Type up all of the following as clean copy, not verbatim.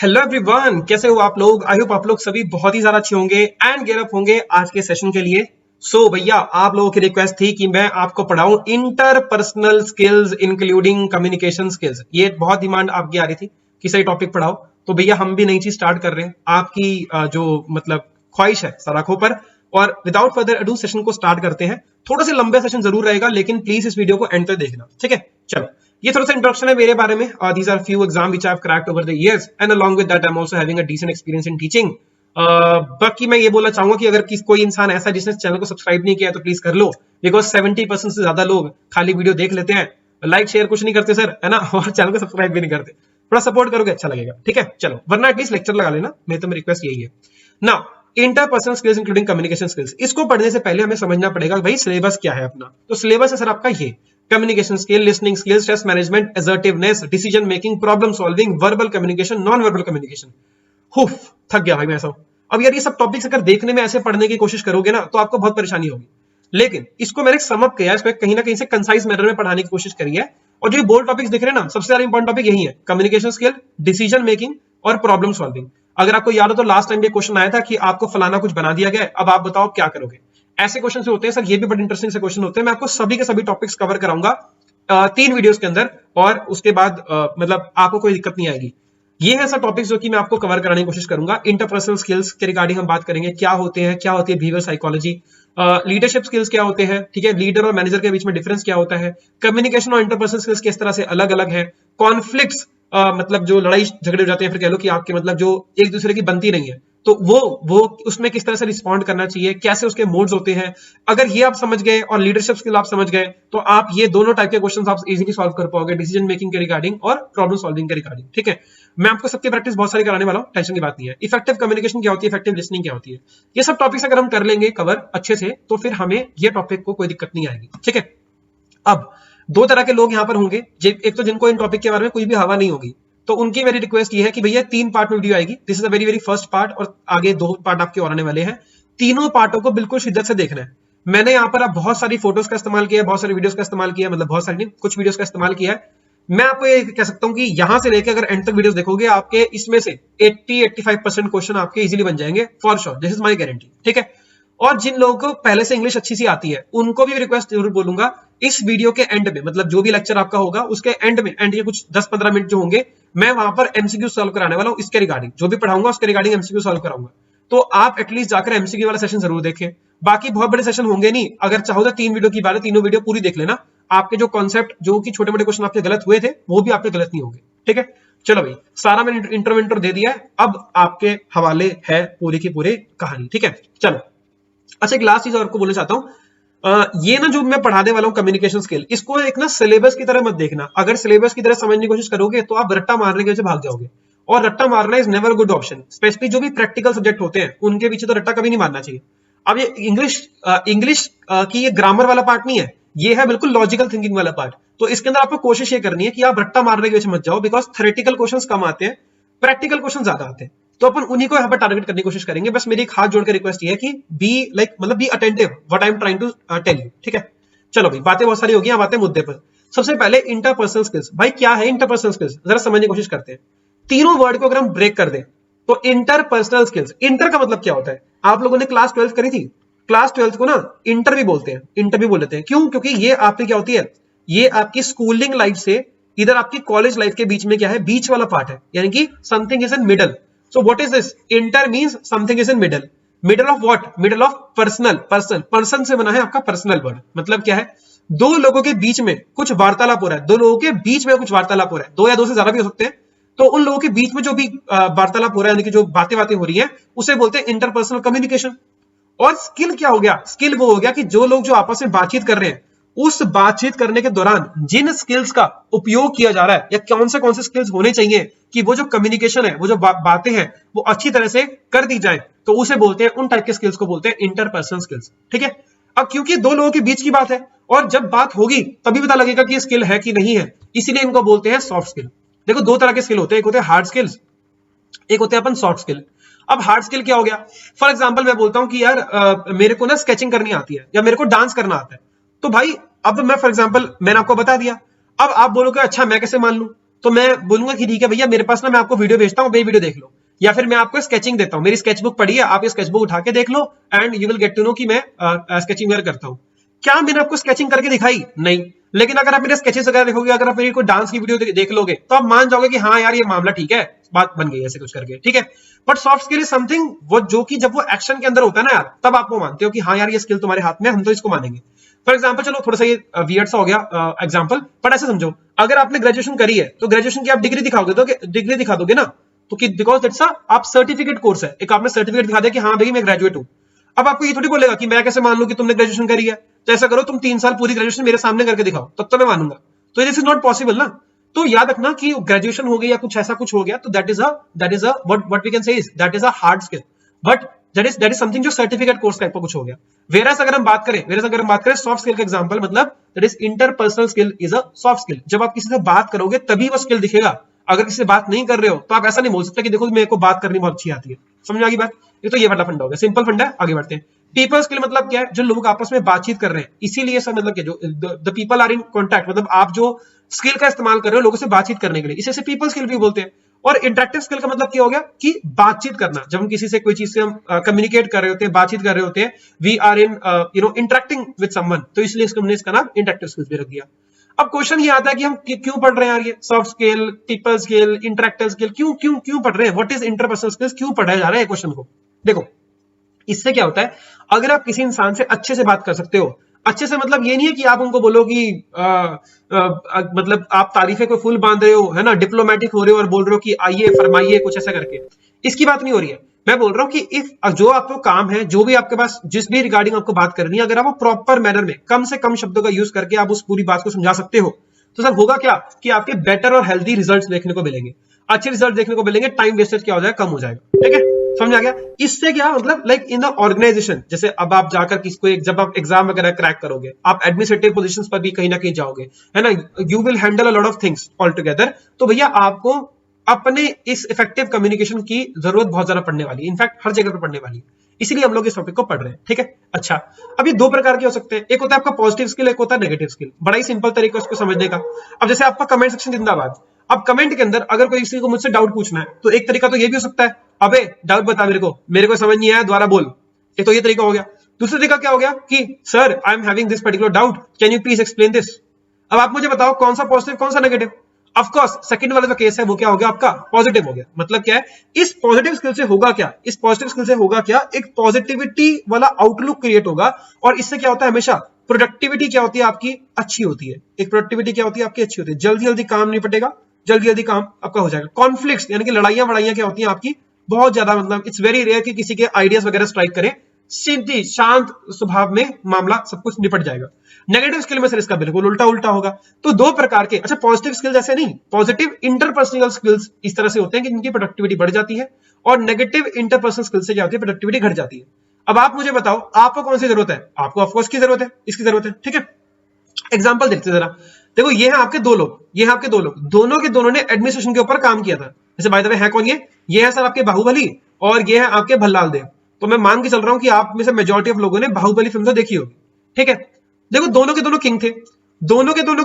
Hello everyone, कैसे हो आप लोग। आई होप आप लोग सभी बहुत ही ज्यादा अच्छे होंगे एंड गेयर अप होंगे आज के सेशन के लिए। भैया आप लोगों की रिक्वेस्ट थी कि मैं आपको पढ़ाऊं interpersonal skills including communication skills. ये बहुत डिमांड आपकी आ रही थी कि सही टॉपिक पढ़ाओ, तो भैया हम भी नई चीज स्टार्ट कर रहे हैं। आपकी जो मतलब ख्वाहिश है सराखों पर। और विदाउट फर्दर अडू सेशन को स्टार्ट करते हैं। थोड़ा सा लंबा सेशन जरूर रहेगा, लेकिन प्लीज इस वीडियो को एंड तक देखना, ठीक है। चलो, ये थोड़ा सा इंट्रोडक्शन है मेरे बारे में। These are few exam which I have cracked over the years and along with that I am also having a decent experience in teaching. बाकी मैं ये बोलना चाहूंगा कि अगर कोई इंसान ऐसा जिसने चैनल को सब्सक्राइब नहीं किया है तो प्लीज कर लो, बिकॉज 70% से ज्यादा लोग खाली वीडियो देख लेते हैं, लाइक शेयर कुछ नहीं करते सर, है ना, और चैनल को सब्सक्राइब भी नहीं करते। थोड़ा सपोर्ट करोगे अच्छा लगेगा, ठीक है। चलो, वरना एटलीस्ट लेक्चर लगा लेना, मेरी तो रिक्वेस्ट यही है ना। Interpersonal skills including communication skills, इसको पढ़ने से पहले हमें समझना पड़ेगा भाई सिलेबस क्या है अपना। तो सिलेबस है सर आपका ये communication skill, listening skill, stress management, assertiveness, decision making, problem solving, verbal communication, non verbal communication. HUF, थक गया भाई मैं ऐसा। अब यार ये सब टॉपिक्स अगर देखने में ऐसे पढ़ने की कोशिश करोगे ना तो आपको बहुत परेशानी होगी, लेकिन इसको मैंने सम अप किया, इसको कहीं ना कहीं से कंसाइज मैनर में पढ़ाने की कोशिश करी है। और जो बोल्ड टॉपिक्स दिख रहे हैं ना, सबसे ज्यादा इंपॉर्टेंट टॉपिक यही है, कम्युनिकेशन स्किल, डिसीजन मेकिंग और प्रॉब्लम सॉल्विंग। अगर आपको याद हो तो लास्ट टाइम ये क्वेश्चन आया था कि आपको फलाना कुछ बना दिया गया है, अब आप बताओ क्या करोगे। ऐसे क्वेश्चन होते हैं सर, ये भी बड़े इंटरेस्टिंग से क्वेश्चन होते हैं। मैं आपको सभी के सभी टॉपिक्स कवर कराऊंगा 3 वीडियोस के अंदर, और उसके बाद मतलब आपको कोई दिक्कत नहीं आएगी। ये है सब टॉपिक्स जो कि मैं आपको कवर कराने की कोशिश करूंगा। इंटरपर्सनल स्किल्स के रिगार्डिंग हम बात करेंगे, क्या होते हैं, क्या होती है बिहेवियर साइकोलॉजी, लीडरशिप स्किल्स क्या होते हैं, ठीक है, लीडर और मैनेजर के बीच में डिफरेंस क्या होता है, कम्युनिकेशन और इंटरपर्सनल स्किल्स किस तरह से अलग अलग है, कॉन्फ्लिक्ट्स मतलब जो लड़ाई झगड़े हो जाते हैं, फिर कह लो कि आपके मतलब जो एक दूसरे की बनती नहीं है, तो वो उसमें किस तरह से रिस्पॉन्ड करना चाहिए, कैसे उसके मोड्स होते हैं। अगर ये आप समझ गए और लीडरशिप स्किल आप समझ गए तो आप ये दोनों टाइप के क्वेश्चंस आप इजीली सॉल्व कर पाओगे, डिसीजन मेकिंग के रिगार्डिंग और प्रॉब्लम सॉल्विंग के रिगार्डिंग, ठीक है। मैं आपको सबकी प्रैक्टिस बहुत सारी कराने वाला हूं, टेंशन की बात नहीं है। इफेक्टिव कम्युनिकेशन क्या होती है, इफेक्टिव लिसनिंग क्या होती है, ये सब टॉपिक्स अगर हम कर लेंगे कवर अच्छे से तो फिर हमें ये टॉपिक को कोई दिक्कत नहीं आएगी, ठीक है। अब 2 तरह के लोग यहां पर होंगे, एक तो जिनको इन टॉपिक के बारे में कोई भी हवा नहीं होगी, तो उनकी मेरी रिक्वेस्ट ये है कि भैया 3 पार्ट में वीडियो आएगी। This is a very very first part, और आगे 2 पार्ट आपके और आने वाले हैं। तीनों पार्टों को बिल्कुल शिद्दत से देखना है। मैंने यहाँ पर बहुत सारी फोटोज का इस्तेमाल किया है, बहुत सारी वीडियोस का इस्तेमाल किया है, मतलब बहुत सारी नहीं, कुछ वीडियोस का इस्तेमाल किया है। मैं आपको ये कह सकता हूं कि यहां से लेकर अगर एंड तक वीडियोस देखोगे, आपके इसमें से 80-85% क्वेश्चन आपके इजीली बन जाएंगे for sure, this is my guarantee, ठीक है। और जिन लोगों को पहले से इंग्लिश अच्छी सी आती है उनको भी रिक्वेस्ट जरूर बोलूंगा, इस वीडियो के एंड में, मतलब जो भी लेक्चर आपका होगा उसके एंड में, एंड ये कुछ 10-15 मिनट जो होंगे, मैं वहां पर एमसीक्यू सॉल्व कराने वाला हूं। इसके रिगार्डिंग जो भी पढ़ाऊंगा उसके रिगार्डिंग एमसीक्यू सॉल्व कराऊंगा, तो आप एटलीस्ट जाकर एमसीक्यू वाला सेशन जरूर देखें। बाकी बहुत बड़े सेशन होंगे नहीं, अगर चाहो तो 3 वीडियो की बात है, तीनों वीडियो पूरी देख लेना। आपके जो कॉन्सेप्ट, जो कि छोटे मोटे क्वेश्चन आपके गलत हुए थे, वो भी आपके गलत नहीं होंगे, ठीक है। चलो भाई, सारा मैंने इंटर दे दिया है, अब आपके हवाले है पूरी की पूरी कहानी, ठीक है। चलो, अच्छा, एक लास्ट चीज और आपको बोलना चाहता हूं, ये ना जो मैं पढ़ाने वाला हूं कम्युनिकेशन स्किल, इसको एक ना सिलेबस की तरह मत देखना। अगर सिलेबस की तरह समझने की कोशिश करोगे तो आप रट्टा मारने के वजह भाग जाओगे, और रट्टा मारना is never good option. Specially जो भी प्रैक्टिकल सब्जेक्ट होते हैं उनके पीछे तो रट्टा कभी नहीं मारना चाहिए। अब ये इंग्लिश की ये ग्रामर वाला पार्ट नहीं है, ये है बिल्कुल लॉजिकल थिंकिंग वाला पार्ट। तो इसके अंदर आपको कोशिश ये करनी है कि आप रट्टा मारने की वजह मत जाओ, बिकॉज थ्योरेटिकल क्वेश्चंस कम आते हैं, प्रैक्टिकल क्वेश्चन ज्यादा आते हैं, तो अपन उन्हीं को यहाँ पर टारगेट करने की कोशिश करेंगे। बस मेरी एक हाथ जोड़ के रिक्वेस्ट ये है कि be attentive what I am trying to tell you, ठीक है। चलो भाई, बातें बहुत सारी होगी, यहाँ बातें मुद्दे पर। सबसे पहले इंटरपर्सनल स्किल्स। भाई क्या है इंटरपर्सनल स्किल्स, जरा समझने की कोशिश करते हैं। तीनों वर्ड को अगर हम ब्रेक कर दें तो इंटरपर्सनल स्किल्स, इंटर का मतलब क्या होता है, आप लोगों ने क्लास 12 करी थी, क्लास 12 को ना इंटर भी बोलते हैं, इंटर भी बोल लेते हैं। क्यों? क्योंकि ये आपकी क्या होती है, ये आपकी स्कूलिंग लाइफ से इधर आपकी कॉलेज लाइफ के बीच में क्या है, बीच वाला पार्ट है, यानी कि something is in middle. So what is this? Inter means something is in middle. Middle of what? Middle of personal. Person से बना है आपका पर्सनल वर्ड। मतलब क्या है, दो लोगों के बीच में कुछ वार्तालाप हो रहा है, दो लोगों के बीच में कुछ वार्तालाप हो रहा है, 2 या 2 से ज्यादा भी हो सकते हैं। तो उन लोगों के बीच में जो भी वार्तालाप हो रहा है, यानी कि जो बातें हो रही हैं, उसे बोलते हैं इंटरपर्सनल कम्युनिकेशन। और स्किल क्या हो गया, स्किल वो हो गया कि जो लोग जो आपस में बातचीत कर रहे हैं, उस बातचीत करने के दौरान जिन स्किल्स का उपयोग किया जा रहा है, या कौन से स्किल्स होने चाहिए कि वो जो कम्युनिकेशन है, वो जो बातें हैं, वो अच्छी तरह से कर दी जाए, तो उसे बोलते हैं, उन टाइप के स्किल्स को बोलते हैं इंटरपर्सनल स्किल्स, ठीक है। अब क्योंकि 2 लोगों के बीच की बात है, और जब बात होगी तभी पता लगेगा कि ये स्किल है कि नहीं है, इसीलिए इनको बोलते हैं सॉफ्ट स्किल। देखो 2 तरह के स्किल होते हैं, एक होते हैं हार्ड स्किल्स, एक होते हैं अपन सॉफ्ट स्किल। अब हार्ड स्किल क्या हो गया, फॉर एग्जाम्पल मैं बोलता हूं कि यार मेरे को ना स्केचिंग करनी आती है, या मेरे को डांस करना आता है, तो भाई अब मैं फॉर एग्जाम्पल मैंने आपको बता दिया, अब आप बोलोगे अच्छा मैं कैसे मान लूं, तो मैं बोलूंगा कि ठीक है भैया मेरे पास ना मैं आपको वीडियो भेजता हूँ, वीडियो देख लो, या फिर मैं आपको स्केचिंग देता हूँ, मेरी स्केचबुक पड़ी है, आप ये स्केचबुक उठा के देख लो and you will get to know कि मैं स्केचिंग वगैरह करता हूँ। क्या मैंने आपको स्केचिंग करके दिखाई? नहीं। लेकिन अगर आप मेरे स्केचेस वगैरह देखोगे, अगर आप मेरी कोई डांस की वीडियो देख लोगे, तो आप मान जाओगे कि हाँ यार ये मामला ठीक है, बात बन गई ऐसे कुछ करके, ठीक है। But soft skill is something वो जो कि जब वो एक्शन के अंदर होता है ना यार, तब आप वो मानते हो कि हाँ यार ये स्किल तुम्हारे हाथ में, हम तो इसको मानेंगे। फॉर एग्जाम्पल, चलो थोड़ा सा ये वियर्ड सा हो गया एग्जाम्पल, बट ऐसे समझो, अगर आपने ग्रेजुएशन करी है तो ग्रेजुएशन की आप डिग्री दिखाओगे, तो डिग्री दिखा दोगे ना, तो कि बिकॉज दैट्स आप सर्टिफिकेट कोर्स है, एक आपने सर्टिफिकेट दिखा दिया कि हाँ भाई मैं ग्रेजुएट हूँ। अब आपको ये थोड़ी बोलेगा कि मैं कैसे मान लूं कि तुमने ग्रेजुएशन करी है, तो ऐसा करो तुम 3 साल पूरी ग्रेजुएशन मेरे सामने करके दिखाओ, तब तो मैं मानूंगा। तो दिस इज नॉट पॉसिबल ना। तो याद रखना कि ग्रेजुएशन हो गई या कुछ ऐसा कुछ हो गया, तो that is what we can say is that is a hard skill, but that is something जो सर्टिफिकेट कोर्स टाइप का कुछ हो गया। वेरस अगर हम बात करें सॉफ्ट स्किल का एग्जांपल, मतलब that is interpersonal skill is a soft skill. जब आप किसी से बात करोगे तभी वो स्किल दिखेगा। अगर किसी से बात नहीं कर रहे हो तो आप ऐसा नहीं बोल सकते कि देखो मेरे को बात करनी बहुत अच्छी आती है। समझ आ गई बात? ये तो ये वाला फंडा हो गया, सिंपल फंडा है। आगे बढ़ते हैं। पीपल स्किल मतलब क्या है? जो लोग आपस में बातचीत कर रहे हैं, इसीलिए सब मतलब क्या, जो the people are in contact, मतलब आप जो स्किल का इस्तेमाल कर रहे हो लोगों से बातचीत करने के लिए, इसे पीपल स्किल भी बोलते हैं। और इंटरेक्टिव स्किल का मतलब क्या हो गया कि बातचीत करना। जब हम किसी से कोई चीज से हम कम्युनिकेट कर रहे होते हैं, बातचीत कर रहे होते हैं, we are in interacting with someone, तो इसलिए हमने इसका नाम इंटरेक्टिव स्किल्स भी रख दिया। अब क्वेश्चन ये आता है कि हम क्यों पढ़ रहे हैं यार ये soft skill, people skill, interactive skill, क्यों क्यों क्यों पढ़ रहे हैं? व्हाट इज इंटरपर्सनल स्किल्स, क्यों पढ़ाया जा रहा है क्वेश्चन को? देखो, इससे क्या होता है, अगर आप किसी इंसान से अच्छे से बात कर सकते हो, अच्छे से मतलब ये नहीं है कि आप उनको बोलो कि मतलब आप तारीफे को फुल बांध रहे हो, है ना, डिप्लोमेटिक हो रहे हो और बोल रहे हो कि आइए फरमाइए कुछ ऐसा करके, इसकी बात नहीं हो रही है। मैं बोल रहा हूँ कि इफ जो आपको काम है, जो भी आपके पास जिस भी रिगार्डिंग आपको बात करनी है, अगर आप वो प्रॉपर मैनर में कम से कम शब्दों का यूज करके आप उस पूरी बात को समझा सकते हो, तो सर होगा क्या कि आपके बेटर और हेल्दी रिजल्ट्स देखने को मिलेंगे, अच्छे रिजल्ट देखने को मिलेंगे, टाइम वेस्टेज क्या हो जाएगा, कम हो जाएगा। ठीक है, समझ आ गया? इससे क्या मतलब, लाइक इन द ऑर्गेनाइजेशन, जैसे अब आप जाकर किसको जब आप एग्जाम वगैरह क्रैक करोगे, आप एडमिनिस्ट्रेटिव पोजीशंस पर भी कहीं ना कहीं जाओगे, है ना, you will handle a lot of things all together. तो भैया आपको अपने इस इफेक्टिव कम्युनिकेशन की जरूरत बहुत ज्यादा पड़ने वाली है, इनफैक्ट हर जगह पर पड़ने वाली है, इसीलिए हम लोग इस टॉपिक को पढ़ रहे हैं। ठीक है, अच्छा, अब ये दो प्रकार के हो सकते हैं, एक होता है आपका पॉजिटिव स्किल, एक होता है नेगेटिव स्किल। बड़ा ही सिंपल तरीका उसको समझने का। अब जैसे आपका कमेंट सेक्शन जिंदाबाद, अब कमेंट के अंदर अगर कोई किसी को मुझसे डाउट पूछना है, तो एक तरीका तो ये भी हो सकता है, अबे डाउट बता मेरे को समझ नहीं आया, दोबारा बोल। एक तो ये तरीका हो गया। दूसरा तरीका क्या हो गया कि sir I am having this particular doubt, can you please explain this. अब आप मुझे बताओ कौन सा पॉजिटिव कौन सा नेगेटिव। ऑफ कोर्स सेकंड वाला जो केस है वो क्या हो गया, आपका पॉजिटिव हो गया। मतलब क्या है, इस पॉजिटिव स्किल से होगा क्या, इस पॉजिटिव स्किल से होगा क्या, एक पॉजिटिविटी वाला आउटलुक क्रिएट होगा। और इससे क्या होता है, हमेशा प्रोडक्टिविटी क्या होती है आपकी, अच्छी होती है। एक प्रोडक्टिविटी क्या होती है आपकी, अच्छी होती है। जल्दी जल्दी काम निपटेगा, जल्दी जल्दी काम आपका हो जाएगा। कॉन्फ्लिक्ट्स यानी कि लड़ाइयां वड़ाइयां क्या होती हैं आपकी, बहुत ज्यादा, मतलब इट्स वेरी रेयर कि किसी के आइडियाज वगैरह स्ट्राइक करें, सीधी शांत स्वभाव में मामला सब कुछ निपट जाएगा। नेगेटिव स्किल में सर इसका बिल्कुल उल्टा उल्टा होगा। तो दो प्रकार के, अच्छा पॉजिटिव स्किल्स ऐसे नहीं, पॉजिटिव इंटरपर्सनल स्किल्स इस तरह से होते हैं कि इनकी प्रोडक्टिविटी बढ़ जाती है, और नेगेटिव इंटरपर्सनल स्किल्स से क्या होती है, प्रोडक्टिविटी घट जाती है। अब आप मुझे बताओ आपको कौन सी जरूरत है, आपको ऑफकोर्स की जरूरत है, इसकी जरूरत है। ठीक है, एग्जाम्पल देखते जरा। देखो ये है आपके दो लोग, ये है आपके दो लोग, दोनों के दोनों ने एडमिनिस्ट्रेशन के ऊपर काम किया था। जैसे बाय द वे है कौन, ये है सर आपके बाहुबली, और ये है आपके भल्लाल देव। तो मैं मान के चल रहा हूं कि आप में से मेजॉरिटी ऑफ लोगों ने बाहुबली फिल्म तो देखी होगी। ठीक है, देखो दोनों के दोनों किंग थे, दोनों के दोनों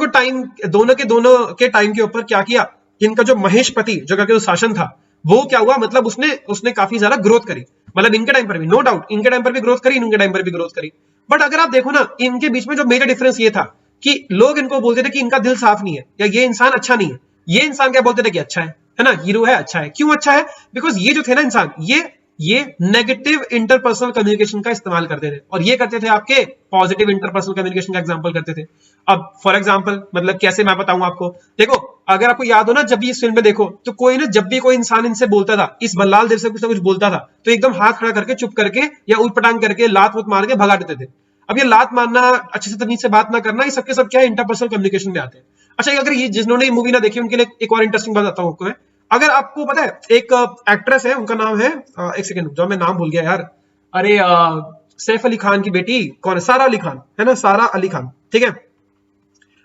के टाइम के ऊपर क्या किया, इनका जो महेशपति जो का शासन था वो क्या हुआ, मतलब उसने काफी ज्यादा ग्रोथ करी। मतलब इनके टाइम पर भी नो डाउट, इनके टाइम पर भी ग्रोथ करी, इनके टाइम पर भी ग्रोथ करी। बट अगर आप देखो ना, इनके बीच में जो मेजर डिफरेंस ये था कि लोग इनको बोलते थे कि इनका दिल साफ नहीं है, या ये इंसान अच्छा नहीं है। ये इंसान क्या बोलते थे कि अच्छा है ना, हीरो है, अच्छा है। क्यों अच्छा है? बिकॉज ये जो थे ना इंसान, ये नेगेटिव इंटरपर्सनल कम्युनिकेशन का इस्तेमाल करते थे, और ये करते थे आपके पॉजिटिव इंटरपर्सनल कम्युनिकेशन का एग्जांपल करते थे। अब फॉर एग्जांपल मतलब कैसे मैं बताऊं आपको, देखो अगर आपको याद हो ना, जब भी इस फिल्म में देखो तो कोई ना, जब भी कोई इंसान इनसे बोलता था, इस भल्लाल देव से कुछ ना कुछ बोलता था, तो एकदम हाथ खड़ा करके चुप करके या उठपटांग करके लात वूत मार के भगा देते थे। अब ये लात मारना, अच्छे से तमीज से बात ना करना, ये सबके सब क्या है, इंटरपर्सनल कम्युनिकेशन में आते हैं। अच्छा, अगर ये जिन्होंने ये मूवी ना देखी उनके लिए एक और इंटरेस्टिंग बात बताता हूं आपको मैं। अगर आपको पता है, एक एक्ट्रेस है, उनका नाम है एक सेकंड जो मैं नाम भूल गया यार, अरे सैफ अली खान की बेटी कौन है, सारा अली खान, है ना, सारा अली खान। ठीक है,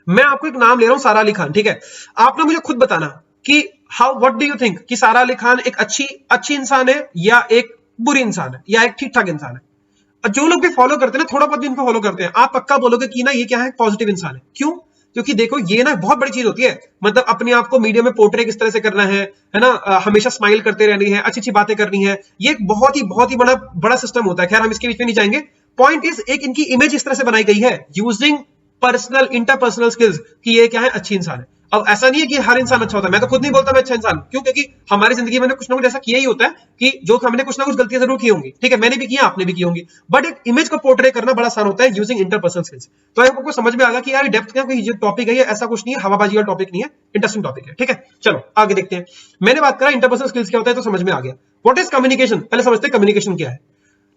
मैं आपको एक नाम ले रहा हूं, सारा अली खान। ठीक है, आप ना मुझे खुद बताना कि how what do you think कि सारा अली खान एक अच्छी इंसान है, या एक बुरी इंसान है, या एक ठीक ठाक इंसान है। जो लोग भी फॉलो करते हैं ना, थोड़ा बहुत भी इनको फॉलो करते हैं, आप पक्का बोलोगे कि ना ये क्या है, पॉजिटिव इंसान है। क्यों? क्योंकि देखो ये ना बहुत बड़ी चीज होती है, मतलब अपने आप को मीडिया में पोर्ट्रे किस तरह से करना है ना, हमेशा स्माइल करते रहनी है, अच्छी अच्छी बातें करनी है, ये एक बहुत ही बड़ा बड़ा सिस्टम होता है। खैर हम इसके बीच में नहीं जाएंगे। पॉइंट इज एक इनकी इमेज इस तरह से बनाई गई है यूजिंग पर्सनल इंटरपर्सनल स्किल्स कि ये क्या है, अच्छी इंसान है। अब ऐसा नहीं है कि हर इंसान अच्छा होता है, मैं तो खुद नहीं बोलता मैं अच्छा इंसान हूं, क्यों? क्योंकि हमारी जिंदगी में कुछ ना कुछ ऐसा किया ही होता है कि जो हमने कुछ ना कुछ गलतियां जरूर की होंगी, ठीक है, मैंने भी किया, आपने भी की होंगी, बट एक इमेज को पोर्ट्रे करना बड़ा आसान होता है यूजिंग इंटरपर्सनल स्किल्स। तो आपको समझ में आ गया कि यार डेप्थ का कोई टॉपिक है, ऐसा कुछ नहीं है, हवाबाजी वाला टॉपिक नहीं है, इंटरेस्टिंग टॉपिक है, ठीक है। चलो आगे देखते हैं। मैंने बात करा इंटरपर्सनल स्किल्स क्या होता है, तो समझ में आ गया। व्हाट इज कम्युनिकेशन, पहले समझते हैं कम्युनिकेशन क्या है।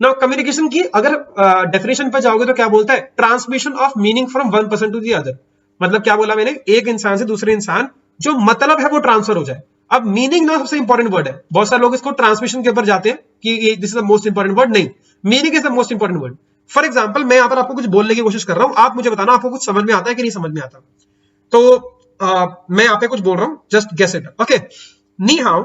नाउ कम्युनिकेशन की अगर डेफिनेशन पर जाओगे तो क्या बोलता है, transmission of meaning from one person to the other. मतलब क्या बोला मैंने, एक इंसान से दूसरे इंसान जो मतलब है वो ट्रांसफर हो जाए। अब मीनिंग ना सबसे इंपॉर्टेंट वर्ड है, बहुत सारे लोग इसको ट्रांसमिशन के ऊपर जाते हैं कि this is the most important word, नहीं, meaning is the most important word. For example मैं यहां पर आपको कुछ बोलने की कोशिश कर रहा हूं, आप मुझे बताना आपको कुछ समझ में आता है कि नहीं समझ में आता। तो मैं यहां पे कुछ बोल रहा हूं, जस्ट गेस इट, ओके। नी हाउ,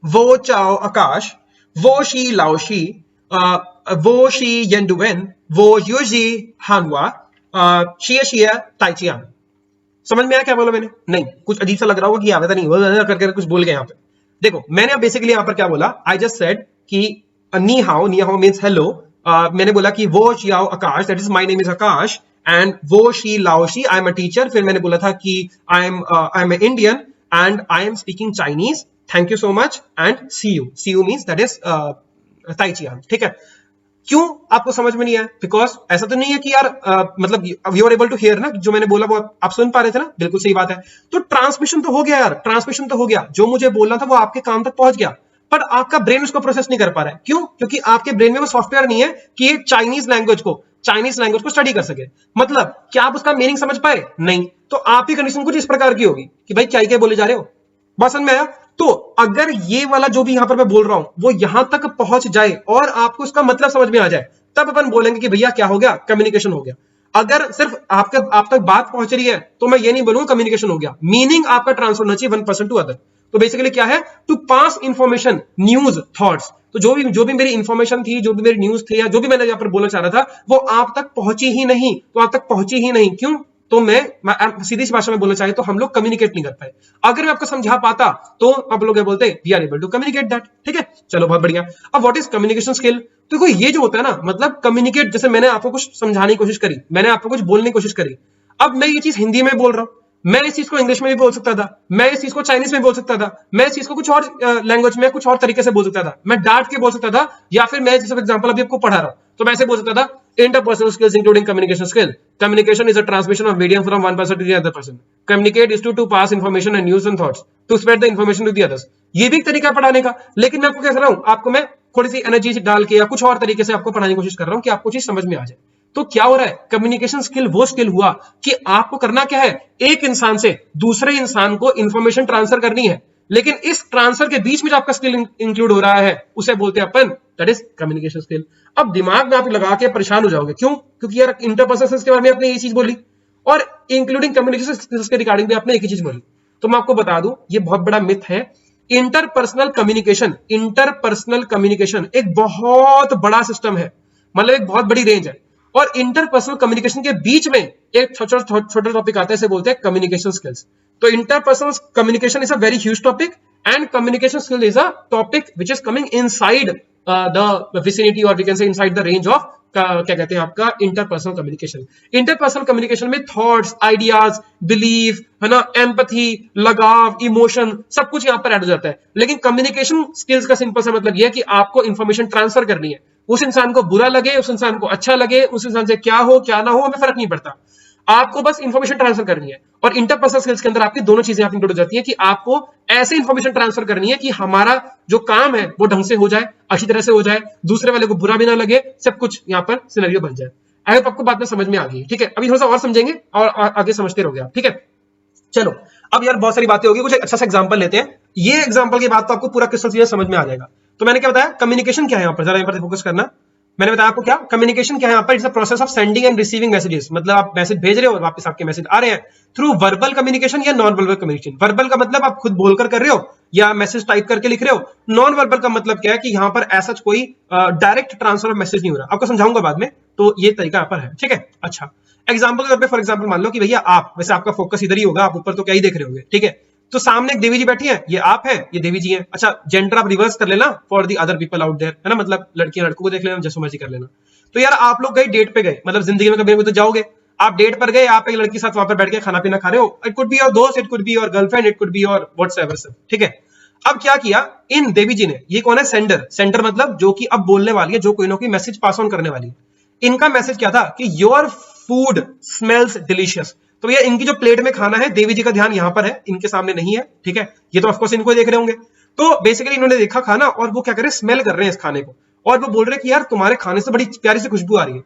वो चाओ आकाश, वो शी लाओशी, वो शी येंडुवेन, वो यूजी हानवा, शिया शिया ताइचियान। समझ में आया क्या बोला मैंने? नहीं, कुछ अजीब सा लग रहा होगा कि याद नहीं करके कुछ बोल गए यहाँ पे। देखो मैंने अब बेसिकली यहाँ पर क्या बोला, आई जस्ट सेड कि नी हाउ मीन्स हेलो। मैंने बोला कि वो चियाओ Akash, that is my name is Akash, and वो शी लाओशी, आई एम अ टीचर। फिर मैंने बोला था कि I am a Indian and I am speaking Chinese, thank you so much, and see you means that is ताइचियान, ठीक है। क्यों आपको समझ में नहीं आया? बिकॉज ऐसा तो नहीं है कि यार मतलब you are able to hear ना, जो मैंने बोला वो आप सुन पा रहे थे ना, बिल्कुल सही बात है। तो ट्रांसमिशन तो हो गया यार, ट्रांसमिशन तो हो गया, जो मुझे बोलना था वो आपके कान तक पहुंच गया, पर आपका ब्रेन उसको प्रोसेस नहीं कर पा रहा है। क्यों? क्योंकि आपके ब्रेन में वो सॉफ्टवेयर नहीं है कि एक चाइनीज लैंग्वेज को स्टडी कर सके। मतलब क्या आप उसका मीनिंग समझ पाए? नहीं। तो आपकी कंडीशन कुछ इस प्रकार की होगी कि भाई क्या बोले जा रहे हो, बात समझ में आया? तो अगर ये वाला जो भी यहां पर मैं बोल रहा हूं वो यहां तक पहुंच जाए और आपको उसका मतलब समझ में आ जाए, तब अपन बोलेंगे कि भैया क्या हो गया, कम्युनिकेशन हो गया। अगर सिर्फ आप तक बात पहुंच रही है तो मैं ये नहीं बोलूंगा कम्युनिकेशन हो गया, मीनिंग आपका ट्रांसफर होना चाहिए वन पर्सन टू अदर। तो बेसिकली क्या है, to pass information, news, thoughts. तो जो भी मेरी इंफॉर्मेशन थी, जो भी मेरी न्यूज थी, या जो भी मैंने यहां पर बोलना चाह रहा था वो आप तक पहुंची ही नहीं। तो आप तक पहुंची ही नहीं, क्यों? तो मैं सीधी सी भाषा में बोलना चाहिए तो हम लोग कम्युनिकेट नहीं कर पाए। अगर मैं आपको समझा पाता तो आप लोग क्या बोलते, we are able to communicate that, ठीक है। चलो बहुत बढ़िया। अब व्हाट इज कम्युनिकेशन स्किल? तो देखो ये जो होता है ना, मतलब कम्युनिकेट, जैसे मैंने आपको कुछ समझाने की कोशिश करी, मैंने आपको कुछ बोलने की कोशिश करी, अब मैं ये चीज हिंदी में बोल रहा हूं, मैं इस चीज को इंग्लिश में भी बोल सकता था, मैं इस चीज को चाइनीज में बोल सकता था, मैं इस चीज को कुछ और लैंग्वेज में कुछ और तरीके से बोल सकता था, मैं डांट के बोल सकता था, या फिर मैं जैसे एग्जांपल अभी आपको पढ़ा रहा हूं तो मैं ऐसे बोल सकता था, interpersonal skills including communication skill. Communication is a transmission of medium from one person to the other person. Communicate is to pass information and news and thoughts to spread the information to the others. ये भी एक तरीका है पढ़ाने का, लेकिन मैं आपको क्या कर रहा हूं, आपको मैं थोड़ी सी एनर्जी डाल के या कुछ और तरीके से आपको पढ़ाने की कोशिश कर रहा हूं कि आपको चीज समझ में आ जाए। तो क्या हो रहा है, कम्युनिकेशन स्किल वो स्किल हुआ कि आपको करना क्या है, एक इंसान से दूसरे इंसान को इंफॉर्मेशन ट्रांसफर करनी है, लेकिन इस ट्रांसफर के बीच में जो आपका स्किल इंक्लूड हो रहा है उसे बोलते हैं अपन, दैट इज कम्युनिकेशन स्किल। अब दिमाग में आप लगा के परेशान हो जाओगे, क्यों? क्योंकि यार इंटरपर्सनल स्किल्स के बारे में आपने ये चीज बोली और इंक्लूडिंग कम्युनिकेशन स्किल्स के रिगार्डिंग भी आपने एक ही चीज बोली। तो मैं आपको बता दूं, ये बहुत बड़ा मिथ है। इंटरपर्सनल कम्युनिकेशन एक बहुत बड़ा सिस्टम है, मतलब एक बहुत बड़ी रेंज है, और इंटरपर्सनल कम्युनिकेशन के बीच में एक छोटा टॉपिक आता है, इसे बोलते हैं कम्युनिकेशन स्किल्स। तो interpersonal communication is a very huge topic and communication skill is a topic which is coming inside the vicinity और we can say inside the range of क्या कहते हैं आपका इंटरपर्सनल कम्युनिकेशन। इंटरपर्सनल कम्युनिकेशन में thoughts, ideas, belief, है ना, empathy, लगाव, emotion, सब कुछ यहां पर ऐड हो जाता है। लेकिन कम्युनिकेशन स्किल्स का सिंपल सा मतलब यह है कि आपको इंफॉर्मेशन ट्रांसफर करनी है, उस इंसान को बुरा लगे, उस इंसान को अच्छा लगे, उस इंसान से क्या हो क्या ना हो हमें फर्क नहीं पड़ता, आपको बस इंफॉर्मेशन ट्रांसफर करनी है। और इंटरपर्सनल स्किल्स के अंदर आपकी दोनों चीजें आप इंक्लूड हो जाती है कि आपको ऐसे इंफॉर्मेशन ट्रांसफर करनी है कि हमारा जो काम है वो ढंग से हो जाए, अच्छी तरह से हो जाए, दूसरे वाले को बुरा भी ना लगे, सब कुछ यहाँ पर सिनेरियो बन जाए। आई होप आपको बात में समझ में आ गई, ठीक है। अभी थोड़ा सा और समझेंगे और आगे समझते रहोगे आप, ठीक है। चलो अब यार बहुत सारी बातें होगी, कुछ अच्छा सा एग्जांपल लेते हैं। ये एग्जांपल के बाद तो आपको पूरा क्रिस्टल क्लियर समझ में आ जाएगा। तो मैंने क्या बताया, कम्युनिकेशन क्या है यहाँ पर, जरा यहाँ पर फोकस करना। मैंने बताया आपको क्या कम्युनिकेशन क्या है यहाँ पर, it's a process of sending end receiving messages. मतलब आप मैसेज भेज रहे हो और वापस आपके मैसेज आ रहे हैं थ्रू वर्बल कम्युनिकेशन या नॉन वर्बल कम्युनिकेशन। वर्बल का मतलब आप खुद बोलकर कर रहे हो या मैसेज टाइप करके लिख रहे हो। नॉन वर्बल का मतलब क्या है कि यहाँ पर ऐसा कोई डायरेक्ट ट्रांसफर ऑफ मैसेज नहीं हो रहा, आपको समझाऊंगा बाद में। तो ये तरीका यहाँ पर है, ठीक है। अच्छा, एग्जाम्पल के तौर पे फॉर एग्जाम्पल मान लो कि भैया आप, वैसे आपका फोकस इधर ही होगा, आप ऊपर तो क्या ही देख रहे होंगे, ठीक है, तो सामने एक देवी जी बैठी है, ये आप है, ये देवी जी है। अच्छा, जेंडर आप रिवर्स कर लेना for the other people out there, है ना, मतलब लड़कियां लड़कों को देख लेना, जैसे मर्जी कर लेना। तो यार आप लोग गए डेट पे गए, मतलब जिंदगी में कभी तो जाओगे, आप डेट पर गए, आप एक लड़की के साथ वहां पर बैठ के खाना पीना खा रहे हो, इट कुड बी योर दोस्त, it could be your girlfriend, it could be your whatsoever सब, ठीक है। अब क्या किया इन देवी जी ने, ये कौन है, सेंडर, सेंडर मतलब जो कि अब बोलने वाली है, जो कोई ना कोई मैसेज पास ऑन करने वाली है। इनका मैसेज क्या था कि योर फूड स्मेल्स डिलीशियस। तो भैया इनकी जो प्लेट में खाना है, देवी जी का ध्यान यहां पर है, इनके सामने नहीं है, ठीक है, ये तो ऑफकोर्स इनको देख रहे होंगे। तो बेसिकली इन्होंने देखा खाना और वो क्या कर रहे हैं, स्मेल कर रहे हैं इस खाने को, और वो बोल रहे हैं कि यार तुम्हारे खाने से बड़ी प्यारी सी खुशबू आ रही है।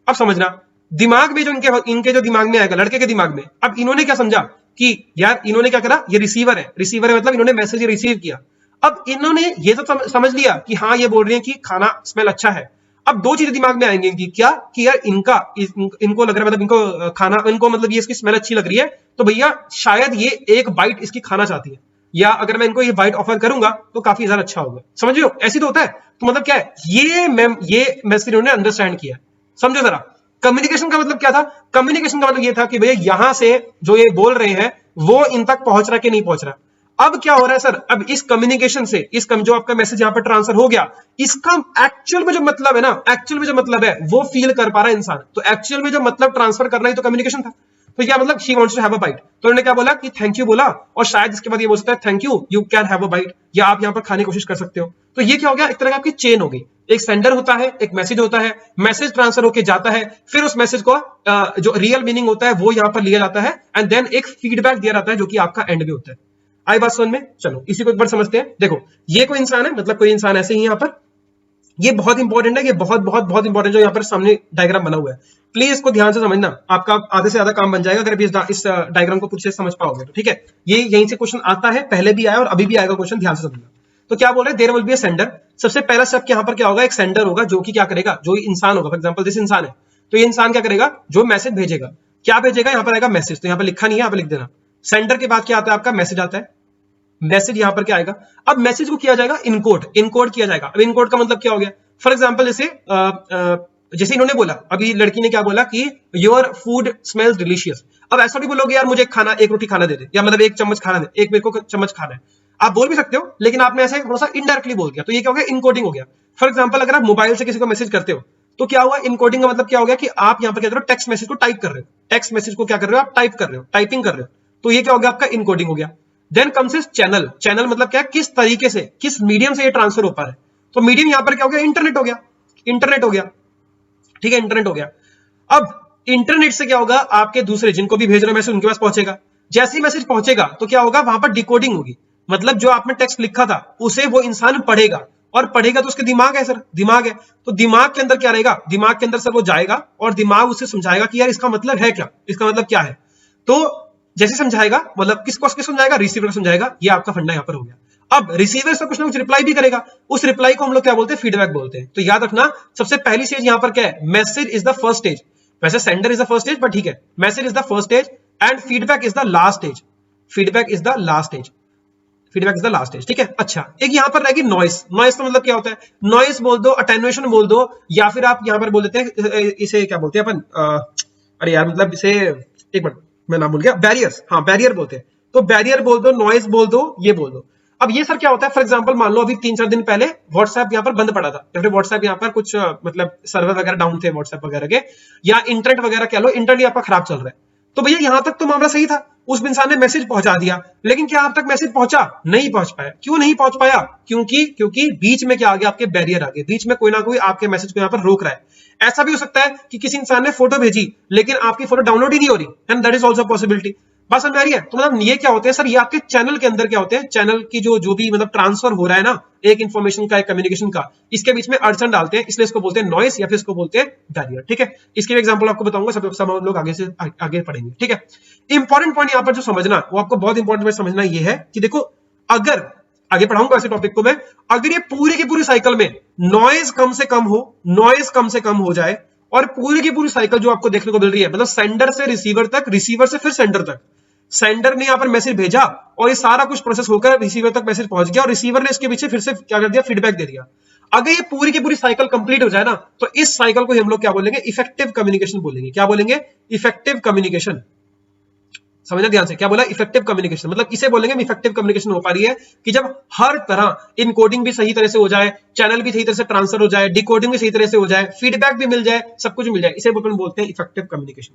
अब समझना दिमाग में जो इनके जो दिमाग में आएगा, लड़के के दिमाग में, अब इन्होंने क्या समझा कि यार इन्होंने क्या करा, ये रिसीवर है, रिसीवर है मतलब इन्होंने मैसेज रिसीव किया। अब इन्होंने ये तो समझ लिया कि हाँ ये बोल रहे हैं कि खाना स्मेल अच्छा है। अब दो चीजें दिमाग में आएंगी इनकी, क्या कि यार इनको लग रहा है, मतलब इनको खाना, इनको मतलब ये इसकी स्मेल अच्छी लग रही है, तो भैया शायद ये एक बाइट इसकी खाना चाहती है, या अगर मैं इनको ये बाइट ऑफर करूंगा तो काफी ज्यादा अच्छा होगा। समझ रहे हो, ऐसी तो होता है। तो मतलब क्या है, ये मैसेज इन्होंने अंडरस्टैंड किया। समझो जरा, कम्युनिकेशन का मतलब क्या था, कम्युनिकेशन का मतलब ये था कि भैया यहां से जो ये बोल रहे हैं वो इन तक पहुंच रहा कि नहीं पहुंच रहा। अब क्या हो रहा है सर, अब इस कम्युनिकेशन से, जो आपका मैसेज यहां पर ट्रांसफर हो गया, इसका एक्चुअल में जो मतलब है ना, एक्चुअल में जो मतलब है वो फील कर पा रहा है इंसान। तो एक्चुअल में जो मतलब ट्रांसफर करना ही तो कम्युनिकेशन था। तो क्या मतलब, she wants to have a bite, तो उन्होंने क्या बोला कि थैंक यू बोला, और शायद इसके बाद ये बोल सकता है thank you, you can have a bite, या आप यहां पर खाने की कोशिश कर सकते हो। तो ये क्या हो गया, एक तरह की आपकी चेन हो गई। एक सेंडर होता है, एक मैसेज होता है, मैसेज ट्रांसफर होकर जाता है, फिर उस मैसेज को जो रियल मीनिंग होता है वो यहां पर लिया जाता है, एंड देन एक फीडबैक दिया जाता है जो कि आपका एंड में होता है। आई बात समझ में? चलो इसी को एक बार समझते हैं। देखो ये कोई इंसान है, मतलब कोई इंसान ऐसे ही यहां पर, ये बहुत इंपॉर्टेंट है, ये बहुत बहुत बहुत इंपॉर्टेंट जो यहाँ पर सामने डायग्राम बना हुआ है, प्लीज इसको ध्यान से समझना, आपका आधे से ज्यादा काम बन जाएगा अगर इस डायग्राम को कुछ से समझ पाओगे तो, ठीक है। ये यहीं से क्वेश्चन आता है, पहले भी आया और अभी भी आएगा क्वेश्चन, ध्यान से समझना। तो क्या बोल रहे हैं, there will be a sender. सबसे पहला स्टेप यहाँ पर क्या होगा, एक सेंडर होगा जो कि क्या करेगा, जो इंसान होगा, फॉर एग्जांपल दिस इंसान है, तो ये इंसान क्या करेगा, जो मैसेज भेजेगा, क्या भेजेगा, यहाँ पर आएगा मैसेज, तो यहाँ पर लिखा नहीं है, यहाँ पर लिख देना। सेंडर के बाद क्या आता है, आपका मैसेज आता है। मैसेज यहां पर क्या आएगा, अब मैसेज को किया जाएगा इनकोड, इनकोड किया जाएगा। अब इनकोड का मतलब क्या हो गया, फॉर एग्जांपल जैसे इन्होंने बोला, अभी लड़की ने क्या बोला कि योर फूड स्मेल्स डिलीशियस। अब ऐसा भी बोलोगे यार मुझे खाना, एक रोटी खाना दे दे, या मतलब एक चम्मच खाना दे, एक मेरे को चम्मच खाना है, आप बोल भी सकते हो, लेकिन आपने ऐसे थोड़ा सा इनडायरेक्टली बोल दिया, तो ये क्या हो गया, इनकोडिंग हो गया। फॉर एग्जांपल अगर आप मोबाइल से किसी को मैसेज करते हो तो क्या हुआ, इनकोडिंग का मतलब क्या हो गया कि आप यहां पर क्या कर रहे हो, टेक्स्ट मैसेज को टाइप कर रहे हो, टेक्स्ट मैसेज को क्या कर रहे हो, आप टाइप कर रहे हो, टाइपिंग कर रहे हो, तो ये क्या हो गया, आपका इनकोडिंग हो गया। Then comes is channel. Channel मतलब क्या है, किस तरीके से, किस मीडियम से ये ट्रांसफर हो पा रहा है, तो मीडियम यहां पर क्या हो गया, इंटरनेट हो गया, इंटरनेट हो गया, ठीक है, इंटरनेट हो गया। अब इंटरनेट से क्या होगा, आपके दूसरे जिनको भी भेज रहे हो मैसेज उनके पास पहुंचेगा। जैसे ही मैसेज पहुंचेगा तो क्या होगा, वहां पर डिकोडिंग होगी, मतलब जो आपने टेक्स्ट लिखा था उसे वो इंसान पढ़ेगा, और पढ़ेगा तो उसके दिमाग है सर, दिमाग है, तो दिमाग के अंदर क्या रहेगा, दिमाग के अंदर सर वो जाएगा और दिमाग उसे समझाएगा कि यार इसका मतलब है क्या, इसका मतलब क्या है। तो जैसे समझाएगा, मतलब किसको समझाएगा, रिसीवर को समझाएगा, ये आपका फंडा यहां पर हो गया। अब रिसीवर से कुछ ना कुछ रिप्लाई भी करेगा, उस रिप्लाई को हम लोग क्या बोलते हैं, फीडबैक बोलते हैं। तो याद रखना सबसे पहली स्टेज यहां पर क्या है, message is the first stage, वैसे sender is the first stage, but ठीक है, message is the first stage and feedback is the last stage, feedback is the last stage, feedback is the last stage, ठीक है। अच्छा, एक यहां पर रहेगी नॉइस। नॉइस का मतलब क्या होता है, नॉइस बोल दो, अटेन्युएशन बोल दो, या फिर आप यहां पर बोल देते हैं, इसे क्या बोलते हैं अपन, अरे यार मतलब इसे, एक मिनट मैं नाम भूल गया, बैरियर्स, हाँ बैरियर बोलते हैं, तो बैरियर बोल दो, नॉइस बोल दो, ये बोल दो। अब ये सर क्या होता है, फॉर एग्जांपल मान लो अभी 3-4 दिन पहले व्हाट्सएप यहाँ पर बंद पड़ा था, या फिर व्हाट्सएप यहाँ पर कुछ मतलब सर्वर वगैरह डाउन थे व्हाट्सएप वगैरह के, या इंटरनेट वगैरह कह लो, इंटरनेट आपका खराब चल रहा है। तो भैया यहां तक तो मामला सही था, उस इंसान ने मैसेज पहुंचा दिया, लेकिन क्या आप तक मैसेज पहुंचा, नहीं पहुंच पाया। क्यों नहीं पहुंच पाया, क्योंकि बीच में क्या आ गया, आपके बैरियर आ गए, बीच में कोई ना कोई आपके मैसेज को यहां पर रोक रहा है। ऐसा भी हो सकता है कि किसी इंसान ने फोटो भेजी लेकिन आपकी फोटो डाउनलोड ही नहीं हो रही, and that is also possibility. बात समझ आ रही है? तो मतलब ये क्या होते हैं सर, ये आपके चैनल के अंदर क्या होते हैं, चैनल की जो भी मतलब ट्रांसफर हो रहा है ना, एक इंफॉर्मेशन का, एक कम्युनिकेशन का, इसके बीच में अड़चन डालते हैं, इसलिए इसको बोलते हैं नॉइस, या फिर इसको बोलते हैं बैरियर, ठीक है। इसके एग्जांपल आपको बताऊंगा, सब हम लोग आगे से आगे पढ़ेंगे, ठीक है। इंपॉर्टेंट पॉइंट यहां पर जो समझना, वो आपको बहुत इंपॉर्टेंट पॉइंट समझना ये है कि देखो, अगर आगे पढ़ाऊंगा ऐसे टॉपिक को मैं, अगर ये पूरी की पूरी साइकिल में नॉइज कम से कम हो, नॉइज कम से कम हो जाए, और पूरी की पूरी साइकिल जो आपको देखने को मिल रही है, मतलब सेंडर से रिसीवर तक, रिसीवर से फिर सेंडर तक, सेंडर ने यहां पर मैसेज भेजा और ये सारा कुछ प्रोसेस होकर रिसीवर तक मैसेज पहुंच गया, और रिसीवर ने इसके पीछे फिर से क्या कर दिया, फीडबैक दे दिया। अगर ये पूरी की पूरी साइकिल कंप्लीट हो जाए ना, तो इस साइकिल को हम लोग क्या बोलेंगे, इफेक्टिव कम्युनिकेशन बोलेंगे। क्या बोलेंगे? Effective communication. समझना ध्यान से, क्या बोला? Effective communication. मतलब इसे बोलेंगे इफेक्टिव कम्युनिकेशन हो पा रही है कि जब हर तरह इनकोडिंग भी सही तरह से हो जाए, चैनल भी सही तरह से ट्रांसफर हो जाए, डिकोडिंग भी सही तरह से हो जाए, फीडबैक भी मिल जाए, सब कुछ मिल जाए, इसे अपन बोलते हैं इफेक्टिव कम्युनिकेशन।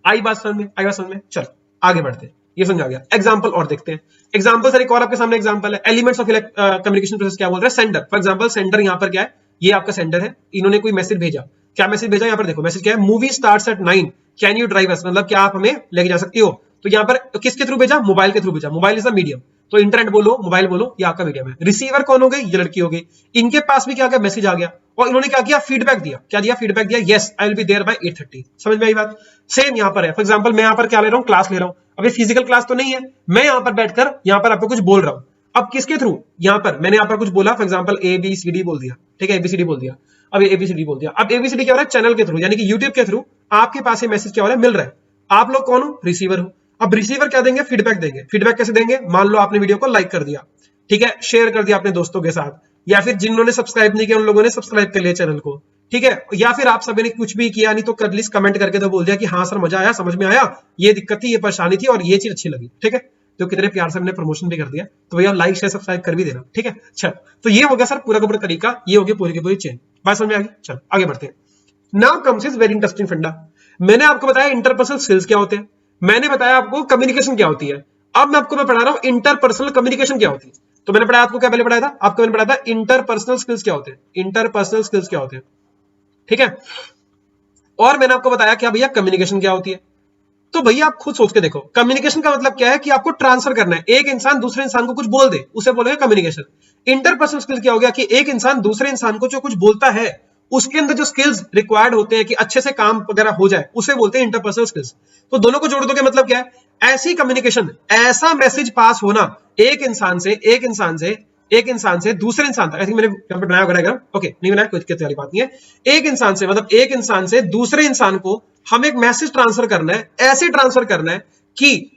आई बात समझ में? आई बात समझ में? चलो आगे बढ़ते हैं, ये समझ आ गया। एग्जांपल और देखते हैं। एग्जांपल सर एक और आपके सामने एग्जांपल है, एलिमेंट्स ऑफ कम्युनिकेशन प्रोसेस। क्या बोल रहा है? सेंडर। फॉर एग्जांपल सेंडर यहां पर क्या है, ये आपका सेंडर है, इन्होंने कोई मैसेज भेजा। क्या मैसेज भेजा? यहां पर देखो मैसेज क्या है, movie starts at 9, can you drive अस, मतलब क्या आप हमें लेके जा सकती हो। तो यहां पर किसके थ्रू भेजा? मोबाइल के थ्रू भेजा। मोबाइल इज अ मीडियम, तो इंटरनेट बोलो, मोबाइल बोलो, ये आपका मीडियम है। रिसीवर कौन हो गई? ये लड़की हो गई। इनके पास भी क्या गया? मैसेज आ गया, और इन्होंने क्या किया? फीडबैक दिया। क्या दिया? फीडबैक दिया, yes I will be there by 8:30। समझ में आई बात? सेम यहां पर है। फॉर एग्जांपल मैं यहां पर क्या ले रहा हूं? क्लास ले रहा हूं। अभी फिजिकल क्लास तो नहीं है, मैं यहां पर बैठकर यहां पर आपको कुछ बोल रहा हूं। अब किसके थ्रू? यहां पर मैंने यहां पर कुछ बोला, फॉर एग्जांपल ABCD बोल दिया, ठीक है, ABCD बोल दिया। अब ABCD बोल दिया, अब ABCD क्या हो रहा है? चैनल के थ्रू, यानी कि यूट्यूब के थ्रू आपके पास ये मैसेज क्या हो रहा है? मिल रहा है। आप लोग कौन हो? रिसीवर हो। अब रिसीवर क्या देंगे? फीडबैक देंगे। फीडबैक कैसे देंगे? मान लो आपने वीडियो को लाइक कर दिया, ठीक है, शेयर कर दिया अपने दोस्तों के साथ, या फिर जिन्होंने सब्सक्राइब नहीं किया उन लोगों ने सब्सक्राइब कर लिया चैनल को, ठीक है, या फिर आप सभी ने कुछ भी किया नहीं तो कर लीस्ट कमेंट करके तो बोल दिया कि हाँ सर मजा आया, समझ में आया, ये दिक्कत थी, ये परेशानी थी और ये चीज अच्छी लगी, ठीक है। तो कितने प्यार से हमने प्रमोशन भी कर दिया, तो भैया लाइक शेयर सब्सक्राइब कर भी देना, ठीक है। अच्छा, तो ये हो गया सर पूरा का पूरा तरीका, ये हो गया पूरी की पूरी चेन। बात समझ में आ गई? चलो आगे बढ़ते हैं। Now comes is very interesting फंडा। मैंने आपको बताया इंटरपर्सनल स्किल्स क्या होते हैं, मैंने बताया आपको कम्युनिकेशन क्या होती है। अब मैं आपको पढ़ा रहा हूं इंटरपर्सनल कम्युनिकेशन क्या होती है। तो मैंने पढ़ाया आपको क्या, पहले पढ़ाया था आपको, मैंने पढ़ाया था इंटरपर्सनल स्किल्स क्या होते हैं, इंटरपर्सनल स्किल्स क्या होते हैं, ठीक है। और मैंने आपको बताया क्या भैया कम्युनिकेशन क्या होती है। तो भैया आप खुद सोच के देखो, कम्युनिकेशन का मतलब क्या है कि आपको ट्रांसफर करना है, एक इंसान दूसरे इंसान को कुछ बोल दे, उसे बोलेंगे कम्युनिकेशन। इंटरपर्सनल स्किल क्या हो गया कि एक इंसान दूसरे इंसान को जो कुछ बोलता है उसके अंदर जो स्किल्स रिक्वायर्ड होते हैं कि अच्छे से काम वगैरह हो जाए, उसे बोलते हैं इंटरपर्सनल स्किल्स। तो दोनों को जोड़ दोगे मतलब क्या है, ऐसी कम्युनिकेशन, ऐसा मैसेज पास होना एक इंसान से दूसरे इंसान तक। ऐसे मैंने यहां पर बनाया डायग्राम, ओके नहीं बनाया, कोई दिक्कत वाली बात नहीं है। एक इंसान से मतलब एक इंसान से दूसरे इंसान को हम एक मैसेज ट्रांसफर करना है, ऐसे ट्रांसफर करना है कि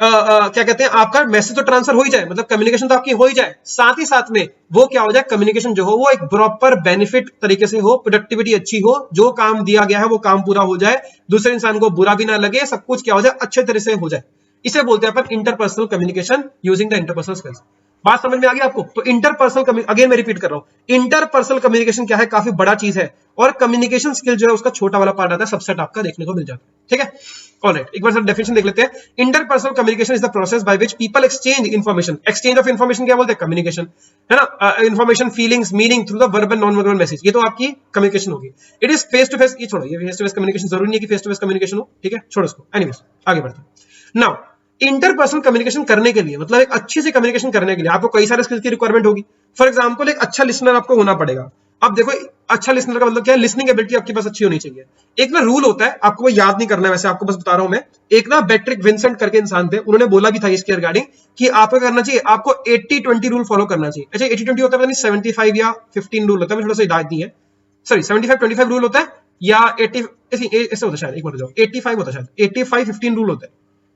क्या कहते हैं, आपका मैसेज तो ट्रांसफर हो ही जाए, मतलब कम्युनिकेशन तो आपकी हो ही जाए, साथ ही साथ में वो क्या हो जाए, कम्युनिकेशन जो हो वो एक प्रॉपर बेनिफिट तरीके से हो, प्रोडक्टिविटी अच्छी हो, जो काम दिया गया है वो काम पूरा हो जाए, दूसरे इंसान को बुरा भी ना लगे, सब कुछ क्या हो जाए, अच्छे तरह से हो जाए। इसे बोलते हैं अपन interpersonal communication using the interpersonal skills. बात समझ में आ गई आपको? तो इंटरपर्सनल, अगेन मैं रिपीट कर रहा हूं, इंटरपर्सनल कम्युनिकेशन क्या है, काफी बड़ा चीज है, और कम्युनिकेशन स्किल जो है उसका छोटा वाला पार्ट आता है, सबसेट आपका देखने को मिल जाता है, ठीक है। ऑलराइट, एक बार सर डेफिनेशन देख लेते हैं। Interpersonal communication is the process by which people exchange information. Exchange of information क्या बोलते हैं, कम्युनिकेशन, है ना। Information, feelings, meaning through the verbal non verbal message, ये तो आपकी कम्युनिकेशन होगी। It is face to face, ये छोड़ो, ये फेस टू फेस कम्युनिकेशन जरूरी नहीं है कि फेस टू फेस कम्युनिकेशन हो, ठीक है, छोड़ो इसको। एनीवेज आगे बढ़ते हैं। नाउ इंटरपर्सनल कम्युनिकेशन करने के लिए, मतलब एक अच्छी से कम्युनिकेशन करने के लिए आपको कई सारे स्किल्स की रिक्वायरमेंट होगी। फॉर एग्जांपल एक अच्छा लिसनर आपको होना पड़ेगा। अब देखो अच्छा लिसनर का मतलब क्या है, लिसनिंग एबिलिटी आपके पास अच्छी होनी चाहिए। एक ना रूल होता है, आपको वो याद नहीं करना है, वैसे आपको बस बता रहा हूं मैं। एक ना बैट्रिक विंसेंट करके इंसान थे, उन्होंने बोला भी था इसके रिगार्डिंग कि आपको करना चाहिए, आपको 80-20 रूल फॉलो करना चाहिए। अच्छा 80-20 होता है, पता नहीं 75 या 15 रूल होता है, थोड़ा सा याद नहीं है, सॉरी 75-25 रूल होता है या 80 ऐसे होता है शायद, एक मिनट जाओ, 85 होता है शायद, 85-15 रूल होता है,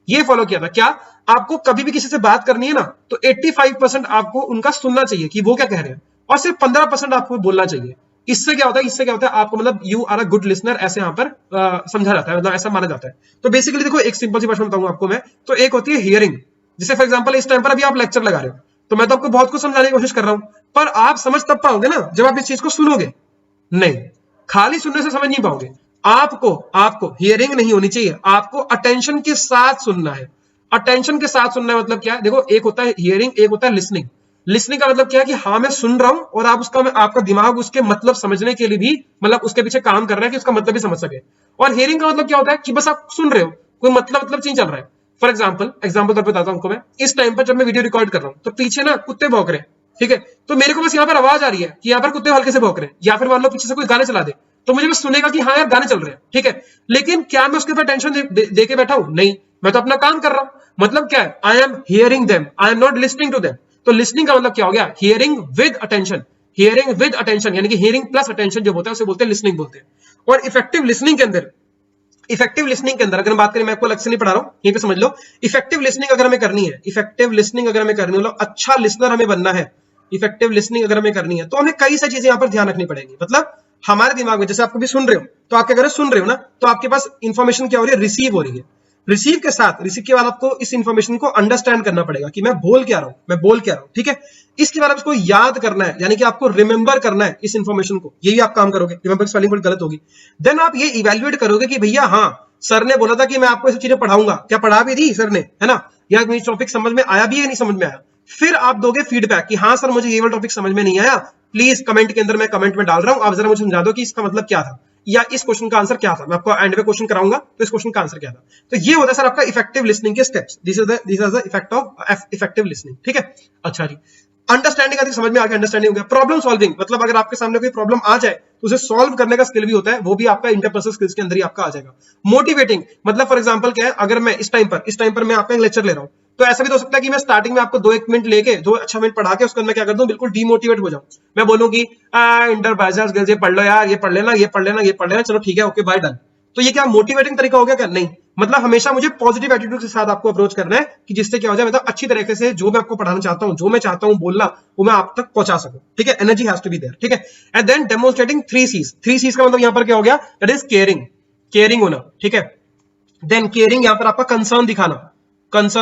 ये फॉलो किया था। क्या आपको कभी भी किसी से बात करनी है ना, तो 85% आपको उनका सुनना चाहिए कि वो क्या कह रहे हैं, और सिर्फ 15% आपको बोलना चाहिए। इससे क्या होता है, इससे क्या होता है, आपको मतलब you are a good listener, ऐसे यहां पर समझा जाता है, मतलब ऐसा माना जाता है। तो बेसिकली देखो एक सिंपल सी भाषा में बताऊंगा आपको मैं, तो एक होती है हियरिंग। जैसे फॉर एग्जांपल इस टाइम पर अभी आप लेक्चर लगा रहे हो, तो मैं तो आपको बहुत कुछ समझाने की कोशिश कर रहा हूं, पर आप समझ तब पाओगे ना जब आप इस चीज को सुनोगे। नहीं, खाली सुनने से समझ नहीं पाओगे। आपको हियरिंग नहीं होनी चाहिए, आपको अटेंशन के साथ सुनना है। अटेंशन के साथ सुनना है मतलब क्या है, देखो एक होता है हियरिंग, एक होता है लिसनिंग। लिसनिंग का मतलब क्या है कि हाँ मैं सुन रहा हूं, और आप उसका, आपका दिमाग उसके मतलब समझने के लिए भी, मतलब उसके पीछे काम कर रहा है कि उसका मतलब भी समझ सके। और हियरिंग का मतलब क्या होता है कि बस आप सुन रहे हो, कोई मतलब नहीं चल रहा है। फॉर एग्जाम्पल तौर पर बताता हूं आपको मैं, इस टाइम पर जब मैं वीडियो रिकॉर्ड कर रहा हूं तो पीछे ना कुत्ते भौंक रहे हैं, ठीक है, तो मेरे को बस यहाँ पर आवाज आ रही है कि यहाँ पर कुत्ते हल्के से भौंक रहे हैं, या फिर मान लो पीछे से कोई गाने चला दे, तो मुझे बस सुनेगा कि हाँ यार गाने चल रहे हैं, ठीक है। लेकिन क्या मैं उसके ऊपर टेंशन दे के बैठा हूं? नहीं, मैं तो अपना काम कर रहा हूं। मतलब क्या है, I am hearing them, I am not listening to them. तो लिसनिंग का मतलब क्या हो गया, hearing with attention. Hearing with attention यानी कि हियरिंग प्लस अटेंशन जो होता है उसे बोलते हैं लिसनिंग बोलते हैं। और इफेक्टिव लिसनिंग के अंदर अगर बात करें, मैं आपको अलग से नहीं पढ़ा रहा हूं, यहीं पे समझ लो। इफेक्टिव लिसनिंग अगर हमें करनी है, इफेक्टिव लिसनिंग अगर हमें करनी है, मतलब अच्छा लिसनर हमें बनना है, इफेक्टिव लिसनिंग अगर हमें करनी है तो हमें कई सारी चीजें यहाँ पर ध्यान रखनी पड़ेगी। मतलब हमारे दिमाग में जैसे आप कभी सुन रहे हो तो आपके अगर सुन रहे हो ना तो आपके पास इंफॉर्मेशन क्या हो रही है, रिसीव हो रही है। रिसीव के साथ, रिसीव के बाद आपको इस इंफॉर्मेशन को अंडरस्टैंड करना पड़ेगा कि मैं बोल क्या रहा हूं, मैं बोल क्या रहा हूं, ठीक है। इसके बाद आपको याद करना है, यानी कि आपको रिमेंबर करना है इस इंफॉर्मेशन को, यही आप काम करोगे। रिमेंबर की स्पेलिंग थोड़ी गलत होगी। देन आप ये इवैल्यूएट करोगे कि भैया हाँ सर ने बोला था कि मैं आपको ऐसी चीजें पढ़ाऊंगा, क्या पढ़ा भी दी सर ने, है ना, या मुझे टॉपिक समझ में आया भी है नहीं समझ में आया। फिर आप दोगे फीडबैक कि हाँ सर मुझे ये वाला टॉपिक समझ में नहीं आया, प्लीज कमेंट के अंदर मैं कमेंट में डाल रहा हूं, आप जरा मुझे समझा दो कि इसका मतलब क्या था, या इस क्वेश्चन का आंसर क्या था। मैं आपको एंड में क्वेश्चन कराऊंगा तो इस क्वेश्चन का आंसर क्या था। तो ये होता है सर आपका इफेक्टिव लिसनिंग के steps. This is the effect of effective listening, ठीक है। अच्छा जी, अंडरस्टैंडिंग आदि समझ में आ गया, अंडरस्टैंडिंग हो गया। प्रॉब्लम सॉल्विंग, मतलब अगर आपके सामने कोई प्रॉब्लम आ जाए तो उसे सॉल्व करने का स्किल भी होता है, वो भी आपका इंटरपर्सनल स्किल्स के अंदर ही आपका आ जाएगा। मोटिवेटिंग, मतलब फॉर एग्जांपल क्या है, अगर मैं इस टाइम पर मैं आपका एक लेक्चर ले रहा हूं तो ऐसा भी तो हो सकता है कि मैं स्टार्टिंग में आपको 2-1 मिनट लेके 2 अच्छा मिनट पढ़ा के उसके अंदर क्या कर दूं, बिल्कुल डीमोटिवेट हो जाऊं। मैं बोलूं कि इंटरपर्सनल स्किल्स ये पढ़ लो यार, ये पढ़ लेना, ये पढ़ लेना, ये पढ़ लेना, चलो ठीक है, ओके बाय, डन। तो ये क्या मोटिवेटिंग तरीका हो गया क्या? नहीं, मतलब हमेशा मुझे पॉजिटिव एटीट्यूड के साथ आपको अप्रोच करना है कि जिससे क्या हो जाए, मतलब अच्छी तरीके से जो मैं आपको पढ़ाना चाहता हूं, जो मैं चाहता हूं बोलना, वो मैं आप तक पहुंचा सकूं, ठीक है। Energy has to be there, ठीक है। And then demonstrating 3 C's। 3 C's का मतलब यहां पर क्या हो गया, दैट इज केयरिंग, केयरिंग होना, ठीक है। देन केयरिंग यहां पर आपका कंसर्न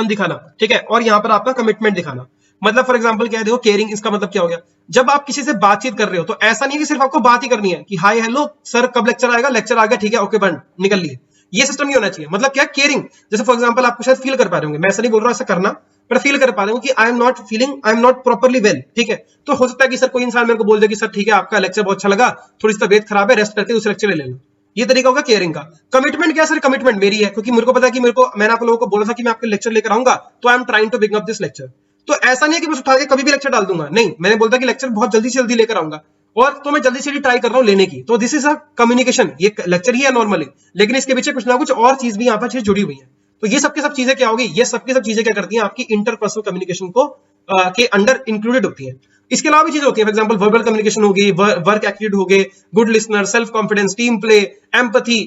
दिखाना, ठीक है। और यहां पर आपका कमिटमेंट दिखाना। मतलब फॉर एग्जांपल क्या है, देखो केयरिंग इसका मतलब क्या हो गया, जब आप किसी से बातचीत कर रहे हो तो ऐसा नहीं है कि सिर्फ आपको बात ही करनी है कि हाय हेलो सर कब लेक्चर आएगा, लेक्चर आ गया, ठीक है, ओके बंद, निकल लिए। ये सिस्टम नहीं होना चाहिए। मतलब क्या केयरिंग, जैसे फॉर एग्जांपल आपको शायद फील कर पा रहे होंगे, मैं ऐसा नहीं बोल रहा हूं ऐसा करना, पर फील कर पा रहे हो कि I am not properly well, ठीक है। तो हो सकता है कि सर कोई इंसान मेरे को बोल दे कि सर ठीक है आपका लेक्चर बहुत अच्छा लगा, थोड़ी सी तबीयत खराब है, रेस्ट करके दूसरे लेक्चर ले लेना। ये तरीका होगा केयरिंग का। कमिटमेंट क्या है सर, कमिटमेंट मेरी है क्योंकि मेरे को पता है कि मैंने आप लोगों को बोला था कि मैं आपके लेक्चर लेकर आऊंगा, तो I am trying to big up this lecture. तो ऐसा नहीं है कि बस उठा के कभी भी लेक्चर डाल दूंगा, नहीं, मैंने बोलता कि लेक्चर बहुत जल्दी से जल्दी लेकर आऊंगा, और तो मैं जल्दी से ट्राई कर रहा हूं लेने की। तो दिस इज अ कम्युनिकेशन, ये लेक्चर ही है नॉर्मली, लेकिन इसके पीछे कुछ ना कुछ और चीज भी यहाँ पर चीज जुड़ी हुई है। तो ये सबकी सब चीजें क्या होगी, ये सबकी सब चीजें क्या करती हैं, आपकी इंटरपर्सनल कम्युनिकेशन को के अंडर इंक्लूडेड होती है। इसके अलावा भी चीजें होती है, फॉर एग्जांपल वर्बल कम्युनिकेशन होगी, वर्क एटीट्यूड हो गए, good listener, self confidence, team play, empathy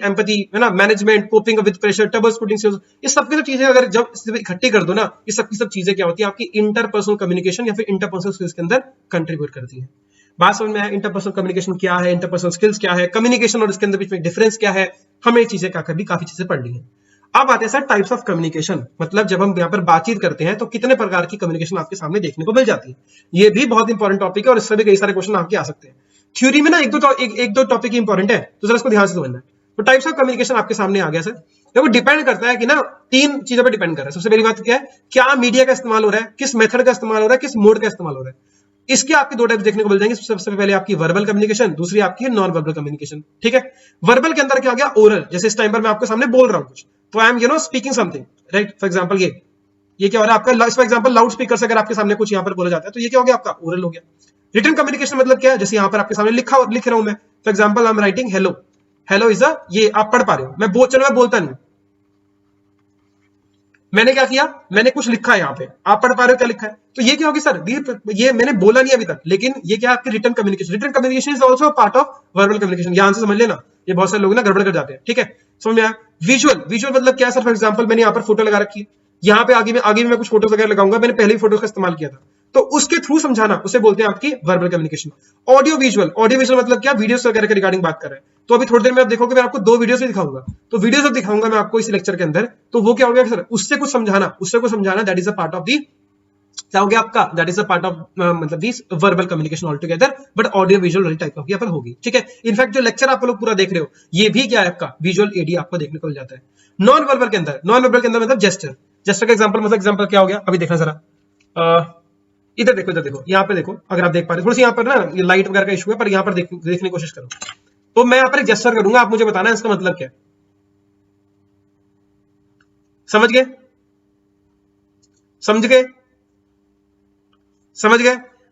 है ना, management, coping with pressure, trouble shooting skills. ये सब की सब चीजें अगर जब इकट्ठी कर दो ना, ये सब की सब चीजें क्या होती है, आपकी इंटरपर्सनल कम्युनिकेशन या फिर इंटरपर्सनल स्किल्स के अंदर कंट्रीब्यूट करती है। बात समझ में आया, इंटरपर्सनल कम्युनिकेशन क्या है, इंटरपर्सनल स्किल्स क्या है, कम्युनिकेशन और इसके अंदर बीच में डिफरेंस क्या है, हमें चीजें क्या करनी, काफी चीजें पढ़ ली है। अब आते हैं सर टाइप्स ऑफ कम्युनिकेशन, मतलब जब हम यहाँ पर बातचीत करते हैं तो कितने प्रकार की कम्युनिकेशन आपके सामने देखने को मिल जाती है। ये भी बहुत इंपॉर्टेंट टॉपिक है और इससे भी कई सारे क्वेश्चन आपके आ सकते हैं। थ्योरी में ना एक दो टॉपिक इंपॉर्टेंट है, तो जरा इसको ध्यान से समझना है। तो टाइप्स ऑफ कम्युनिकेशन आपके सामने आ गया सर। देखो डिपेंड करता है कि ना 3 चीजों पर डिपेंड कर रहा है। सबसे पहली बात क्या है, क्या मीडिया का इस्तेमाल हो रहा है, किस मेथड का इस्तेमाल हो रहा है, किस मोड का इस्तेमाल हो रहा है। इसके आपके 2 टाइप देखने को मिल जाएंगे। सबसे पहले आपकी वर्बल कम्युनिकेशन, दूसरी आपकी है नॉन वर्बल कम्युनिकेशन, ठीक है। वर्बल के अंदर क्या हो गया, ओरल, जैसे इस टाइम पर मैं आपके सामने बोल रहा हूं कुछ, तो I am speaking something, right. For example ये क्या हो रहा है आपका, फॉर एग्जांपल लाउड स्पीकर से अगर आपके सामने कुछ यहाँ पर बोला जाता है तो ये क्या हो गया, आपका ओरल हो गया। रिटन कम्युनिकेशन मतलब क्या है, जैसे यहाँ पर आपके सामने लिख रहा हूं मैं, for example I am writing hello, hello is ये आप पढ़ पा रहे हो, मैं बोलता नहीं, मैंने क्या किया, मैंने कुछ लिखा है यहाँ पे, आप पढ़ पा रहे हो क्या लिखा है। तो ये क्या होगी सर, ये मैंने बोला नहीं अभी तक, लेकिन ये क्या आपकी written communication. Written communication is also part of verbal communication. ध्यान से समझ लेना, ये बहुत सारे लोग ना गड़बड़ कर जाते हैं, ठीक है। समझ में आया। विजुअल मतलब क्या है सर, फॉर एग्जांपल मैंने यहाँ पर फोटो लगा रखी है, यहाँ पे आगे में मैं कुछ फोटोज वगैरह लगाऊंगा, मैंने पहले ही फोटोज का इस्तेमाल किया था, तो उसके थ्रू समझाना, उसे बोलते हैं आपकी वर्बल कम्युनिकेशन। ऑडियो विजुअल मतलब क्या, वीडियोस वगैरह के रिगार्डिंग बात कर रहे हैं। तो अभी थोड़ी देर में आप देखोगे मैं आपको 2 वीडियोस भी दिखाऊंगा, तो वीडियोस जब दिखाऊंगा मैं आपको इस लेक्चर के अंदर, तो वो क्या हो गया सर, उससे कुछ समझाना, that is a part of the, क्या हो गया आपका, that is a part of मतलब this verbal communication all together, but audio visual वाली टाइप ऑफ यहाँ पर होगी, ठीक है। इनफैक्ट जो लेक्चर आप लोग पूरा देख रहे हो, ये भी क्या है आपका विजुअल एडी आपको देखने को मिल जाता है। नॉन वर्बल के अंदर मतलब जेस्चर का एग्जांपल क्या हो गया, अभी देखना जरा, इधर देखो, यहाँ पे देखो, अगर आप देख पा रहे, थोड़ी सी यहाँ पर ना ये लाइट वगैरह का इशू है, पर यहाँ पर देखने की कोशिश करो। तो मैं यहाँ पर एक जेस्चर करूंगा, आप मुझे बताना है इसका मतलब क्या है। समझ गए?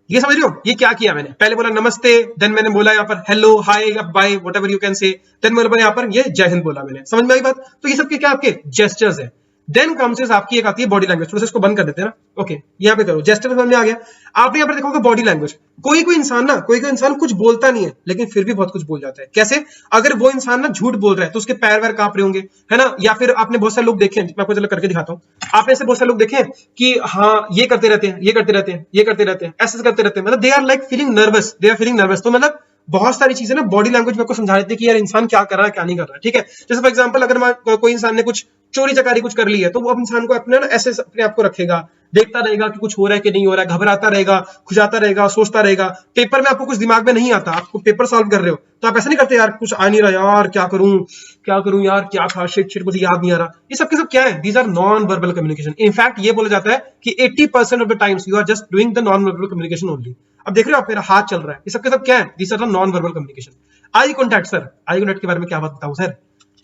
ये समझ रहे हो, ये क्या किया मैंने, पहले बोला नमस्ते, देन मैंने बोला यहाँ पर hello, hi, bye, whatever you can say, then मैंने यहाँ पर ये जय हिंद बोला मैंने। समझ में आई बात? तो ये सब के क्या आपके जेस्चर्स है। देन कम्स इज आपकी एक आती है बॉडी लैंग्वेज। थोड़ा सा इसको बंद कर देते हैं ना। ओके, यहाँ पे करो, जेस्चर समझ में आ गया। आपने यहाँ पर देखोगे बॉडी लैंग्वेज। कोई कोई इंसान कुछ बोलता नहीं है लेकिन फिर भी बहुत कुछ बोल जाता है। कैसे? अगर वो इंसान ना झूठ बोल रहा है तो उसके पैर वैर कांप रहे होंगे, है ना। या फिर आपने बहुत सारे लोग देखे हैं, मैं आपको चलो करके दिखाता हूँ। आपने ऐसे बहुत सारे लोग देखे हैं कि हाँ ये करते रहते हैं, ये करते रहते हैं, ये करते रहते हैं, ऐसे करते रहते हैं, मतलब they are like feeling nervous, they are feeling nervous. तो मतलब बहुत सारी चीजें ना बॉडी लैंग्वेज में आपको समझा देती है कि यार इंसान क्या कर रहा है क्या नहीं कर रहा है, ठीक है। जैसे फॉर एग्जांपल अगर कोई इंसान ने कुछ चोरी चकारी कुछ कर ली है तो वो इंसान को अपने ना ऐसे अपने आप को रखेगा, देखता रहेगा कि कुछ हो रहा है कि नहीं हो रहा है, घबराता रहेगा, खुजाता रहेगा, सोचता रहेगा। पेपर में आपको कुछ दिमाग में नहीं आता, आपको पेपर सॉल्व कर रहे हो तो आप ऐसा नहीं करते यार कुछ आ नहीं रहा यार, क्या करूं यार, क्या था, शिट मुझे याद नहीं आ रहा। ये सब के सब क्या है? These are non verbal communication. In fact ये बोला जाता है कि 80% of the times you are just doing the non verbal communication only. अब देख रहे हो आप, मेरा हाथ चल रहा है, ये सब के सब क्या है? These are the non verbal communication. Eye contact, sir eye contact के बारे में क्या बात बताऊं सर?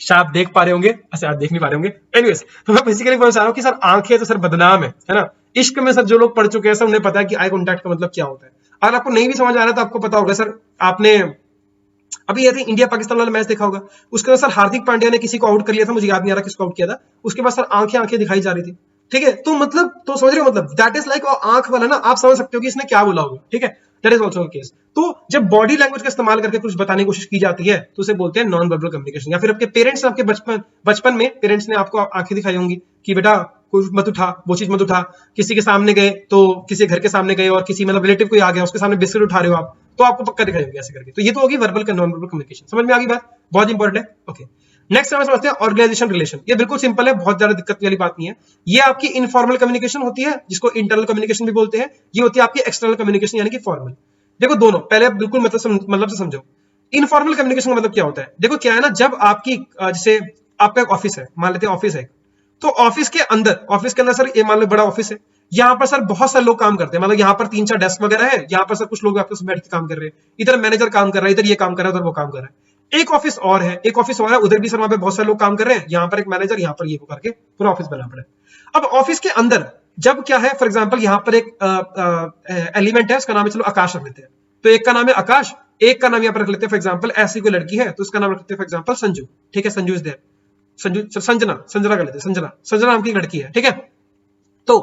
शायद आप देख पा रहे होंगे, अच्छा आप देख नहीं पा रहे होंगे। एनीवेज, तो मैं बेसिकली बोलना चाह रहा हूं कि सर आंखें तो सर बदनाम है ना। इश्क में सर जो लोग पढ़ चुके हैं सर उन्हें पता है कि आई कॉन्टैक्ट का मतलब क्या होता है। अगर आपको नहीं भी समझ आ रहा है तो आपको पता होगा सर, आपने अभी यदि इंडिया पाकिस्तान वाला मैच देखा होगा, उसके बाद सर हार्दिक पांड्या ने किसी को आउट कर लिया था, मुझे याद नहीं आ रहा किसको आउट किया था। उसके बाद सर आंखें दिखाई जा रही थी, ठीक है। तो मतलब तो समझ रहे हो, मतलब दैट इज लाइक आंख वाला ना, आप समझ सकते हो कि इसने क्या बोला होगा, ठीक है। That is also case. तो जब बॉडी लैंग्वेज का इस्तेमाल करके कुछ बताने की कोशिश की जाती है तो उसे बोलते हैं नॉन वर्बल कम्युनिकेशन। या फिर आपके पेरेंट्स ने आपके बचपन में पेरेंट्स ने आपको आंखें दिखाई होंगी कि बेटा कुछ मत उठा, वो चीज मत उठा। किसी के सामने गए तो किसी घर के सामने गए और किसी मतलब रिलेटिव कोई आ गया, उसके सामने बिस्किट उठा रहे हो आप, तो आपको पक्का दिखाई होगी ऐसे करके। तो ये तो होगी वर्बल का नॉन वर्बल कम्युनिकेशन। समझ में आ गई बात? बहुत इंपॉर्टेंट है। ओके, नेक्स्ट हम समझते हैं ऑर्गेनाइजेशन रिलेशन। ये बिल्कुल सिंपल है, बहुत ज्यादा दिक्कत वाली बात नहीं है। ये आपकी इनफॉर्मल कम्युनिकेशन होती है जिसको इंटरनल कम्युनिकेशन भी बोलते हैं। ये होती है आपकी एक्सटर्नल कम्युनिकेशन यानी कि फॉर्मल। देखो दोनों पहले बिल्कुल मतलब से समझो। इनफॉर्मल कम्युनिकेशन का मतलब क्या होता है? देखो क्या है ना, जब आपकी जैसे आपका एक ऑफिस है, मान लेते हैं ऑफिस है, तो ऑफिस के अंदर सर ये मान लो बड़ा ऑफिस है, यहाँ पर सर बहुत सारे लोग काम करते हैं। मतलब यहाँ पर 3-4 डेस्क वगैरह है, यहाँ पर सर कुछ लोग आपस में बैठ के काम कर रहे हैं, इधर मैनेजर काम कर रहा है, इधर ये काम कर रहा है, उधर वो काम कर रहा है। एक ऑफिस और है, उधर भी सर वहां पे बहुत सारे लोग काम कर रहे हैं, यहाँ पर एक मैनेजर, यहाँ पर ये वो करके पूरा ऑफिस बना पड़ा है। अब ऑफिस के अंदर जब क्या है, फॉर एग्जाम्पल यहाँ पर एक एलिमेंट है, उसका नाम है, चलो आकाश रख लेते हैं। तो एक का नाम है आकाश, एक का नाम यहाँ पर रख लेते हैं फॉर एग्जाम्पल, ऐसी कोई लड़की है तो उसका नाम रखते हैं फॉर एग्जाम्पल संजू, ठीक है। संजू इज देयर, संजना कर लेते हैं, संजना नाम की लड़की है, ठीक है। तो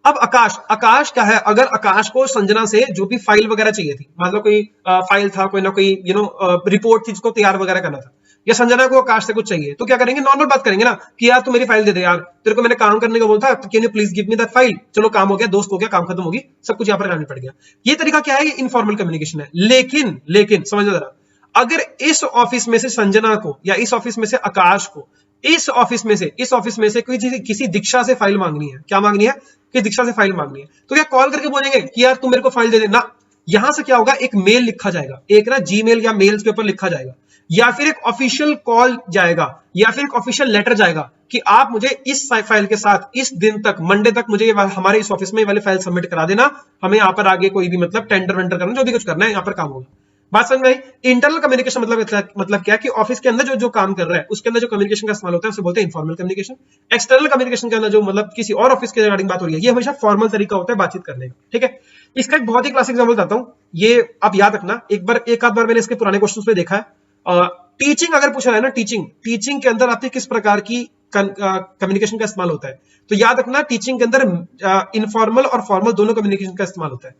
अब आकाश क्या है, अगर आकाश को संजना से जो भी फाइल वगैरह चाहिए थी, मतलब कोई फाइल था, कोई ना कोई रिपोर्ट थी जिसको तैयार वगैरह करना था, या संजना को आकाश से कुछ चाहिए, तो क्या करेंगे? नॉर्मल बात करेंगे ना कि यार तू मेरी फाइल दे दे यार, तेरे को मैंने काम करने को बोला था, can you please give me that file. चलो काम हो गया, दोस्त हो गया, काम खत्म होगी, सब कुछ यहाँ पर करना पड़ गया। ये तरीका क्या है? ये इनफॉर्मल कम्युनिकेशन है। लेकिन समझो जरा, अगर इस ऑफिस में से संजना को या इस ऑफिस में से आकाश को इस ऑफिस में से कोई किसी दीक्षा से फाइल मांगनी है, क्या मांगनी है? कि दीक्षा से फाइल मांगनी है, तो क्या कॉल करके बोलेंगे कि यार तू मेरे को फाइल दे दे ना। यहां से क्या होगा, एक मेल लिखा जाएगा, एक ना जीमेल या मेल्स के ऊपर लिखा जाएगा, या फिर एक ऑफिशियल कॉल जाएगा, या फिर एक ऑफिशियल लेटर जाएगा कि आप मुझे इस फाइल के साथ इस दिन तक, मंडे तक मुझे हमारे इस ऑफिस में वाली फाइल सबमिट करा देना, हमें यहाँ पर आगे कोई भी मतलब टेंडर वेंडर करना, जो भी कुछ करना है यहाँ पर काम होगा। बात समझ में आई? इंटरनल कम्युनिकेशन मतलब क्या है कि ऑफिस के अंदर जो काम कर रहा है उसके अंदर जो कम्युनिकेशन का इस्तेमाल होता है उसे बोलते हैं इनफॉर्मल कम्युनिकेशन। एक्सटर्नल कम्युनिकेशन के अंदर जो मतलब किसी और ऑफिस के रिगार्डिंग बात हो रही है, ये हमेशा फॉर्मल तरीका होता है बातचीज करने का, ठीक है। इसका एक बहुत ही क्लासिक एग्जांपल बताता हूं, ये आप याद रखना। एक आध बार मैंने इसके पुराने क्वेश्चंस में देखा है। टीचिंग अगर पूछा है ना, टीचिंग के अंदर आपके किस प्रकार की कम्युनिकेशन का इस्तेमाल होता है, तो याद रखना टीचिंग के अंदर इनफॉर्मल और फॉर्मल दोनों कम्युनिकेशन का इस्तेमाल होता है।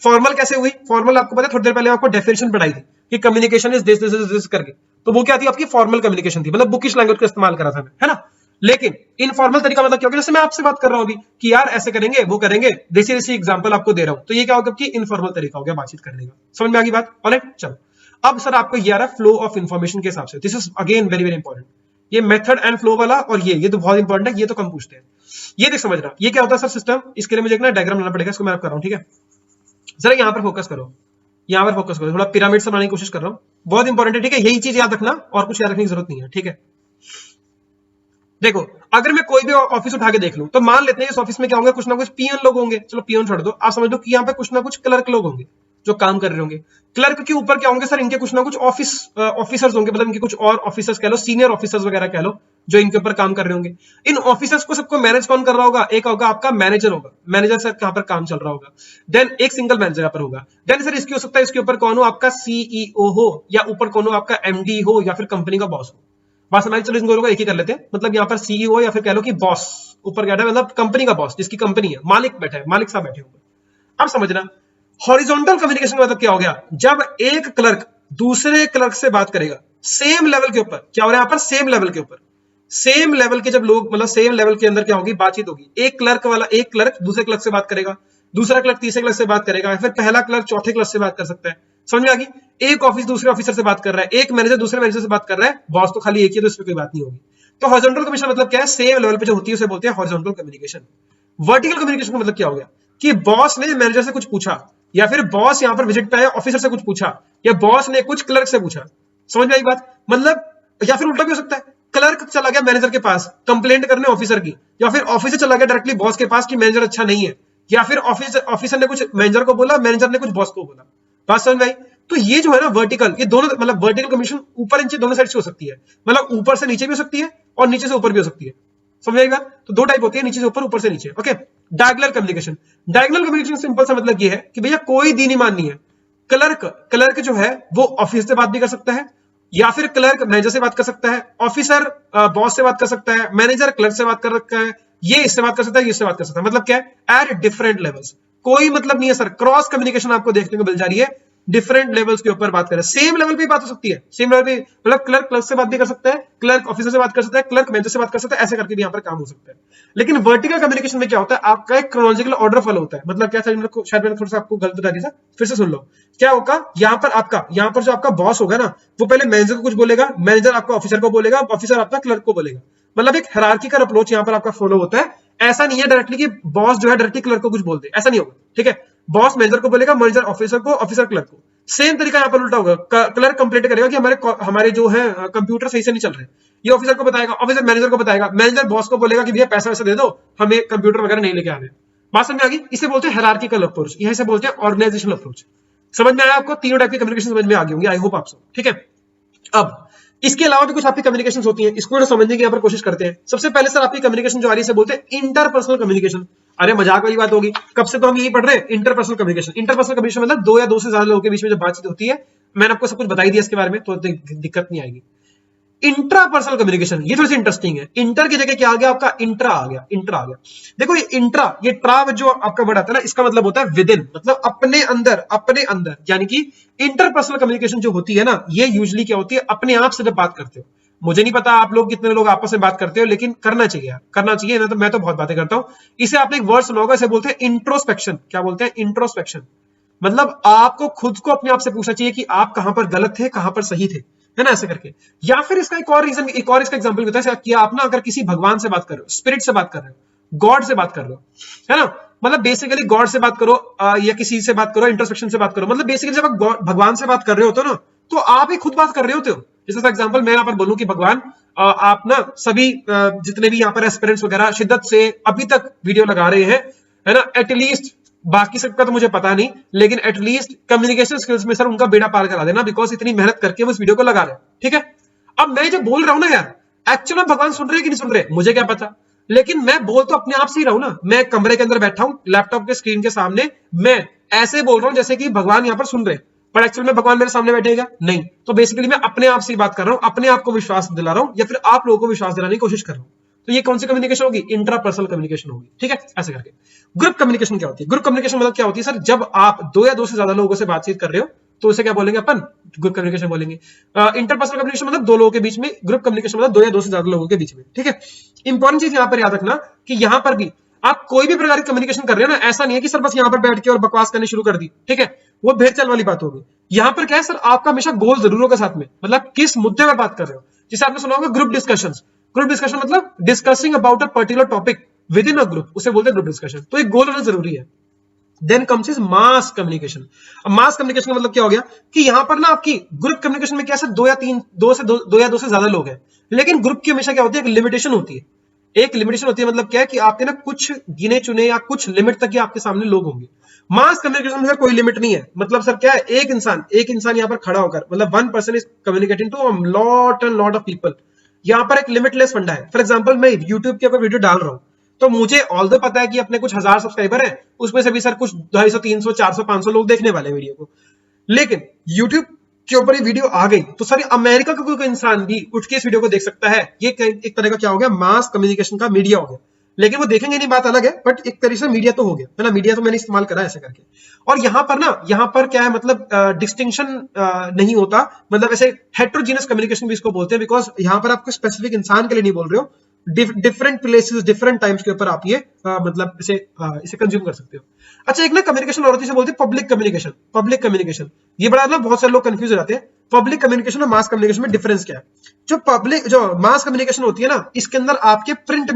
फॉर्मल कैसे हुई? फॉर्मल आपको पता है, थोड़ी देर पहले आपको डेफिनेशन पढ़ाई थी कि कम्युनिकेशन इज दिस करके, तो वो क्या थी? आपकी फॉर्मल कम्युनिकेशन थी, मतलब बुकिश लैंग्वेज का इस्तेमाल करा था मैं, है ना। लेकिन इनफॉर्मल तरीका मतलब क्या होगा? जैसे मैं आपसे बात कर रहा हूं अभी कि यार ऐसे करेंगे, वो करेंगे, देसी एग्जांपल आपको दे रहा हूं, तो ये क्या होगा कि इनफॉर्मल तरीका हो गया बातचीत करने का। समझ में आ गई बात? ऑलराइट, चलो अब सर आपको ये आ रहा है फ्लो ऑफ इन्फॉर्मेशन के हिसाब से। This is again very very important, ये मेथड एंड फ्लो वाला, और ये तो बहुत इंपॉर्टेंट है, ये तो कम पूछते हैं। ये देख समझ रहा, ये क्या होता है सर सिस्टम, इसके लिए मुझे एक ना डायग्राम बनाना पड़ेगा, इसको मैं कर रहा हूं, ठीक है। जरा यहाँ पर फोकस करो, यहाँ पर फोकस करो, थोड़ा पिरामिड से बनाने की कोशिश कर रहा हूँ, बहुत इंपॉर्टेंट है, ठीक है। यही चीज याद रखना, और कुछ याद रखने की जरूरत नहीं है, ठीक है। देखो अगर मैं कोई भी ऑफिस उठा के देख लूं, तो मान लेते हैं इस ऑफिस में क्या होंगे, कुछ ना कुछ पियन लोग होंगे, चलो पियन छोड़ दो, आप समझ लो कि यहाँ पे कुछ ना कुछ क्लर्क लोग होंगे जो काम कर रहे होंगे। क्लर्क के ऊपर क्या होंगे सर, इनके कुछ ना कुछ ऑफिसर्स होंगे, मतलब इनके कुछ और ऑफिसर्स कह लो, सीनियर ऑफिसर्स वगैरह कह लो, जो इनके ऊपर काम कर रहे होंगे। इन ऑफिसर्स को सबको मैनेज कौन कर रहा होगा? एक होगा आपका मैनेजर, होगा मैनेजर सर कहां पर काम चल रहा होगा, देन एक सिंगल मैनेजर पर होगा, देन सर इसकी हो सकता है इसके ऊपर कौन हो, आपका सीईओ हो, या ऊपर कौन हो, आपका एमडी हो, या फिर कंपनी का बॉस हो। बात समझ, चलो इन दोनों को एक ही कर लेते हैं। मतलब यहाँ पर सीईओ या फिर कह लो कि बॉस ऊपर बैठा है, मतलब कंपनी का बॉस, जिसकी कंपनी है, मालिक बैठा है, मालिक साहब बैठे होंगे। अब समझना हॉरिजॉन्टल कम्युनिकेशन का मतलब क्या हो गया, जब एक क्लर्क दूसरे क्लर्क से बात करेगा सेम लेवल के ऊपर। क्या हो रहा है यहाँ पर, सेम लेवल के ऊपर, सेम लेवल के जब लोग, मतलब सेम लेवल के अंदर क्या होगी, बातचीत होगी। एक क्लर्क दूसरे क्लर्क से बात करेगा, दूसरा क्लर्क तीसरे क्लर्क से बात करेगा, फिर पहला क्लर्क चौथे क्लर्क से बात कर सकता है। समझ में आ गई? एक ऑफिस दूसरे ऑफिसर से बात कर रहा है, एक मैनेजर दूसरे मैनेजर से बात कर रहा है, बॉस तो खाली एक ही है, तो इसमें कोई बात नहीं होगी। तो हॉरिजॉन्टल कम्युनिकेशन मतलब क्या है, सेम लेवल पे जो होती है उसे बोलते हैं हॉरिजॉन्टल कम्युनिकेशन। वर्टिकल कम्युनिकेशन का मतलब क्या हो गया कि बॉस ने मैनेजर से कुछ पूछा, या फिर बॉस यहाँ पर विजिट पे आया ऑफिसर से कुछ पूछा, या बॉस ने कुछ क्लर्क से पूछा। समझ में आई बात? मतलब या फिर उल्टा भी हो सकता है, क्लर्क चला गया मैनेजर के पास कंप्लेंट करने ऑफिसर की, या फिर ऑफिसर चला गया डायरेक्टली बॉस के पास कि मैनेजर अच्छा नहीं है, या फिर ऑफिसर ने कुछ मैनेजर को बोला, मैनेजर ने कुछ बॉस को बोला। बात समझ में आई? तो ये जो है ना वर्टिकल, ये दोनों मतलब वर्टिकल कम्युनिकेशन ऊपर नीचे दोनों साइड से हो सकती है, मतलब ऊपर से नीचे भी हो सकती है और नीचे से ऊपर भी हो सकती है। समझ आई बात? तो दो टाइप होती है, नीचे से ऊपर, ऊपर से नीचे। Okay, diagonal communication. Diagonal communication simple सा मतलब ये है कि भैया कोई दीन ईमान नहीं है। क्लर्क जो है वो ऑफिस से बात भी कर सकता है, या फिर क्लर्क मैनेजर से बात कर सकता है, ऑफिसर बॉस से बात कर सकता है, मैनेजर क्लर्क से बात कर सकता है, ये इससे बात कर सकता है, ये इससे बात कर सकता है। मतलब क्या है, एट डिफरेंट लेवल्स। कोई मतलब नहीं है सर, क्रॉस कम्युनिकेशन आपको देखने को मिल जा रही है, डिफरेंट लेवल्स के ऊपर बात करें। सेम लेवल पे बात हो सकती है, सेम लेवल पे, मतलब क्लर्क क्लर्क से बात भी कर सकता है, क्लर्क ऑफिसर से बात कर सकता है, क्लर्क मैनेजर से बात कर सकता है, ऐसे करके भी यहाँ पर काम हो सकता है। लेकिन वर्टिकल कम्युनिकेशन में क्या होता है, आपका एक क्रोनोलॉजिकल ऑर्डर फॉलो होता है। मतलब क्या था, शायद मैंने थोड़ा सा आपको गलत बता दिया था, फिर से सुन लो। क्या होगा यहाँ पर जो आपका बॉस होगा ना, वो पहले मैनेजर को कुछ बोलेगा, मैनेजर आपका ऑफिसर को बोलेगा, ऑफिसर आपका क्लर्क को बोलेगा। मतलब एक हायरार्किकल अप्रोच यहाँ पर आपका फॉलो होता है। ऐसा नहीं है डायरेक्टली कि बॉस जो है डायरेक्टली क्लर्क को कुछ बोल दे, ऐसा नहीं होगा। ठीक है, बॉस मैनेजर को बोलेगा, मैनेजर ऑफिसर को, ऑफिसर क्लर्क को। सेम तरीका यहाँ पर उल्टा होगा, क्लर्क कंप्लेंट करेगा कि हमारे जो है कंप्यूटर सही से नहीं चल रहे, ये ऑफिसर को बताएगा, ऑफिसर मैनेजर को बताएगा, मैनेजर बॉस को बोलेगा कि भैया पैसा वैसा दे दो, हमें कंप्यूटर वगैरह नहीं लेके आने। बात समझ में आ गई? इसे बोलते हैं हायरार्किकल अप्रोच, यही से बोलते हैं ऑर्गेनाइजेशनल अप्रोच। समझ में आया आपको? तीनों टाइप की कम्युनिकेशन समझ में आ गई होंगी, आई होप आप सब। ठीक है, अब इसके अलावा भी कुछ आपकी कम्युनिकेशन होती है, इसको समझने की यहाँ पर कोशिश करते हैं। सबसे पहले सर आपकी कम्युनिकेशन जो आ रही है बोलते हैं इंटरपर्सनल कम्युनिकेशन। अरे मजाक वाली बात होगी, कब से तो हम यही पढ़ रहे हैं, इंटरपर्सनल कम्युनिकेशन। इंटरपर्सनल कम्युनिकेशन मतलब दो या दो से ज्यादा लोगों के बीच में जब बातचीत होती है। मैंने आपको सब कुछ बताई दिया इसके बारे में, तो दिक्कत नहीं आएगी। इंट्रापर्सनल कम्युनिकेशन, ये थोड़ी सी इंटरेस्टिंग है। इंटर की जगह क्या आ गया आपका, इंट्रा आ गया। इंट्रा आ गया, देखो ये इंट्रा, ये ट्रा जो आपका वर्ड आता है ना, इसका मतलब होता है विद इन, मतलब अपने अंदर, अपने अंदर। यानी कि इंटरपर्सनल कम्युनिकेशन जो होती है ना, ये यूजुअली क्या होती है, अपने आप से जब बात करते हो। मुझे नहीं पता आप लोग कितने लोग आपस में बात करते हो, लेकिन करना चाहिए यार, करना चाहिए ना। तो मैं तो बहुत बातें करता हूं। इसे आपने एक वर्ड सुना होगा, इसे बोलते हैं इंट्रोस्पेक्शन। क्या बोलते हैं? इंट्रोस्पेक्शन। मतलब आपको खुद को अपने आप से पूछना चाहिए कि आप कहां पर गलत थे, कहां पर सही थे, है ना, ऐसे करके। या फिर इसका एक और रीजन, एक और इसका एग्जांपल होता है कि आप ना अगर किसी भगवान से बात कर रहे हो, स्पिरिट से बात कर रहे हो, गॉड से बात कर रहे हो, है ना, मतलब बेसिकली गॉड से बात करो या किसी से बात करो, इंट्रोस्पेक्शन से बात करो। मतलब बेसिकली जब आप भगवान से बात कर रहे होते हो ना, तो आप ही खुद बात कर रहे होते हो। जैसे फॉर एग्जांपल मैं यहाँ पर बोलूं कि भगवान आप ना सभी जितने भी यहाँ पर एस्पिरेंट्स वगैरह शिद्दत से अभी तक वीडियो लगा रहे हैं, है ना, एटलीस्ट, बाकी सबका तो मुझे पता नहीं, लेकिन एटलीस्ट कम्युनिकेशन स्किल्स में सर उनका बेड़ा पार करा देना, बिकॉज इतनी मेहनत करके वो इस वीडियो को लगा रहे हैं। ठीक है, अब मैं जो बोल रहा हूं ना यार, एक्चुअली में भगवान सुन रहे कि नहीं सुन रहे मुझे क्या पता, लेकिन मैं बोल तो अपने आप से ही रहा हूं ना। मैं कमरे के अंदर बैठा हूं, लैपटॉप के स्क्रीन के सामने, मैं ऐसे बोल रहा हूं जैसे कि भगवान यहाँ पर सुन रहे, पर एक्चुअल में भगवान मेरे सामने बैठेगा नहीं। तो बेसिकली मैं अपने आप से ही बात कर रहा हूं, अपने आप को विश्वास दिला रहा हूं, या फिर आप लोगों को विश्वास दिलाने की कोशिश कर रहा हूं। तो ये कौन सी कम्युनिकेशन होगी? इंट्रापर्सनल कम्युनिकेशन होगी। ठीक है, ऐसे करके। ग्रुप कम्युनिकेशन क्या होती है? ग्रुप कम्युनिकेशन मतलब क्या होती है सर, जब आप दो या दो से ज्यादा लोगों से बातचीत कर रहे हो, तो उसे क्या बोलेंगे अपन? ग्रुप कम्युनिकेशन बोलेंगे। इंटरपर्सनल कम्युनिकेशन मतलब दो लोगों के बीच में, ग्रुप कम्युनिकेशन मतलब दो या दो से ज्यादा लोगों के बीच में। ठीक है, इंपॉर्टेंट चीज यहां पर याद रखना कि यहां पर भी आप कोई भी प्रकार की कम्युनिकेशन कर रहे हो ना, ऐसा नहीं है कि सर बस यहां पर बैठ के और बकवास करनी शुरू कर दी। ठीक है, वो भेड़ चाल वाली बात होगी। यहां पर क्या है सर, आपका हमेशा गोल जरूर होगा साथ में, मतलब किस मुद्दे पर बात कर रहे हो। जैसे आपने सुना होगा ग्रुप डिस्कशंस। ग्रुप डिस्कशन मतलब discussing about a particular topic with in a group, उसे बोलते हैं ग्रुप डिस्कशन। तो एक गोल होना जरूरी है। Then comes is mass communication. अब मास कम्युनिकेशन का मतलब क्या हो गया कि यहां पर ना आपकी ग्रुप कम्युनिकेशन में क्या सर, दो या दो से ज्यादा लोग हैं, लेकिन ग्रुप की हमेशा क्या होती है, एक लिमिटेशन होती है। एक लिमिटेशन होती है, मतलब क्या है कि आपके ना कुछ गिने चुने या कुछ लिमिट तक ही आपके सामने लोग होंगे। मास कम्युनिकेशन में सर कोई लिमिट नहीं है। मतलब सर क्या है, एक इंसान यहाँ पर खड़ा होकर, मतलब one person is communicating to lot and lot of people. यहाँ पर एक लिमिटलेस फंडा है। फॉर एग्जांपल मैं यूट्यूब के ऊपर वीडियो डाल रहा हूं, तो मुझे ऑल्दो पता है कि अपने कुछ 1000 सब्सक्राइबर हैं, उसमें से भी सर कुछ 250, 300, 400, 500 लोग देखने वाले वीडियो को। लेकिन यूट्यूब के ऊपर ये वीडियो आ गई तो सारी अमेरिका का कोई इंसान भी उठ के इस वीडियो को देख सकता है। ये एक तरह का क्या हो गया, मास कम्युनिकेशन का मीडिया हो गया। लेकिन वो देखेंगे नहीं, बात अलग है, बट एक तरीके से मीडिया तो हो गया है ना, मीडिया तो मैंने इस्तेमाल करा ऐसे करके। और यहाँ पर क्या है, मतलब डिस्टिंक्शन नहीं होता, मतलब ऐसे हेट्रोजीनियस कम्युनिकेशन भी इसको बोलते हैं, बिकॉज यहाँ पर आपको स्पेसिफिक इंसान के लिए नहीं बोल रहे हो, डिफरेंट प्लेसेस डिफरेंट टाइम्स के ऊपर आप ये मतलब इसे कंज्यूम कर सकते हो। अच्छा, एक ना कम्युनिकेशन और चीजें बोलते हैं पब्लिक कम्युनिकेशन। पब्लिक कम्युनिकेशन ये बड़ा ना बहुत सारे लोग कंफ्यूज हो जाते हैं। पब्लिक कम्युनिकेशन और मास कम्युनिकेशन में डिफरेंस क्या है। जो मास कम्युनिकेशन होती है ना, इसके अंदर आपके प्रिंट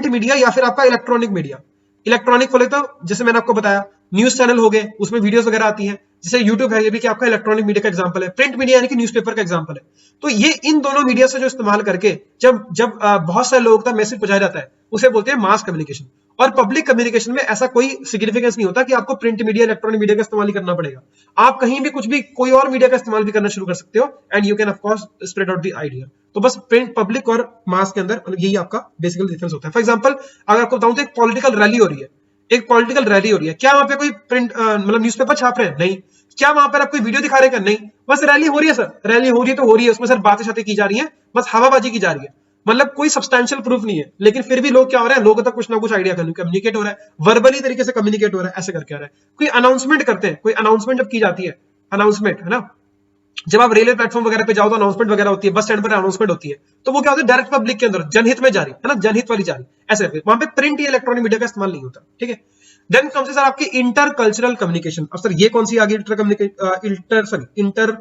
मीडिया या फिर आपका इलेक्ट्रॉनिक बोले तो जैसे मैंने आपको बताया न्यूज चैनल हो गए, उसमें वीडियोस वगैरह आती हैं, जैसे यूट्यूब है, ये भी कि आपका इलेक्ट्रॉनिक मीडिया का एग्जांपल है। प्रिंट मीडिया यानी कि न्यूज़पेपर का एग्जांपल है। तो ये इन दोनों मीडिया से जो इस्तेमाल करके जब बहुत सारे लोगों तक मैसेज पहुंचाया जाता है, उसे बोलते हैं मास कम्युनिकेशन। और पब्लिक कम्युनिकेशन में ऐसा कोई सिग्निफिकेंस नहीं होता कि आपको प्रिंट मीडिया इलेक्ट्रॉनिक मीडिया का इस्तेमाल ही करना पड़ेगा। आप कहीं भी कुछ भी कोई और मीडिया का इस्तेमाल भी करना शुरू कर सकते हो, and you can of course spread out the idea. तो बस प्रिंट, पब्लिक और मास के अंदर यही आपका बेसिकल डिफरेंस होता है। फॉर एग्जांपल अगर आपको बताऊं तो एक पॉलिटिकल रैली हो रही है, क्या वहां पे कोई प्रिंट मतलब न्यूज़पेपर छाप रहे हैं? नहीं। क्या वहां पर आप कोई वीडियो दिखा रहे हैं? नहीं। बस रैली हो रही है सर, रैली हो रही है तो हो रही है, उसमें सर बातें की जा रही है, बस हवाबाजी की जा रही है, मतलब कोई सब्सटैंशियल प्रूफ नहीं है। लेकिन फिर भी लोग क्या हो रहे हैं, लोगों तक कुछ ना कुछ आइडिया कम्युनिकेट हो रहा है, वर्बली तरीके से कम्युनिकेट हो रहा है, ऐसे करके आ रहा है। कोई अनाउंसमेंट करते हैं, कोई अनाउंसमेंट जब की जाती है, अनाउंसमेंट है ना, जब आप रेलवे प्लेटफॉर्म वगैरह पे जाओ तो अनाउंसमेंट वगैरह होती है, बस स्टैंड पर अनाउंसमेंट होती है, तो वो क्या होता है, डायरेक्ट पब्लिक के अंदर जनहित में जारी है ना, जनहित वाली जारी, ऐसे वहां पे प्रिंट या इलेक्ट्रॉनिक मीडिया का इस्तेमाल नहीं होता। ठीक है। देन कम से सर आपकी इंटर कल्चरल कम्युनिकेशन। अब सर ये कौन सी आ गई, इंटर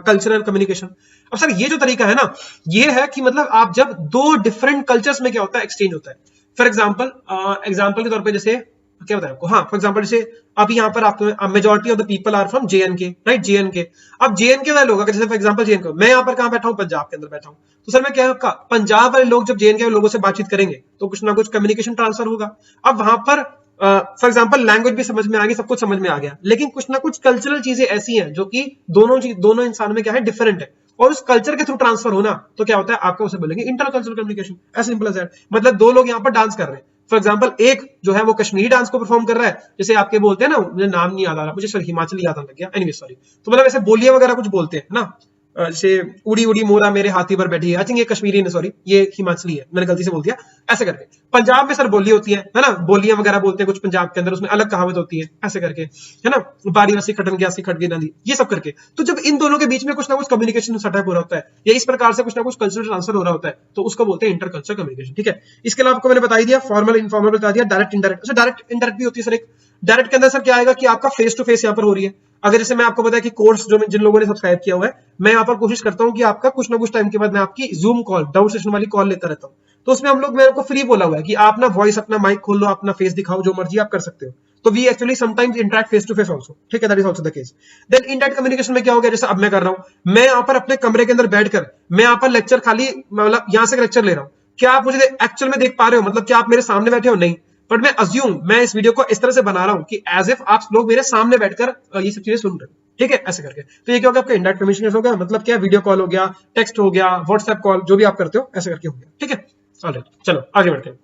कल्चरल कम्युनिकेशन। अब सर ये जो तरीका है ना, ये है कि मतलब आप जब दो डिफरेंट कल्चर्स में क्या होता है, एक्सचेंज होता है। फॉर एग्जाम्पल के तौर पे जैसे क्या बताया आपको, हाँ फॉर एग्जांपल जैसे अभी यहाँ पर आपको majority of the people are from JNK, right, JNK. अब जेएनके वाले लोग, जैसे फॉर एग्जांपल जेएनके, मैं यहाँ पर कहाँ बैठा हूँ, पंजाब के अंदर बैठा हूँ, तो सर मैं क्या आपका पंजाब वाले लोग जब जेएनके वाले लोगों से बातचीत करेंगे तो कुछ ना कुछ कम्युनिकेशन ट्रांसफर होगा। अब वहां पर फॉर एग्जांपल लैंग्वेज भी समझ में आ गई, सब कुछ समझ में आ गया, लेकिन कुछ ना कुछ कल्चरल चीजें ऐसी हैं जो कि दोनों इंसान में क्या है, डिफरेंट है, और उस कल्चर के थ्रू ट्रांसफर होना, तो क्या होता है, आपको उसे बोलेंगे inter cultural communication. As simple as that. मतलब दो लोग यहाँ पर डांस कर रहे हैं, फॉर एग्जांपल एक जो है वो कश्मीरी डांस को परफॉर्म कर रहा है, जैसे आपके बोलते हैं ना, मुझे नाम नहीं याद आ रहा, मुझे सर हिमाचली याद आने लग गया, एनीवे सॉरी। तो मतलब ऐसे बोलियां वगैरह कुछ बोलते हैं ना, जैसे उड़ी उड़ी मोरा मेरे हाथी पर बैठी है, आई थिंक ये कश्मीरी है, सॉरी ये हिमाचली है, मैंने गलती से बोल दिया, ऐसे करके। पंजाब में सर बोली होती है ना, बोलियां वगैरह बोलते हैं कुछ पंजाब के अंदर, उसमें अलग कहावत होती है, ऐसे करके, है ना, बारी रस्सी खटन गया खट गई नदी, ये सब करके। तो जब इन दोनों के बीच में कुछ ना कुछ कम्युनिकेशन सेटअप हो रहा होता है, या इस प्रकार से कुछ ना कुछ कल्चरल ट्रांसफर हो रहा होता है, तो उसको बोलते हैं इंटर कल्चरल कम्युनिकेशन। ठीक है। इसके अलावा आपको मैंने बता दिया फॉर्मल इनफॉर्मल बता दिया, डायरेक्ट इंडायरेक्ट। अच्छा, डायरेक्ट इंडायरेक्ट भी होती है सर। एक डायरेक्ट के अंदर सर क्या आएगा कि आपका फेस टू फेस यहाँ पर हो रही है। अगर जैसे मैं आपको बताया कि कोर्स जो जिन लोगों ने सब्सक्राइब किया हुआ है, मैं यहाँ पर कोशिश करता हूँ कि आपका कुछ ना कुछ टाइम के बाद मैं आपकी जूम कॉल, डाउट सेशन वाली कॉल लेता रहता हूँ। तो उसमें हम लोग, मेरे को फ्री बोला हुआ है कि आप ना वॉइस अपना माइक खोल लो, अपना फेस दिखाओ, जो मर्जी आप कर सकते हो। तो we actually sometimes interact face to face also. ठीक है, that is also the case. Then indirect communication में क्या हो गया, जैसे अब मैं कर रहा हूँ, मैं यहाँ पर अपने कमरे के अंदर बैठकर मैं यहाँ पर लेक्चर खाली, मतलब यहाँ से लेक्चर ले रहा हूँ, क्या आप मुझे एक्चुअल में देख पा रहे हो, मतलब क्या आप मेरे सामने बैठे हो? नहीं, बट मैं अज्यूम, मैं इस वीडियो को इस तरह से बना रहा हूँ कि एज इफ आप लोग मेरे सामने बैठकर ये सब चीजें सुन रहे हो। ठीक है, ऐसे करके। तो ये क्या हो गया, आपका इंडायरेक्ट कम्युनिकेशन हो गया, मतलब क्या, वीडियो कॉल हो गया, टेक्स्ट हो गया, व्हाट्सएप कॉल, जो भी आप करते हो ऐसे करके हो गया। ठीक है, ऑलराइट, चलो आगे बढ़ते हैं।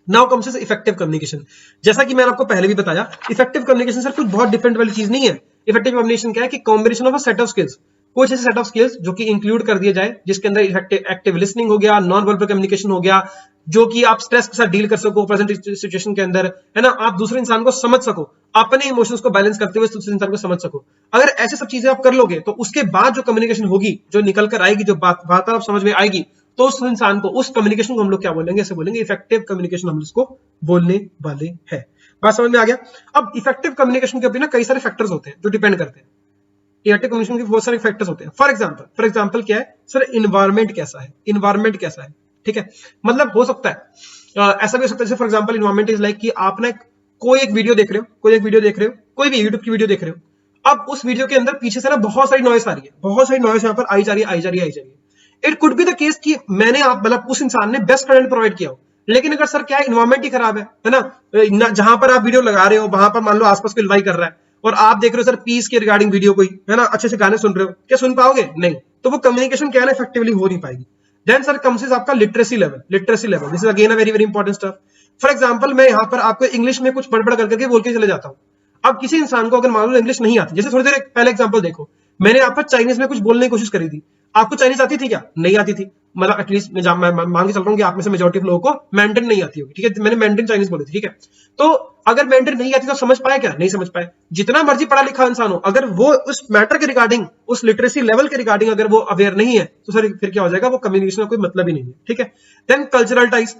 Now comes effective communication. जैसा कि मैंने आपको पहले भी बताया, इफेक्टिव कम्युनिकेशन सर कुछ बहुत डिफरेंट वाली चीज नहीं है। इफेक्टिव कम्युनिकेशन क्या है कि combination of a set of skills, कुछ ऐसे सेट ऑफ स्किल्स जो कि इंक्लूड कर दिए जाए, जिसके अंदर एक्टिव लिसनिंग हो गया, नॉन वर्बल कम्युनिकेशन हो गया, जो कि आप स्ट्रेस के साथ डील कर सको प्रेजेंट सिचुएशन के अंदर, है ना, आप दूसरे इंसान को समझ सको, अपने इमोशंस को बैलेंस करते हुए दूसरे इंसान को समझ सको। अगर ऐसे सब चीजें आप कर लोगे, तो उसके बाद जो कम्युनिकेशन होगी, जो निकल कर आएगी, जो बात आप समझ में आएगी, तो उस इंसान को, उस कम्युनिकेशन को हम लोग क्या बोलेंगे, ऐसे बोलेंगे इफेक्टिव कम्युनिकेशन, हम इसको बोलने वाले हैं। बात समझ में आ गया। अब इफेक्टिव कम्युनिकेशन के ऊपर ना कई सारे फैक्टर्स होते हैं जो डिपेंड करते हैं। इफेक्टिव कम्युनिकेशन के बहुत सारे फैक्टर्स होते हैं। फॉर एग्जांपल क्या है सर, इन्वायरमेंट कैसा है। ठीक है, मतलब हो सकता है ऐसा भी हो सकता है, for example environment is like कि आप ना कोई एक वीडियो देख रहे हो, कोई भी यूट्यूब की वीडियो देख रहे हो। अब उस वीडियो के अंदर पीछे से ना बहुत सारी नॉइस आ रही है, यहाँ पर आई जा रही है। It could be the case कि मैंने आप, मतलब उस इंसान ने बेस्ट कंटेंट प्रोवाइड किया हो, लेकिन अगर सर क्या है, इन्वायरमेंट ही खराब है ना, जहां पर आप वीडियो लगा रहे हो वहां पर मान लो आसपास कोई लड़ाई कर रहा है, और आप देख रहे हो सर पीस के रिगार्डिंग वीडियो कोई, है ना, अच्छे से गाने सुन रहे हो, क्या सुन पाओगे? नहीं। तो वो कम्युनिकेशन क्या है, इफेक्टिवली हो नहीं पाएगी। देन सर कम्स इज आपका literacy level. This is again a very very important stuff. For example मैं यहाँ पर आपको इंग्लिश में कुछ बड़बड़ करके बोल के चले जाता हूँ। अब किसी इंसान को अगर मान लो इंग्लिश नहीं आती, जैसे थोड़ी देर पहले एग्जांपल देखो, मैंने आप पर चाइनीज में कुछ बोलने की कोशिश करी थी, आपको चाइनीज आती थी क्या? नहीं आती थी, मतलब एटलीस्ट मैं मान के चल रहा हूँ कि आप में से मेजॉरिटी ऑफ लोगों को मैंड्रिन नहीं आती होगी, ठीक है, मैंने मैंड्रिन चाइनीज बोली थी, ठीक है। तो अगर मैंड्रिन नहीं आती तो समझ पाए क्या? नहीं समझ पाए। जितना मर्जी पढ़ा लिखा इंसान हो, अगर वो उस मैटर के रिगार्डिंग, उस लिटरेसी लेवल के रिगार्डिंग अगर वो अवेयर नहीं है, तो सर फिर क्या हो जाएगा, वो कम्युनिकेशन का कोई मतलब ही नहीं है, ठीक है। Then cultural ties,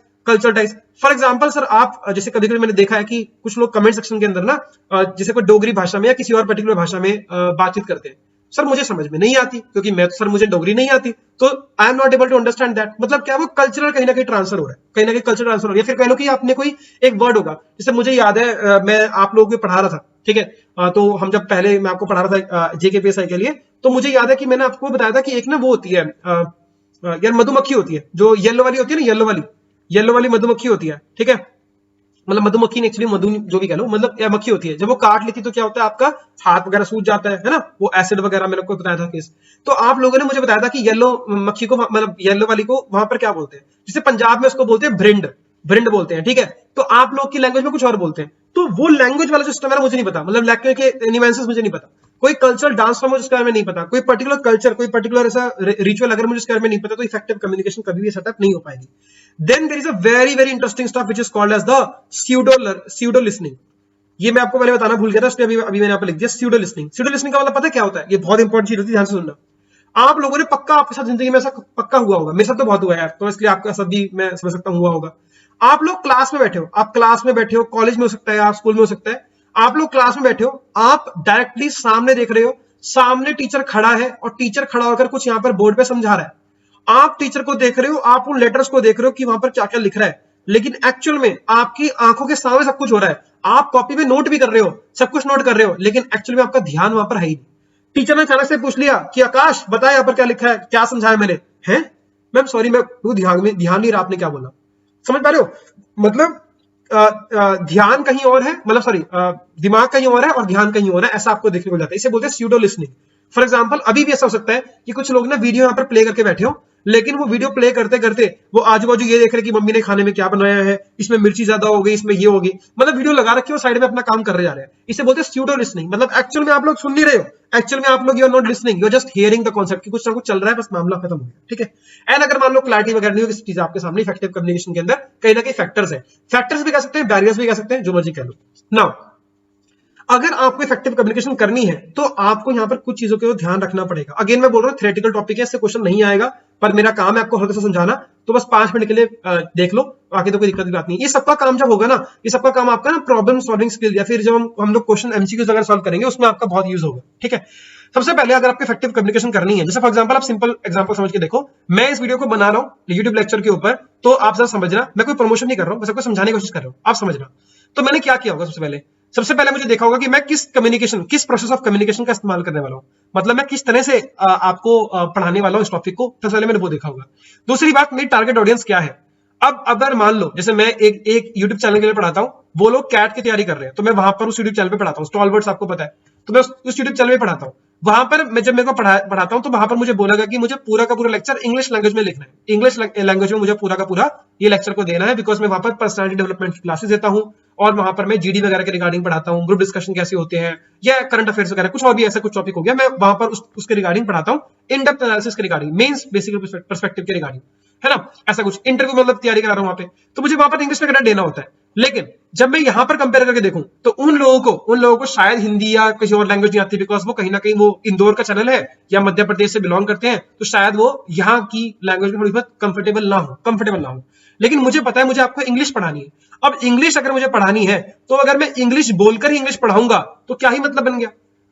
for example sir, आप जैसे कभी कभी मैंने देखा है कि कुछ लोग कमेंट सेक्शन के अंदर ना जैसे कोई डोगरी भाषा में या किसी और पर्टिकुलर भाषा में बातचीत करते हैं, सर मुझे समझ में नहीं आती क्योंकि मैं सर मुझे डोगरी नहीं आती, तो I am not able to understand that. मतलब क्या, वो कल्चरल कहीं ना कहीं ट्रांसफर हो रहा है, कहीं ना कहीं कल्चर ट्रांसफर हो रहा है। फिर कह लो कि आपने कोई एक वर्ड होगा, जैसे मुझे याद है मैं आप लोगों को पढ़ा रहा था, ठीक है, तो हम जब पहले मैं आपको पढ़ा रहा था जेकेपीएसआई के लिए, तो मुझे याद है कि मैंने आपको बताया था कि एक ना वो होती है यार मधुमक्खी होती है, जो येलो वाली होती है ना, येलो वाली मधुमक्खी होती है, ठीक है, मतलब मधुमक्खी ने एक्चुअली मधु जो भी कह लो, मतलब या मक्खी होती है, जब वो काट लेती तो क्या होता है, आपका हाथ वगैरह सूज जाता है ना, वो एसिड वगैरह मैंने आपको बताया था केस। तो आप लोगों ने मुझे बताया था कि येलो मक्खी को, मतलब येलो वाली को वहां पर क्या बोलते हैं, जिसे पंजाब में उसको बोलते हैं भ्रिंड, भ्रिंड बोलते हैं, ठीक है। तो आप लोग की लैंग्वेज में कुछ और बोलते हैं, तो वो लैंग्वेज वाला सिस्टम है मुझे नहीं पता, मतलब लैंग्वेज के न्यूएंसेस मुझे नहीं पता, कोई कल्चरल डांस फॉर्म मुझे इसके बारे में नहीं पता, कोई पर्टिकुलर कल्चर, कोई पर्टिकुलर ऐसा रिचुअल अगर मुझे इसके बारे में नहीं पता, तो इफेक्टिव कम्युनिकेशन कभी भी सेटअप नहीं हो पाएगी। Then there is a very very interesting stuff which is called as the pseudo listening। ये मैं आपको पहले बताना भूल गया था, इसलिए अभी मैंने यहाँ पर लिख दिया pseudo listening। pseudo listening का मतलब पता है क्या होता है? ये बहुत इंपॉर्टेंट चीज होती है, ध्यान से सुनना। आप लोगों ने पक्का आपके साथ जिंदगी में ऐसा पक्का हुआ होगा, मेरे साथ तो बहुत हुआ है यार, तो इसलिए आपका साथ भी मैं समझ सकता हूँ हुआ होगा। आप लोग क्लास में बैठे हो, आप क्लास में बैठे हो, कॉलेज में हो सकता है, आप स्कूल में हो सकता है, आप लोग क्लास में बैठे हो, आप डायरेक्टली सामने देख रहे हो, सामने टीचर खड़ा है और टीचर खड़ा होकर कुछ यहाँ पर बोर्ड पे समझा रहा है, आप टीचर को देख रहे हो, आप उन लेटर्स को देख रहे हो कि वहां पर क्या क्या लिख रहा है, लेकिन एक्चुअल में आपकी आंखों के सामने सब कुछ हो रहा है, आप कॉपी में नोट भी कर रहे हो, सब कुछ नोट कर रहे हो, लेकिन एक्चुअल में आपका ध्यान वहां पर है ही नहीं। टीचर ने अचानक से पूछ लिया कि आकाश बताया यहाँ पर क्या लिखा है, क्या समझाया मैंने, हैं मैम सॉरी मैं ध्यान नहीं रहा आपने क्या बोला। समझ पा रहे हो? मतलब ध्यान कहीं और है, मतलब सॉरी दिमाग कहीं और है और ध्यान कहीं और है, ऐसा आपको देखने को मिलता है। इसे बोलते हैं स्यूडो लिसनिंग। फॉर एग्जाम्पल अभी भी ऐसा हो सकता है कि कुछ लोग ना वीडियो यहाँ पर प्ले करके बैठे हो, लेकिन वो वीडियो प्ले करते करते वो आजू बाजू ये देख रहे कि मम्मी ने खाने में क्या बनाया है, इसमें मिर्ची ज्यादा हो गई, इसमें ये हो गई, मतलब वीडियो लगा रखी हो, साइड में अपना काम कर रहे जा रहे हैं। इसे बोलते हैं स्यूडो लिसनिंग। मतलब एक्चुअल में आप लोग सुन नहीं रहे हो, एक्चुअल में आप लोग you are not listening, you are just hearing the concept कि कुछ ना कुछ चल रहा है, बस मामला खत्म हो गया, ठीक है। एंड अगर मान लो क्लैरिटी वगैरह नहीं हो किसी चीज आपके सामने, इफेक्टिव कम्युनिकेशन के अंदर कहीं ना कहीं फैक्टर्स है, फैक्टर्स भी कह सकते हैं, बैरियर्स भी कह सकते हैं, जो मर्जी कह लो। नाउ अगर आपको इफेक्टिव कम्युनिकेशन करनी है तो आपको यहाँ पर कुछ चीजों को ध्यान रखना पड़ेगा। अगेन मैं बोल रहा हूँ थ्योरेटिकल टॉपिक है, इससे क्वेश्चन नहीं आएगा, पर मेरा काम है आपको हल्का सा समझाना, तो बस 5 मिनट के लिए देख लो, आगे तो कोई दिक्कत की बात नहीं। ये सबका काम जब होगा ना, ये सबका काम आपका ना प्रॉब्लम सॉल्विंग स्किल, या फिर जब हम लोग क्वेश्चन एमसीक्यूज अगर सॉल्व करेंगे उसमें आपका बहुत यूज होगा, ठीक है। सबसे पहले अगर आपको इफेक्टिव कम्युनिकेशन करनी है, जैसे फॉर एग्जांपल आप सिंपल एग्जांपल समझ के देखो, मैं इस वीडियो को बना रहा हूँ यूट्यूब लेक्चर के ऊपर, तो आप जरा समझना, मैं कोई प्रमोशन नहीं कर रहा हूँ, बस आपको समझाने की कोशिश कर रहा हूँ, आप समझना। तो मैंने क्या किया होगा, सबसे पहले मुझे देखा होगा कि मैं किस प्रोसेस ऑफ कम्युनिकेशन का इस्तेमाल करने वाला हूं, मतलब मैं किस तरह से आपको पढ़ाने वाला हूं इस टॉपिक को, सबसे पहले मैंने वो देखा होगा। दूसरी बात, मेरी टारगेट ऑडियंस क्या है। अब अगर मान लो जैसे मैं एक YouTube चैनल के लिए पढ़ाता हूं, वो लोग कैट की तैयारी कर रहे हैं, तो मैं वहां पर उस YouTube चैनल पे पढ़ाता हूं, स्टॉलवर्ड्स आपको पता है, तो मैं उस YouTube चैनल में पढ़ाता हूं। वहां पर मैं जब मेरे को पढ़ाता हूं तो वहां पर मुझे बोला गया कि मुझे पूरा का पूरा लेक्चर इंग्लिश लैंग्वेज में लिखना है, इंग्लिश लैंग्वेज में मुझे पूरा का पूरा ये लेक्चर को देना है, बिकॉज मैं वहां पर पर्सनालिटी डेवलपमेंट की क्लासेस देता हूं, और वहां पर मैं जीडी वगैरह के रिगार्डिंग पढ़ाता हूं, ग्रुप डिस्कशन कैसे होते हैं, या करंट अफेयर्स वगैरह कुछ और भी ऐसा कुछ टॉपिक हो गया, मैं वहां पर उसके रिगार्डिंग पढ़ाता हूं, इन डेप्थ एनालिसिस के रिगार्डिंग, मेंस बेसिक पर्सपेक्टिव के रिगार्डिंग, है ना, ऐसा कुछ इंटरव्यू मतलब तैयारी करा रहा हूं वहां पे, तो मुझे वहां पर इंग्लिश में देना होता है। लेकिन जब मैं यहां पर कंपेयर करके देखूं तो उन लोगों को शायद हिंदी या किसी और लैंग्वेज नहीं आती, बिकॉज वो कहीं ना कहीं वो इंदौर का चैनल है या मध्य प्रदेश से बिलोंग करते हैं, तो शायद वो यहाँ की लैंग्वेज में थोड़ी बहुत कंफर्टेबल ना हो। लेकिन मुझे पता है मुझे आपको इंग्लिश पढ़ानी है। अब इंग्लिश अगर मुझे पढ़ानी है, तो अगर मैं इंग्लिश बोलकर ही इंग्लिश पढ़ाऊंगा तो क्या ही मतलब बन गया।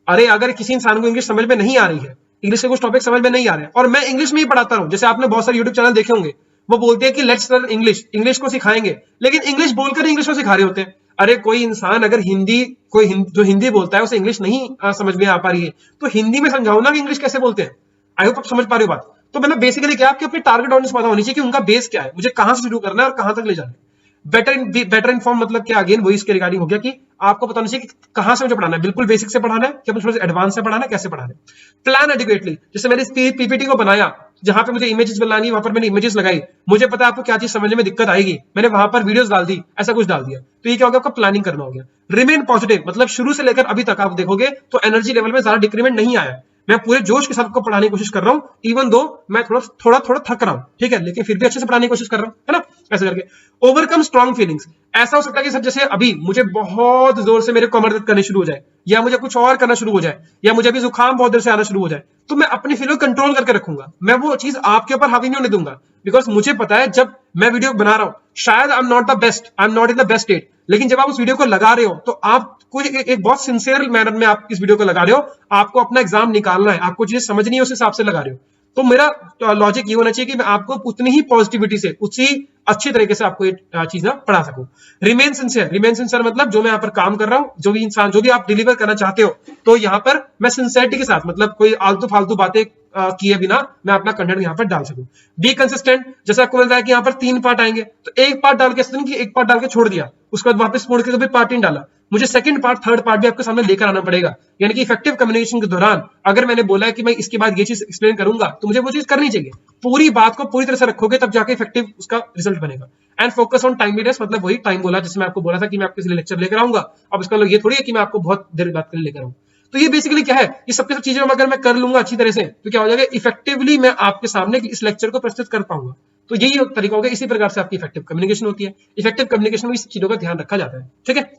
अरे अगर किसी इंसान को इंग्लिश समझ में नहीं आ रही है, इंग्लिश के कुछ टॉपिक समझ में नहीं आ रहे हैं, और मैं इंग्लिश में ही पढ़ाता हूं, जैसे आपने बहुत सारे यूट्यूब चैनल देखे होंगे, वो बोलते हैं कि लेट्स लर्न इंग्लिश को सिखाएंगे, लेकिन इंग्लिश बोलकर इंग्लिश को सिखा रहे होते हैं। अरे कोई इंसान अगर जो हिंदी बोलता है उसे इंग्लिश नहीं समझ में आ पा रही है, तो हिंदी में समझाओ ना कि इंग्लिश कैसे बोलते हैं। आई होप आप समझ पा रहे हो बात। तो मतलब बेसिकली क्या, आपकी अपनी टारगेट ऑडियंस पता होनी चाहिए कि उनका बेस क्या है, मुझे कहां से शुरू करना है और कहां तक ले जाना है। बेटर इन्फॉर्म मतलब क्या, अगेन वही इसके रिगार्डिंग हो गया कि आपको पता होना चाहिए कि कहां से मुझे पढ़ाना है, बिल्कुल बेसिक से पढ़ाना है कि थोड़ा सा एडवांस से पढ़ाना है, कैसे पढ़ाना है। प्लान एडिक्वेटली, जैसे मैंने पीपीटी को बनाया जहां पे मुझे इमेजेस बनानी है, वहां पर मैंने इमेजेस लगाई, मुझे पता है आपको क्या चीज समझने में दिक्कत आएगी, मैंने वहां पर वीडियोस डाल दी, ऐसा कुछ डाल दिया, तो ये क्या होगा, आपका प्लानिंग करना हो गया। रिमेन पॉजिटिव, मतलब शुरू से लेकर अभी तक आप देखोगे तो एनर्जी लेवल में ज्यादा डिक्रीमेंट नहीं आया। मैं पूरे जोश के साथ आपको पढ़ाने की कोशिश कर रहा हूँ, इवन दो मैं थोड़ा थोड़ा थक रहा हूँ, ठीक है, लेकिन फिर भी अच्छे से पढ़ाने की कोशिश कर रहा हूँ, है ना, ऐसे करके। ओवरकम स्ट्रॉन्ग फीलिंग्स, ऐसा हो सकता है कि सर जैसे अभी मुझे बहुत जोर से मेरे कमर दर्द करनी शुरू हो जाए, या मुझे कुछ और करना शुरू हो जाए, या मुझे अभी जुकाम बहुत देर से आना शुरू हो जाए, तो मैं अपनी फीलिंग को कंट्रोल करके रखूंगा, मैं वो चीज आपके ऊपर हावी नहीं होने दूंगा, बिकॉज मुझे पता है जब मैं वीडियो बना रहा हूं, शायद आई am not the best, I am not in the best state, लेकिन जब आप उस वीडियो को लगा रहे हो तो आप कोई एक बहुत सिंसियर मैनर में आप इस वीडियो को लगा रहे हो, आपको अपना एग्जाम निकालना है, आपको चीजें समझनी है, उस हिसाब से लगा रहे हो। तो मेरा लॉजिक ये होना चाहिए कि मैं आपको उतनी ही पॉजिटिविटी से, उसी अच्छी तरीके से आपको ये चीज ना पढ़ा सकूं। रिमेन सिंसियर मतलब जो मैं यहाँ पर काम कर रहा हूं, जो भी इंसान, जो भी आप डिलीवर करना चाहते हो, तो यहाँ पर मैं सिंसियरिटी के साथ, मतलब कोई आलतू फालतू बातें किए बिना मैं अपना कंटेंट यहाँ पर डाल सकूं। बी कंसिस्टेंट, जैसे आपको मिल रहा है कि यहाँ पर 3 पार्ट आएंगे, तो एक पार्ट डाल के एक पार्ट डाल के छोड़ दिया, उसके बाद वापस मोड़ के कभी पार्ट नहीं डाला, मुझे सेकंड पार्ट थर्ड पार्ट भी आपके सामने लेकर आना पड़ेगा। यानी कि इफेक्टिव कम्युनिकेशन के दौरान अगर मैंने बोला है कि मैं इसके बाद ये चीज एक्सप्लेन करूंगा, तो मुझे वो चीज करनी चाहिए, पूरी बात को पूरी तरह से रखोगे तब जाके इफेक्टिव उसका रिजल्ट बनेगा। एंड फोकस ऑन टाइमलीनेस, मतलब वही टाइम बोला जिसमें आपको बोला था कि मैं आपके लिए लेक्चर लेकर आऊंगा, अब इसका मतलब ये थोड़ी है कि मैं आपको बहुत देर बात कर लेकर आऊं। तो ये बेसिकली क्या है, ये सब चीजें अगर मैं कर लूंगा अच्छी तरह से, तो क्या हो जाएगा, इफेक्टिवली मैं आपके सामने इस लेक्चर को प्रस्तुत कर पाऊंगा। तो यही तरीका होगा, इसी प्रकार से आपकी इफेक्टिव कम्युनिकेशन होती है। इफेक्टिव कम्युनिकेशन में इस चीजों का ध्यान रखा जाता है, ठीक है।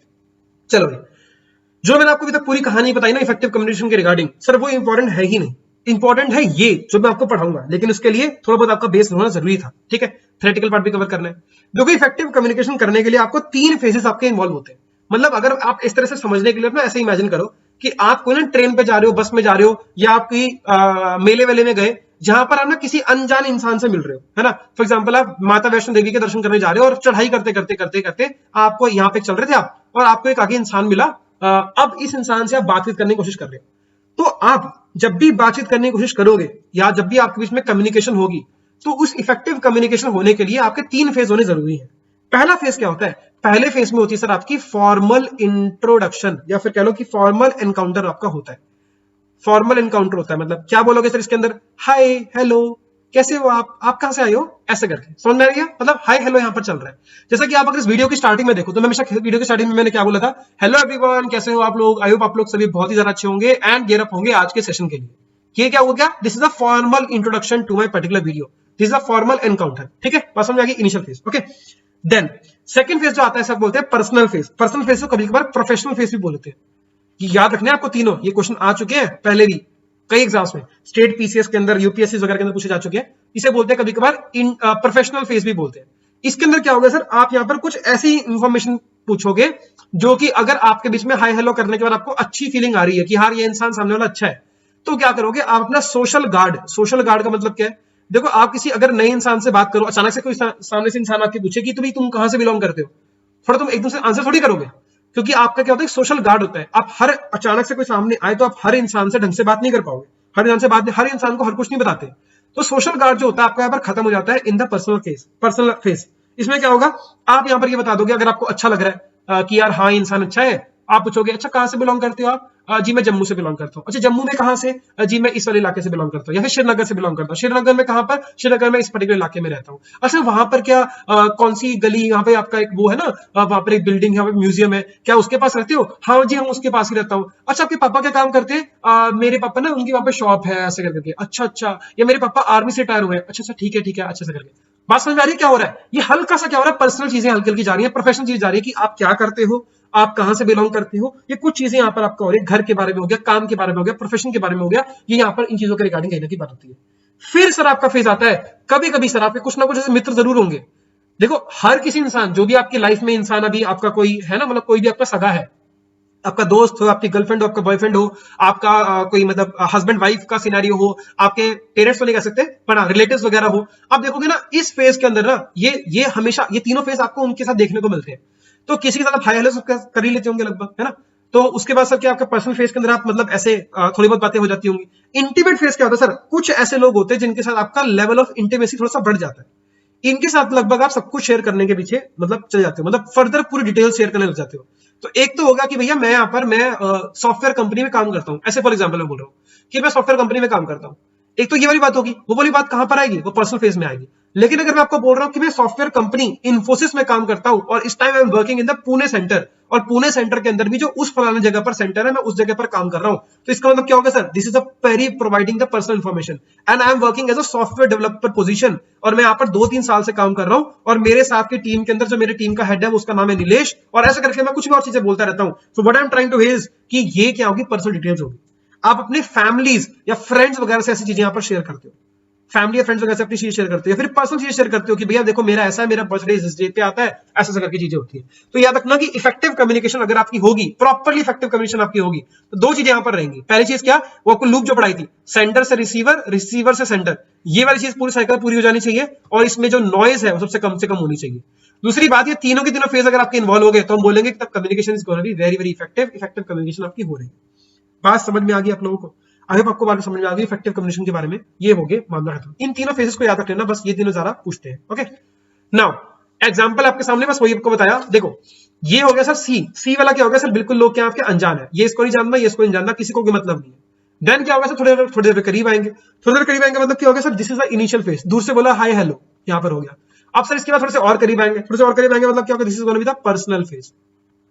चलो भाई, जो मैंने आपको अभी तक पूरी कहानी बताई ना इफेक्टिव कम्युनिकेशन के रिगार्डिंग, सर वो इंपॉर्टेंट है ही नहीं, इंपॉर्टेंट है ये जो मैं आपको पढ़ाऊंगा, लेकिन उसके लिए थोड़ा बहुत आपका बेस होना जरूरी था, ठीक है, थ्योरेटिकल पार्ट भी कवर करना है। क्योंकि इफेक्टिव कम्युनिकेशन करने के लिए आपको 3 फेजेस आपके इन्वॉल्व होते हैं। मतलब अगर आप इस तरह से समझने के लिए ना ऐसे इमेजिन करो कि आप कोई ना ट्रेन पे जा रहे हो, बस में जा रहे हो, या आपकी मेले वेले में गए, जहां पर आप ना किसी अनजान इंसान से मिल रहे हो, है ना। फॉर एग्जांपल आप माता वैष्णो देवी के दर्शन करने जा रहे हो, और चढ़ाई करते करते करते करते आपको यहाँ पे चल रहे थे आप, और आपको एक आगे इंसान मिला। अब इस इंसान से आप बातचीत करने की कोशिश कर रहे हो, तो आप जब भी बातचीत करने की कोशिश करोगे, या जब भी आपके बीच में कम्युनिकेशन होगी, तो उस इफेक्टिव कम्युनिकेशन होने के लिए आपके 3 फेज होने जरूरी है। पहला फेज क्या होता है, पहले फेज में होती है सर आपकी फॉर्मल इंट्रोडक्शन, या फिर कह लो कि फॉर्मल एनकाउंटर आपका होता है। फॉर्मल एनकाउंटर होता है मतलब क्या बोलोगे सर इसके अंदर, हाय हेलो कैसे हो आप कहां से आए हो, ऐसे करके, समझ में आ गया, मतलब हाय हेलो यहां पर चल रहा है। जैसा कि आप अगर इस वीडियो की स्टार्टिंग में देखो, तो मैं हमेशा वीडियो की स्टार्टिंग में मैंने क्या बोला था, हेलो एवरीवन कैसे हो आप लोग, आई होप आप लोग सभी बहुत ही ज्यादा अच्छे होंगे एंड गियर अप होंगे आज के सेशन के लिए। ये क्या हो गया, this is a formal introduction to my particular video, this is a formal encounter, ठीक है, बात समझ आ गई, initial phase, okay. Then second phase जो आता है सब बोलते हैं पर्सनल फेज। पर्सनल फेज को कभी कभार प्रोफेशनल फेज भी बोलते हैं। ये याद रखने आपको तीनों, ये क्वेश्चन आ चुके हैं पहले भी कई एग्जाम्स में, स्टेट पीसीएस के अंदर, यूपीएससी वगैरह के अंदर पूछे जा चुके हैं। इसे बोलते हैं कभी कभार प्रोफेशनल फेज भी बोलते हैं। इसके अंदर क्या होगा सर, आप यहाँ पर कुछ ऐसी इंफॉर्मेशन पूछोगे जो कि अगर आपके बीच में हाई हेलो करने के बाद आपको अच्छी फीलिंग आ रही है कि हाँ ये इंसान सामने वाला अच्छा है, तो क्या करोगे आप अपना सोशल गार्ड का मतलब क्या है, देखो आप किसी अगर नए इंसान से बात करो, अचानक से कोई सामने से इंसान आपके पूछे कि तुम कहां से बिलोंग करते हो, थोड़ा तुम एकदम से आंसर थोड़ी करोगे, क्योंकि आपका क्या होता है सोशल गार्ड होता है। आप हर अचानक से कोई सामने आए तो आप हर इंसान से ढंग से बात नहीं कर पाओगे, हर इंसान को हर कुछ नहीं बताते। तो सोशल गार्ड जो होता है आपका यहाँ पर खत्म हो जाता है इन द पर्सनल फेज। इसमें क्या होगा, आप यहाँ पर ये बता दोगे अगर आपको अच्छा लग रहा है कि यार हाँ इंसान अच्छा है, आप पूछोगे अच्छा कहां से बिलोंग करते हो आप, जी मैं जम्मू से बिलोंग करता हूँ। अच्छा जम्मू में कहां से, जी मैं इस वाले इलाके से बिलोंग करता हूँ, या फिर श्रीनगर से बिलोंग करता हूँ। श्रीनगर में कहां पर, श्रीनगर में इस पर्टिकुलर इलाके में रहता हूँ। अच्छा वहां पर क्या कौन सी गली, यहाँ पे आपका एक वो है ना, वहां पर एक बिल्डिंग है, म्यूजियम है, क्या उसके पास रहते हो, हाँ जी हम उसके पास ही रहता हूँ। अच्छा आपके पापा क्या काम करते हैं, मेरे पापा ना उनकी वहां पे शॉप है, ऐसे करके, अच्छा, या मेरे पापा आर्मी से रिटायर हुए हैं, अच्छा ठीक है, अच्छा से करके। बात समझ में आ रही है क्या हो रहा है, ये हल्का सा क्या हो रहा है, पर्सनल चीजें हल्की हल्की जा रही है, प्रोफेशनल चीज जा रही है कि आप क्या करते हो, आप कहां से बिलोंग करते हो, ये कुछ चीजें यहाँ पर आपका हो रही है, घर के बारे में हो गया, काम के बारे में हो गया, प्रोफेशन के बारे में हो गया, ये यहाँ पर इन चीजों के रिगार्डिंग कहने की बात होती है। फिर सर आपका फेज आता है, कभी कभी सर आपके कुछ ना कुछ ऐसे मित्र जरूर होंगे। देखो हर किसी इंसान, जो भी आपकी लाइफ में इंसान अभी आपका कोई है ना, मतलब कोई भी आपका सगा है, आपका दोस्त हो, आपकी गर्लफ्रेंड हो, आपका बॉयफ्रेंड हो, आपका कोई मतलब हस्बैंड वाइफ का सिनेरियो हो, आपके पेरेंट्स तो नहीं कह सकते पर रिलेटिव्स वगैरह हो, आप देखोगे ना इस फेज के अंदर ना ये हमेशा ये तीनों फेज आपको उनके साथ देखने को मिलते हैं। तो किसी के साथ आप हाई हेलो कर ही लेते होंगे लगभग, है ना। तो उसके बाद सर क्या आपका पर्सनल फेज के अंदर आप मतलब ऐसे थोड़ी बहुत बातें हो जाती होंगी। इंटीमेट फेज क्या होता है सर, कुछ ऐसे लोग होते हैं जिनके साथ आपका लेवल ऑफ इंटीमेसी थोड़ा सा बढ़ जाता है, इनके साथ लगभग आप सब कुछ शेयर करने के पीछे मतलब चले जाते हो, मतलब फर्दर पूरी डिटेल शेयर करने लग जाते हो। तो एक तो होगा कि भैया मैं यहाँ पर मैं सॉफ्टवेयर कंपनी में काम करता हूँ, ऐसे फॉर एग्जांपल मैं बोल रहा हूँ कि मैं सॉफ्टवेयर कंपनी में काम करता हूँ। एक तो ये वाली बात होगी, वो वाली बात कहां पर आएगी, वो पर्सनल फेज में आएगी। लेकिन अगर मैं आपको बोल रहा हूं कि मैं सॉफ्टवेयर कंपनी इन्फोसिस में काम करता हूं और इस time I am working in the Pune centre, और पुणे सेंटर के अंदर भी जो उस फलाने जगह पर सेंटर है मैं उस जगह पर काम कर रहा हूं, तो इसका मतलब क्या होगा sir, this is a peri providing the personal information and I am working as a software developer position, और मैं यहाँ पर 2-3 साल से काम कर रहा हूं, और मेरे साथ की टीम के अंदर जो मेरे टीम का हेड है उसका नाम है नीलेश, और ऐसा करके मैं कुछ भी और चीजें बोलता रहता हूं। So what I am trying two is कि ये क्या होगी, पर्सनल डिटेल्स होगी। आप अपने फैमिलीज या फ्रेंड्स वगैरह से ऐसी चीजें यहां पर शेयर करते हो, फैमिली या फ्रेंड्स वगैरह से अपनी चीज शेयर करते हो, या फिर पर्सनल चीज शेयर करते हो कि भैया देखो मेरा ऐसा है, मेरा बर्थडे इस डेट पे आता है, ऐसा ऐसा करके चीजें होती है। तो याद रखना कि इफेक्टिव कम्युनिकेशन अगर आपकी होगी, प्रॉपर्ली इफेक्टिव कम्युनिकेशन आपकी होगी, तो 2 चीजें यहां पर रहेंगी। पहली चीज क्या, वो आपको लूप जो पढ़ाई थी, सेंडर से रिसीवर, रिसीवर से सेंडर, ये वाली चीज पूरी साइकिल पूरी हो जानी चाहिए, और इसमें जो नॉइज है वो सबसे कम से कम होनी चाहिए। दूसरी बात, ये तीनों के तीनों फेज अगर आपके इन्वॉल्व हो गए तो हम बोलेंगे कि तब communication is gonna be very very effective. Effective communication आपकी हो रही है। बात समझ में आ गई आप लोगों को? आई होप आपको बात समझ में आ गई इफेक्टिव कम्युनिकेशन के बारे में। ये हो गए मामला खत्म। इन तीनों फेजेस को याद रख लेना, बस ये तीनों ज्यादा पूछते हैं। ओके, नाउ एग्जांपल आपके सामने, बस वही आपको बताया। देखो ये हो गया सर सी वाला क्या हो गया सर, बिल्कुल लोग क्या आपके अनजान है, ये इसको नहीं जानना, ये इसको नहीं जानना, किसी को कोई मतलब नहीं है। देन क्या होगा सर, थोड़ी देर करीब आएंगे, थोड़ी देर करीब आएंगे मतलब क्या होगा sir, this is the initial phase, दूर से बोला हाय हेलो, यहां पर हो गया। अब सर इसके बाद थोड़े से और करीब आएंगे, थोड़े से और करीब आएंगे मतलब क्या होगा, this is gonna be the personal phase,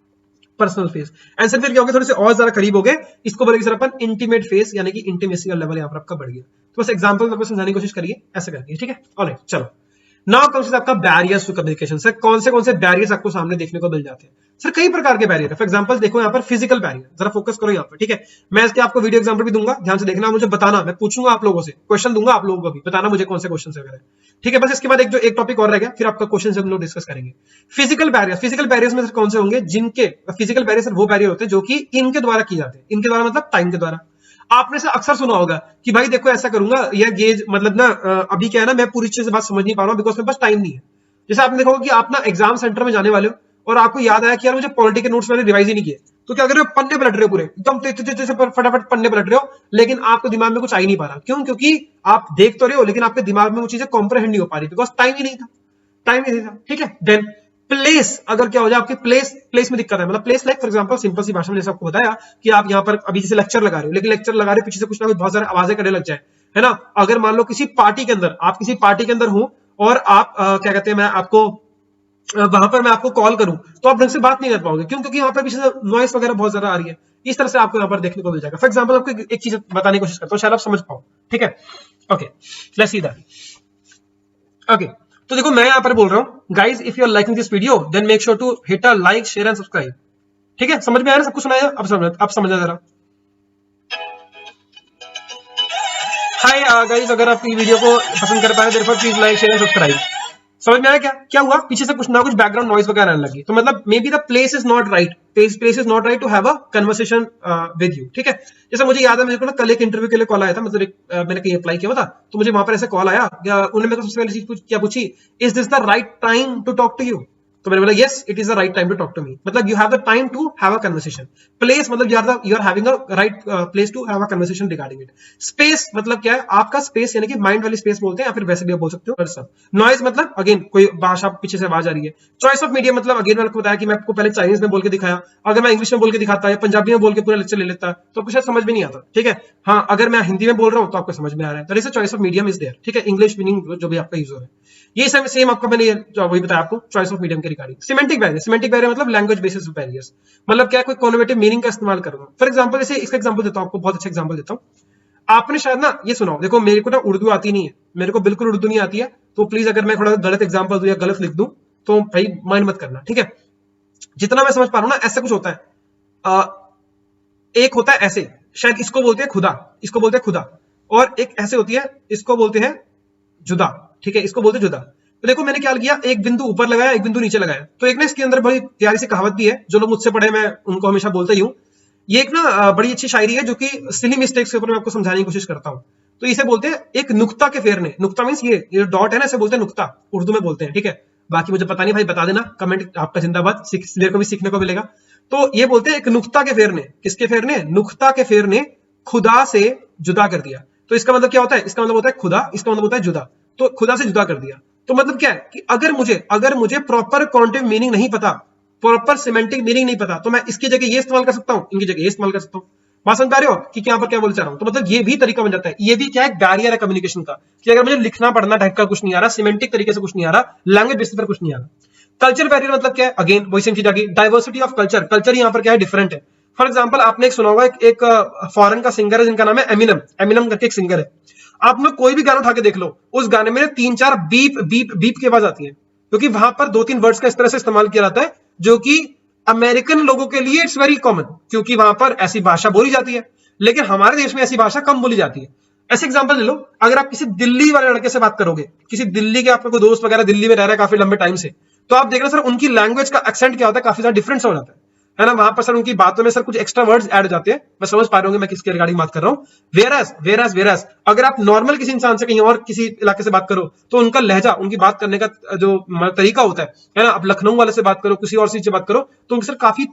personal phase. And sir फिर क्या होगा, थोड़े से और ज्यादा करीब हो गए, इसको बोलेंगे सर अपन इंटीमेट फेज, यानी कि इंटीमेसी का लेवल यहाँ पर आपका बढ़ गया। तो बस एग्जांपल आपको समझाने की कोशिश करिए, ऐसे करके, ठीक है। ऑलराइट, चलो नाउ कम्स आपका बैरियर्स टू कम्युनिकेशन। सर कौन से बैरियर्स आपको सामने देखने को मिल जाते हैं? सर कई प्रकार के बैरियर है। फॉर एग्जांपल देखो यहाँ पर फिजिकल बैरियर, जरा फोकस करो यहाँ पर, ठीक है। मैं इसके आपको वीडियो एग्जांपल भी दूंगा, ध्यान से देखना, मुझे बताना, मैं पूछूंगा आप लोगों से, क्वेश्चन दूंगा आप लोगों को भी, बताना मुझे कौन से क्वेश्चन वगैरह, ठीक है। बस इसके बाद एक टॉपिक और रह गया, फिर आपका क्वेश्चन से हम लोग डिस्कस करेंगे। फिजिकल बैरियर्स में सर कौन से होंगे, जिनके फिजिकल बैरियर वो बैरियर होते हैं जो कि इनके द्वारा किए जाते हैं। इनके द्वारा मतलब टाइम के द्वारा। आपने से अक्सर सुना होगा कि भाई देखो ऐसा करूंगा, या गेज मतलब ना अभी क्या है ना, मैं पूरी चीज से बात समझ नहीं पा रहा हूं बिकॉज मेरे पास टाइम नहीं है। जैसे आपने देखा होगा कि आप ना एग्जाम सेंटर में जाने वाले हो और आपको याद आया कि यार मुझे पॉलिटी के नोट्स मैंने रिवाइज ही नहीं किए, तो क्या कर रहे हो, पन्ने पलट रहे हो पूरे एकदम फटाफट पन्ने पलट रहे हो, लेकिन आपको दिमाग में कुछ आ ही नहीं पा रहा। क्यों? क्योंकि आप देख तो रहे हो लेकिन आपके दिमाग में वो चीजें कॉम्प्रहेंड नहीं हो पा रही, बिकॉज टाइम ही नहीं था, ठीक है। देन प्लेस, अगर क्या हो जाए आपके प्लेस में दिक्कत है, मतलब place like for example simple सी भाषा में जैसे आपको बताया कि आप यहाँ पर अभी जैसे लेक्चर लगा रहे हो, लेकिन लेक्चर लगा रहे पीछे से कुछ ना कुछ बहुत सारे आवाजें करने लग जाए, है ना। अगर मान लो किसी पार्टी के अंदर, आप किसी पार्टी के अंदर हो और आप क्या कहते हैं, मैं आपको वहां पर मैं आपको कॉल करूं तो आप ढंग से बात नहीं कर पाओगे। क्यों? क्योंकि यहाँ पर पीछे नॉइस वगैरह बहुत ज्यादा आ रही है। इस तरह से आपको यहाँ पर देखने को मिल जाएगा। फॉर एग्जांपल आपको एक चीज बताने की कोशिश करता हूँ, शायद आप समझ पाओ, ठीक है। Okay, let's see that. Okay, तो देखो मैं यहाँ पर बोल रहा हूँ, guys if you are liking this video then make sure to hit a like, share and subscribe, ठीक है। समझ में आ रहा है, सब कुछ सुनाया? अब समझा जरा। हाय गाइज, अगर आप वीडियो को पसंद कर पाए therefore please like, share and subscribe. समझ में आया क्या हुआ? पीछे से कुछ ना कुछ बैकग्राउंड नॉइज वगैरह आने लगी, तो मतलब may be the place is not right, place is not right to have a conversation with you, ठीक है। जैसे मुझे याद है, मेरे को ना कल एक इंटरव्यू के लिए कॉल आया था, मतलब मैंने कहीं अप्लाई किया था, तो मुझे वहां पर ऐसे कॉल आया, उन्होंने मेरे को सबसे पहले चीज क्या पूछी, is this the right time to talk to you? तो मैंने बोला yes it is the right time to talk to me, मतलब you have the time to have a conversation. Place मतलब you are having a right place to have a conversation regarding it. Space मतलब क्या है, आपका space यानी कि mind वाली space बोलते हैं, या फिर वैसे भी आप बोल सकते हो। नॉइज मतलब अगेन कोई भाषा पीछे से आवाज आ रही है। चॉइस ऑफ मीडिया मतलब अगेन मैंने आपको बताया कि मैं आपको पहले चाइनीज में बोल के दिखाया, अगर मैं इंग्लिश में बोल के दिखाता है, पंजाबी में बोल के पूरा लेक्चर ले लेता तो आपको शायद समझ में नहीं आता, ठीक है। हाँ, अगर मैं हिंदी में बोल रहा हूँ तो आपको समझ में आ रहा है, तो choice of medium is there, ठीक है। इंग्लिश मीनिंग जो भी आपका यूज हो रहा है, ये सेम आपका मैंने वही बताया आपको चॉइस ऑफ मीडियम के रिगार्डिंग। सिमेंटिक बैरियर मतलब लैंग्वेज बेसिस बैरियर्स, मतलब क्या है, कोई कॉन्वर्टिव मीनिंग का इस्तेमाल करूंगा। फॉर एग्जांपल जैसे इसका एग्जांपल देता हूं आपको, बहुत अच्छा एग्जांपल देता हूं। आपने शायद ना ये सुना हो, देखो मेरे को ना उर्दू आती नहीं है, मेरे को बिल्कुल उर्दू नहीं आती है, तो प्लीज अगर मैं थोड़ा गलत एग्जांपल दूं या गलत लिख दूं तो भाई माइंड मत करना, ठीक है। जितना मैं समझ पा रहा हूं ना, ऐसा कुछ होता है, एक होता है ऐसे, शायद इसको बोलते हैं खुदा, इसको बोलते हैं खुदा, और एक ऐसे होती है, इसको बोलते हैं जुदा, ठीक है, इसको बोलते हैं जुदा। तो देखो मैंने क्या किया, एक बिंदु ऊपर लगाया, एक बिंदु नीचे लगाया। तो एक ना इसके अंदर बड़ी प्यारी सी कहावत भी है, जो लोग मुझसे पढ़े मैं उनको हमेशा बोलता ही हूँ। ये एक ना बड़ी अच्छी शायरी है जो कि सिली मिस्टेक्स के ऊपर मैं आपको समझाने की कोशिश करता हूँ। तो इसे बोलते हैं एक नुक्ता के फेरने, नुक्ता मींस ये डॉट है ना, इसे बोलते हैं नुक्ता, उर्दू में बोलते हैं, ठीक है। बाकी मुझे पता नहीं भाई, बता देना कमेंट, आपका जिंदाबाद, मेरे को भी सीखने को मिलेगा। तो ये बोलते हैं एक नुक्ता के फेरने, किसके फेरने? नुक्ता के फेरने खुदा से जुदा कर दिया। तो इसका मतलब क्या होता है? इसका मतलब होता है खुदा, इसका मतलब होता है जुदा। तो खुदा से जुदा कर दिया, तो मतलब क्या है कि अगर मुझे प्रॉपर क्वांटिव मीनिंग नहीं पता, प्रॉपर सिमेंटिक मीनिंग नहीं पता, तो मैं इसकी जगह ये इस्तेमाल कर सकता हूं, इनकी जगह ये इस्तेमाल कर सकता हूं। बात समझ पा रहे हो कि यहाँ पर क्या बोल चाह रहा हूं? तो मतलब ये भी तरीका बन जाता है, ये भी क्या है, बैरियर है कम्युनिकेशन का, कि अगर मुझे लिखना पढ़ना टाइप का कुछ नहीं आ रहा, सिमेंटिक तरीके से कुछ नहीं आ रहा, लैंग्वेज बेसिस पर कुछ नहीं आ रहा। कल्चर बैरियर मतलब क्या है? अगेन वही सेम चीज आ गई, डाइवर्सिटी ऑफ कल्चर। कल्चर यहाँ पर क्या है, डिफरेंट है। फॉर एग्जाम्पल आपने एक सुना होगा, एक फॉरेन का सिंगर है जिनका नाम है एमिनम, एमिनम करके एक सिंगर है। आप लोग कोई भी गाना उठा के देख लो, उस गाने में 3-4 बीप बीप बीप की आवाज आती है, क्योंकि वहां पर 2-3 वर्ड्स का इस तरह से इस्तेमाल किया जाता है जो कि अमेरिकन लोगों के लिए इट्स वेरी कॉमन, क्योंकि वहां पर ऐसी भाषा बोली जाती है। लेकिन हमारे देश में ऐसी भाषा कम बोली जाती है। ऐसे एग्जांपल ले लो, अगर आप किसी दिल्ली वाले लड़के से बात करोगे, किसी दिल्ली के आपका कोई दोस्त वगैरह दिल्ली में रह रहा है काफी लंबे टाइम से, तो आप देख रहे सर उनकी लैंग्वेज का एक्सेंट क्या होता है, काफी ज्यादा डिफरेंस हो जाता है ना। वहां पर सर उनकी बातों में सर कुछ एक्स्ट्रा वर्ड्स ऐड हो जाते हैं। मैं समझ पा रहा हूँ मैं किसके रिगार्डिंग बात कर रहा हूँ। वेरास अगर आप नॉर्मल किसी इंसान से कहीं और किसी इलाके से बात करो, तो उनका लहजा, उनकी बात करने का जो तरीका होता है ना, आप लखनऊ वाले से बात करो, किसी और चीज से बात करो, तो उनकी सर काफी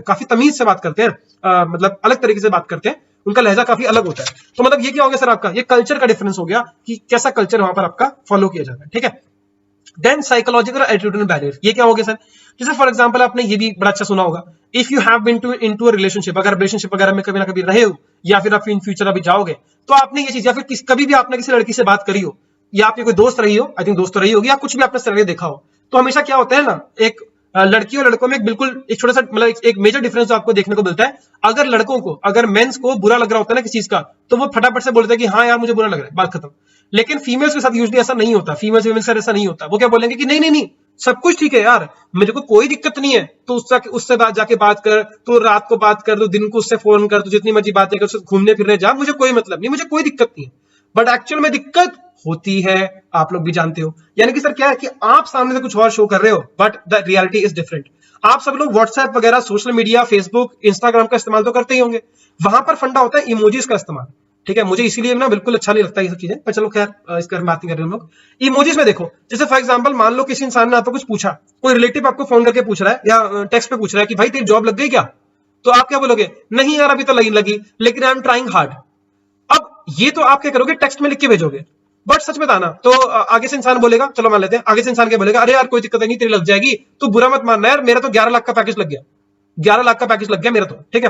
काफी तमीज से बात करते हैं, मतलब अलग तरीके से बात करते हैं, उनका लहजा काफी अलग होता है। तो मतलब ये क्या हो गया सर, आपका ये कल्चर का डिफरेंस हो गया कि कैसा कल्चर वहां पर आपका फॉलो किया जाता है। ठीक है, देन साइकोलॉजिकल एटीट्यूडल बैरियर, ये क्या हो गया सर? जैसे फॉर एग्जांपल आपने ये भी बड़ा अच्छा सुना होगा, if you have been into a relationship, अगर रिलेशनशिप वगैरह में कभी ना कभी रहे हो, या फिर आप इन फ्यूचर अभी जाओगे, तो आपने ये चीज, या फिर कभी भी आपने किसी लड़की से बात करी हो, या आपकी कोई दोस्त रही हो, आई थिंक दोस्त रही होगी, या कुछ भी आपने सर देखा हो, तो हमेशा क्या होता है ना, एक लड़की और लड़कों में एक बिल्कुल एक छोटा सा मतलब एक मेजर डिफरेंस जो आपको देखने को मिलता है। अगर लड़कों को, अगर मेंस को बुरा लग रहा होता है ना किसी चीज का, तो वो फटाफट से बोलते हैं कि हाँ यार मुझे बुरा लग रहा है, बात खत्म। लेकिन फीमेल्स के साथ यूजुअली ऐसा नहीं होता, फीमेल्स के साथ ऐसा नहीं होता। वो क्या बोलेंगे कि नहीं नहीं नहीं, सब कुछ ठीक है यार, मेरे को कोई दिक्कत नहीं है, तो उससे बात जाके बात कर, तो रात को बात कर, तो दिन को उससे फोन कर, तो जितनी मर्जी बातें कर, उससे घूमने फिरने जा, मुझे कोई मतलब नहीं, मुझे कोई दिक्कत नहीं है। बट एक्चुअल में दिक्कत होती है, आप लोग भी जानते हो। यानी कि सर क्या है कि आप सामने से कुछ और शो कर रहे हो, but the reality is different. आप सब लोग व्हाट्सएप वगैरह, सोशल मीडिया, फेसबुक, इंस्टाग्राम का इस्तेमाल तो करते ही होंगे। वहां पर फंडा होता है इमोजीज का इस्तेमाल। ठीक है, मुझे इसीलिए ना बिल्कुल अच्छा नहीं लगता ये सब चीजें, पर चलो खैर इसके बारे में बात नहीं कर रहे हम लोग। इमोजीज में देखो, जैसे फॉर एग्जांपल मान लो किसी इंसान ने आपको कुछ पूछा, कोई रिलेटिव आपको फोन करके पूछ रहा है या टेक्स्ट पे पूछ रहा है कि भाई तेरी जॉब लग गई क्या, तो आप क्या बोलोगे? नहीं यार अभी तो नहीं लगी, लेकिन आई एम ट्राइंग हार्ड। अब ये तो आप क्या करोगे, टेक्स्ट में लिख के भेजोगे। बट सच बताना तो आगे से इंसान बोलेगा, चलो मान लेते हैं, आगे से इंसान क्या बोलेगा, अरे यार कोई दिक्कत नहीं, तेरी लग जाएगी, तो बुरा मत मानना यार, मेरा तो 11 लाख का पैकेज लग गया, 11 लाख का पैकेज लग गया मेरा तो। ठीक है,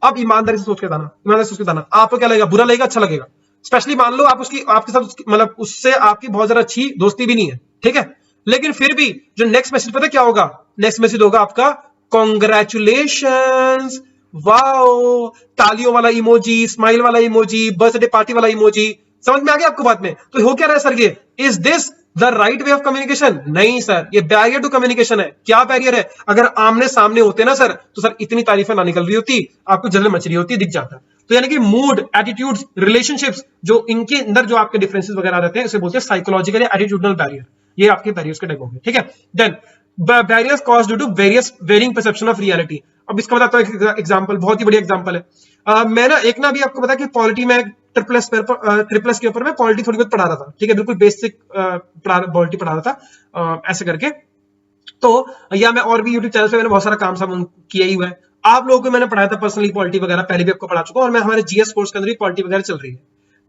अब ईमानदारी से सोच के बताना, ईमानदारी से सोच के बताना, आपको क्या लगेगा, बुरा लगेगा अच्छा लगेगा? स्पेशली मान लो आप उसकी, आपके साथ मतलब उससे आपकी बहुत ज्यादा अच्छी दोस्ती भी नहीं है, ठीक है, लेकिन फिर भी जो नेक्स्ट मैसेज पता क्या होगा? नेक्स्ट मैसेज होगा आपका कांग्रेचुलेशंस, वाओ, तालियों वाला इमोजी, स्माइल वाला इमोजी, बर्थडे पार्टी वाला इमोजी। समझ में आ गया आपको बात में? तो हो क्या रहा है सर, ये is this the right way of communication? नहीं सर, ये बैरियर टू कम्युनिकेशन है। क्या बैरियर है? अगर आमने सामने होते ना सर, तो सर इतनी तारीफें ना निकल रही होती, आपको जलन मच रही होती, दिख जाता। तो यानी कि मूड, एटीट्यूड्स, रिलेशनशिप्स, जो इनके अंदर जो आपके डिफरेंसेस वगैरह रहते हैं, इसे बोलते हैं साइकोलॉजिकल या एटीट्यूडनल बैरियर। ये आपके बैरियर्स के टाइप होंगे। ठीक है, then barriers caused due to various varying perception of reality. अब इसका बताता हूं एग्जांपल, बहुत ही बढ़िया एग्जांपल है। मैं ना एक ना भी आपको पता कि पॉलिटी में ट्रिपल एस के ऊपर मैं पॉलिटी थोड़ी बहुत पढ़ा रहा था। ठीक है, बिल्कुल बेसिक पॉलिटी पढ़ा रहा था ऐसे करके। तो या मैं और भी यूट्यूब चैनल पे मैंने बहुत सारा काम साम किया ही हुआ है। आप लोगों को मैंने पढ़ाया था पर्सनली पॉलिटी वगैरह, पहले भी आपको पढ़ा चुका हूं, और मैं हमारे जीएस कोर्स के अंदर भी पॉलिटी वगैरह चल रही है।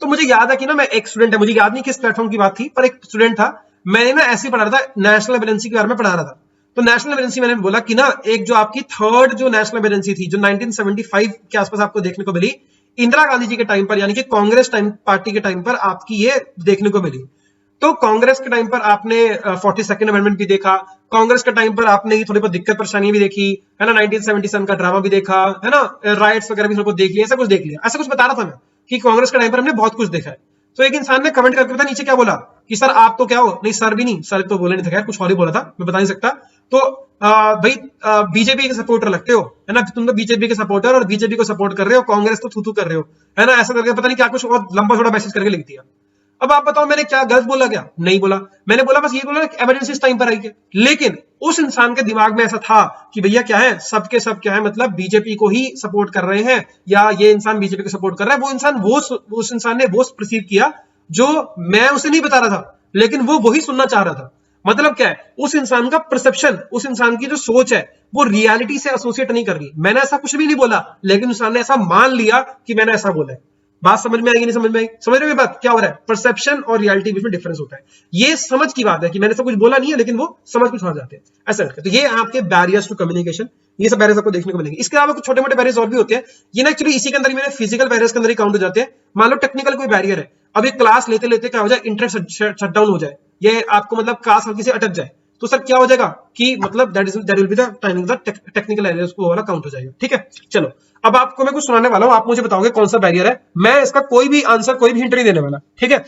तो मुझे याद है कि ना मैं एक स्टूडेंट है, मुझे याद नहीं किस प्लेटफॉर्म की बात थी, पर एक स्टूडेंट था, मैंने ना ऐसे ही पढ़ा रहा था, नेशनल इमरजेंसी के बारे में पढ़ा रहा था। तो नेशनल इमरजेंसी मैंने बोला कि ना एक जो आपकी थर्ड जो नेशनल इमरजेंसी थी, जो 1975 के आसपास आपको देखने को मिली, इंदिरा गांधी जी के टाइम पर, यानी कि कांग्रेस टाइम पार्टी के टाइम पर आपकी ये देखने को मिली। तो कांग्रेस के टाइम पर आपने 42nd अमेंडमेंट भी देखा, कांग्रेस के टाइम पर आपने थोड़ी बहुत दिक्कत परेशानी भी देखी है ना, 1977 का ड्रामा भी देखा है ना, राइट्स वगैरह भी थोड़ा बहुत देख लिया, ऐसा कुछ देख लिया। ऐसा कुछ बता रहा था मैं कि कांग्रेस के टाइम पर हमने बहुत कुछ देखा है। तो एक इंसान ने कमेंट करके पता नीचे क्या बोला कि सर आप तो क्या हो, नहीं सर भी नहीं, सर तो बोले नहीं था, कुछ और ही बोला था, मैं बता नहीं सकता। तो भाई बीजेपी के सपोर्टर लगते हो है ना, तुम तो बीजेपी के सपोर्टर और बीजेपी को सपोर्ट कर रहे हो, कांग्रेस तो थू कर रहे हो है ना, ऐसा करके पता नहीं क्या कुछ और लंबा छोटा मैसेज करके लिख दिया। अब आप बताओ मैंने क्या गलत बोला? क्या नहीं बोला, मैंने बोला बस ये बोला इमरजेंसी इस टाइम पर आई है। लेकिन उस इंसान के दिमाग में ऐसा था कि भैया क्या है, सबके सब क्या है, मतलब बीजेपी को ही सपोर्ट कर रहे हैं, या ये इंसान बीजेपी को सपोर्ट कर रहा है। वो इंसान उस इंसान ने वो परसीव किया जो मैं उसे नहीं बता रहा था, लेकिन वो वही सुनना चाह रहा था। मतलब क्या है, उस इंसान का परसेप्शन, उस इंसान की जो सोच है, वो रियलिटी से एसोसिएट नहीं कर रही। मैंने ऐसा कुछ भी नहीं बोला, लेकिन उस इंसान ने ऐसा मान लिया कि मैंने ऐसा बोला है। बात समझ में आएगी? नहीं समझ में आई? समझ रहे हो बात क्या हो रहा है? परसेप्शन और रियलिटी बीच में डिफरेंस होता है। ये समझ की बात है कि मैंने सब कुछ बोला नहीं है, लेकिन वो समझ कुछ और जाते हैं ऐसा करके। तो ये आपके बैरियर्स टू कम्युनिकेशन, ये सब बैरियर्स आपको देखने को मिलेंगे। इसके अलावा कुछ छोटे मोटे बैरियर्स और भी होते हैं, ये ना एक्चुअली इसी के अंदर ही मेरे फिजिकल बैरियर्स के अंदर ही काउंट हो जाते हैं। मान लो टेक्निकल कोई बैरियर है, अब एक क्लास लेते लेते क्या हो जाए, इंटरनेट शट डाउन हो जाए, ये आपको मतलब क्लास हल्की से अटक जाए, तो सर क्या हो जाएगा कि मतलब that will be the timing the technical arrears, वो वाला काउंट हो जाएगा। ठीक है, चलो अब आपको मैं कुछ सुनाने वाला हूं, आप मुझे बताओगे कौन सा बैरियर है। मैं इसका कोई भी आंसर, कोई भी हिंट नहीं देने वाला, ठीक है।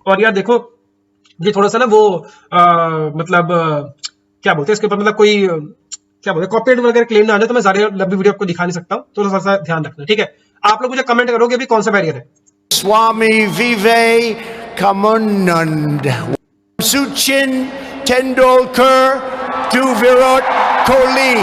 और यार देखो, ये थोड़ा सा ना वो मतलब क्या बोलते हैं इसके ऊपर, मतलब कोई क्या बोलते हैं, कॉपीराइट वगैरह क्लेम ना आ जाए, तो मैं सारी लंबी वीडियो आपको दिखा नहीं सकता हूं, तो थोड़ा सा ध्यान रखना, ठीक है। आप लोग मुझे कमेंट करोगे अभी कौन सा बैरियर है। Swami Vivekananda, Sachin Tendulkar to Virat Kohli.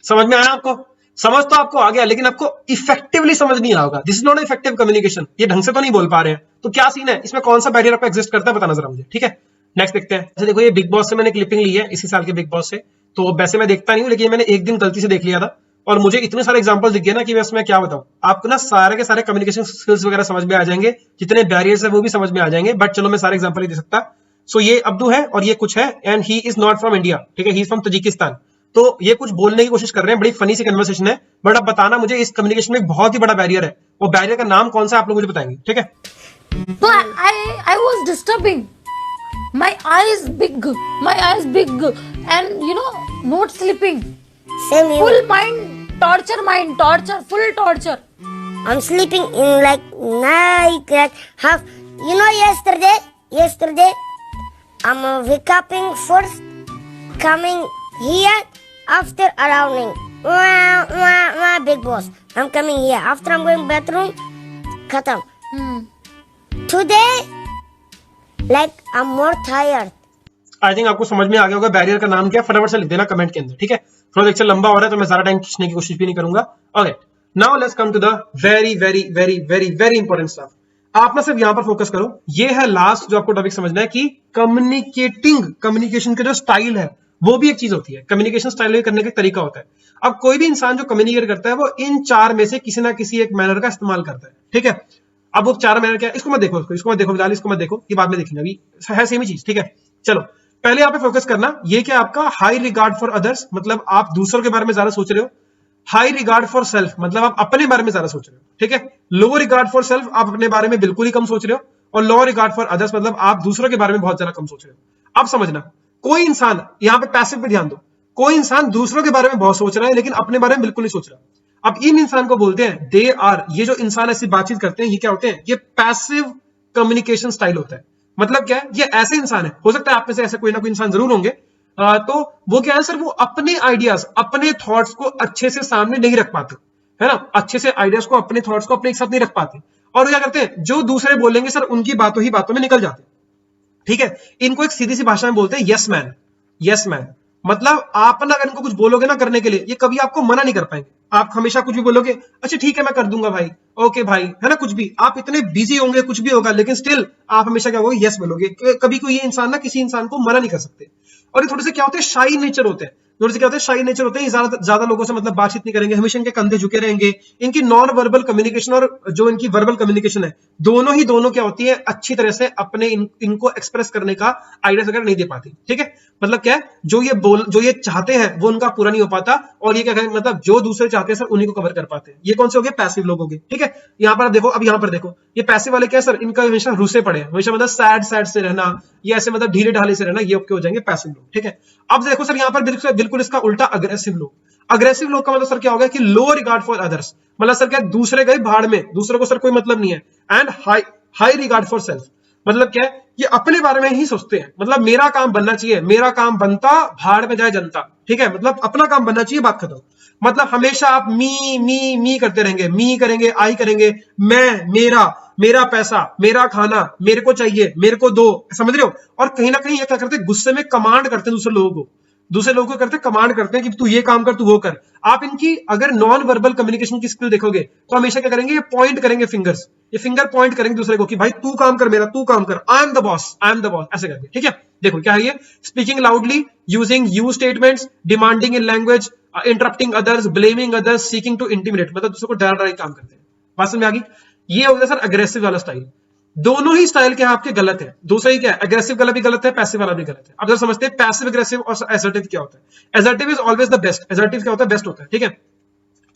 समझ में आया आपको? समझ तो आपको आ गया, लेकिन आपको इफेक्टिवली समझ नहीं आया होगा। This is not effective communication, ये ढंग से तो नहीं बोल पा रहे हैं, तो क्या सीन है इसमें, कौन सा बैरियर आपको एग्जिस्ट करता है, बताना जरा मुझे, ठीक है। नेक्स्ट देखते हैं। अच्छा देखो, ये बिग बॉस से मैंने क्लिपिंग ली है, इसी साल के बिग बॉस से, तो वैसे मैं देखता नहीं हूँ, लेकिन मैंने एक दिन गलती से देख लिया था और मुझे इतने सारे एग्जांपल्स दिख गए ना कि मैं उसमें क्या बताऊं आपको ना, सारे के सारे कम्युनिकेशन स्किल्स वगैरह समझ में आ जाएंगे, जितने बैरियर्स है वो भी समझ में आ जाएंगे, बट चलो मैं सारे एग्जांपल नहीं दे सकता। सो ये अब्दू है और ये कुछ है, and he is not from India, ठीक है, ही इज फ्रॉम तजिकिस्तान। तो ये कुछ बोलने की कोशिश कर रहे हैं, बड़ी फनी सी कन्वर्सेशन है, बट अब बताना मुझे इस कम्युनिकेशन में एक बहुत ही बड़ा बैरियर है, वो बैरियर का नाम कौन सा आप लोग मुझे बताएंगे, ठीक है। So I was disturbing. My eyes big, and not sleeping. Same here. Full mind torture, full torture. I'm sleeping in like night, like half. Yesterday, I'm wake upping first, coming here after arounding. Big boss. I'm coming here after I'm going bathroom. Khatam. Today, like I'm more tired. I think आपको समझ में आ गया होगा barrier का नाम क्या है, फटाफट से लिख देना कमेंट के अंदर, ठीक है। थोड़ा लेक्चर लंबा हो रहा है तो मैं ज्यादा टाइम खींचने की कोशिश भी नहीं करूंगा। Okay, now let's come to the very very very very very important stuff. आप ना सिर्फ यहां पर फोकस करो, ये है लास्ट जो आपको टॉपिक समझना है कि कम्युनिकेशन का जो स्टाइल है वो भी एक चीज होती है, कम्युनिकेशन स्टाइल करने का तरीका होता है। अब कोई भी इंसान जो कम्युनिकेट करता है वो इन चार में से किसी ना किसी एक मैनर का इस्तेमाल करता है, ठीक है। अब वो चार मैनर क्या है, इसको मत देखो, इसको मत देखो फिलहाल, इसको मत देखो, ये बाद में देखेंगे, अभी है सेम ही चीज, ठीक है। चलो पहले यहाँ पे फोकस करना, ये क्या आपका हाई रिगार्ड फॉर अदर्स, मतलब आप दूसरों के बारे में ज्यादा सोच रहे हो। हाई रिगार्ड फॉर सेल्फ, मतलब आप अपने बारे में ज्यादा सोच रहे हो, ठीक है। लो रिगार्ड फॉर सेल्फ, आप अपने बारे में बिल्कुल ही कम सोच रहे हो, और लो रिगार्ड फॉर अदर्स, मतलब आप दूसरों के बारे में बहुत ज्यादा कम सोच रहे हो। अब समझना, कोई इंसान, यहाँ पे पैसिव पे ध्यान दो, कोई इंसान दूसरों के बारे में बहुत सोच रहा है लेकिन अपने बारे में बिल्कुल नहीं सोच रहा। अब इन इंसान को बोलते हैं दे आर, ये जो इंसान ऐसी बातचीत करते हैं ये क्या होते हैं, ये पैसिव कम्युनिकेशन स्टाइल होता है। मतलब क्या है, ये ऐसे इंसान है, हो सकता है आप में से ऐसे कोई ना कोई इंसान जरूर होंगे, तो वो क्या है सर, वो अपने आइडियाज, अपने थॉट्स को अच्छे से सामने नहीं रख पाते, है ना, अच्छे से आइडियाज को, अपने थॉट्स को अपने एक साथ नहीं रख पाते, और क्या करते हैं, जो दूसरे बोलेंगे सर उनकी बातों ही बातों में निकल जाते हैं, ठीक है। इनको एक सीधी सी भाषा में बोलते हैं यस मैन। यस मैन मतलब आप ना अगर इनको कुछ बोलोगे ना करने के लिए, ये कभी आपको मना नहीं कर पाएंगे। आप हमेशा कुछ भी बोलोगे, अच्छा ठीक है मैं कर दूंगा भाई, ओके भाई, है ना, कुछ भी, आप इतने बिजी होंगे कुछ भी होगा, लेकिन स्टिल आप हमेशा क्या होगा, यस बोलोगे। कभी कोई ये इंसान ना किसी इंसान को मना नहीं कर सकते। और ये थोड़े से क्या होते हैं, शाई नेचर होते हैं, थोड़े से क्या होते हैं, शाई नेचर होते हैं, ज्यादा लोगों से मतलब बातचीत नहीं करेंगे, हमेशा इनके कंधे झुके रहेंगे। इनकी नॉन वर्बल कम्युनिकेशन और जो इनकी वर्बल कम्युनिकेशन है, दोनों क्या होती है, अच्छी तरह से अपने इनको एक्सप्रेस करने का आइडिया वगैरह नहीं दे पाती, ठीक है। मतलब क्या है, जो ये चाहते हैं वो उनका पूरा नहीं हो पाता, और ये क्या करें, मतलब जो दूसरे चाहते हैं सर उन्हीं को कवर कर पाते हैं। ये कौन से हो गए, पैसिव लोग हो गए, ठीक है। यहाँ पर आप देखो, अब यहाँ पर देखो, ये पैसिव वाले क्या है सर, इनका हमेशा रुसे पड़े, हमेशा मतलब सैड से रहना, ये ऐसे मतलब ढीले ढाले से रहना, ये हो जाएंगे पैसिव लोग, ठीक है। अब देखो सर यहाँ पर बिल्कुल इसका उल्टा अग्रेसिव लोग। अग्रेसिव लोग का मतलब सर क्या होगा कि लो रिगार्ड फॉर अदर्स, मतलब सर क्या, दूसरे गए भाड़ में, दूसरों को सर कोई मतलब नहीं है। And high regard for self, मतलब क्या है, ये अपने बारे में ही सोचते हैं, मतलब मेरा काम बनना चाहिए, मेरा काम बनता भाड़ में जाए जनता, ठीक है, मतलब अपना काम बनना चाहिए, बात खत्म। मतलब हमेशा आप मी करते रहेंगे, मी करेंगे, आई करेंगे, मैं, मेरा पैसा, मेरा खाना, मेरे को चाहिए, मेरे को दो, समझ रहे हो। और कहीं ना कहीं ये क्या करते हैं, गुस्से में कमांड करते हैं दूसरे लोगों को करते कमांड करते हैं कि तू ये काम कर, तू वो कर। आप इनकी अगर नॉन वर्बल कम्युनिकेशन की स्किल देखोगे तो हमेशा क्या करेंगे, ये पॉइंट करेंगे फिंगर्स, ये फिंगर पॉइंट करेंगे दूसरे को कि भाई तू काम कर, तू काम कर, आई एम द बॉस, ऐसे करके, ठीक है। देखो क्या है ये, speaking loudly, using you statements, demanding in language, interrupting others, blaming others, seeking to intimidate, मतलब दूसरे को डरा काम करते हैं। बात समझ में आ गई। ये हो गया सर अग्रेसिव वाला स्टाइल। दोनों ही स्टाइल क्या है आपके गलत है। दूसरा ही क्या है, एग्रेसिव वाला भी गलत है, पैसिव वाला भी गलत है। अब जरा समझते हैं पैसिव एग्रेसिव और असर्टिव क्या होता है। Assertive is always the best, assertive क्या होता है, बेस्ट होता है, ठीक है।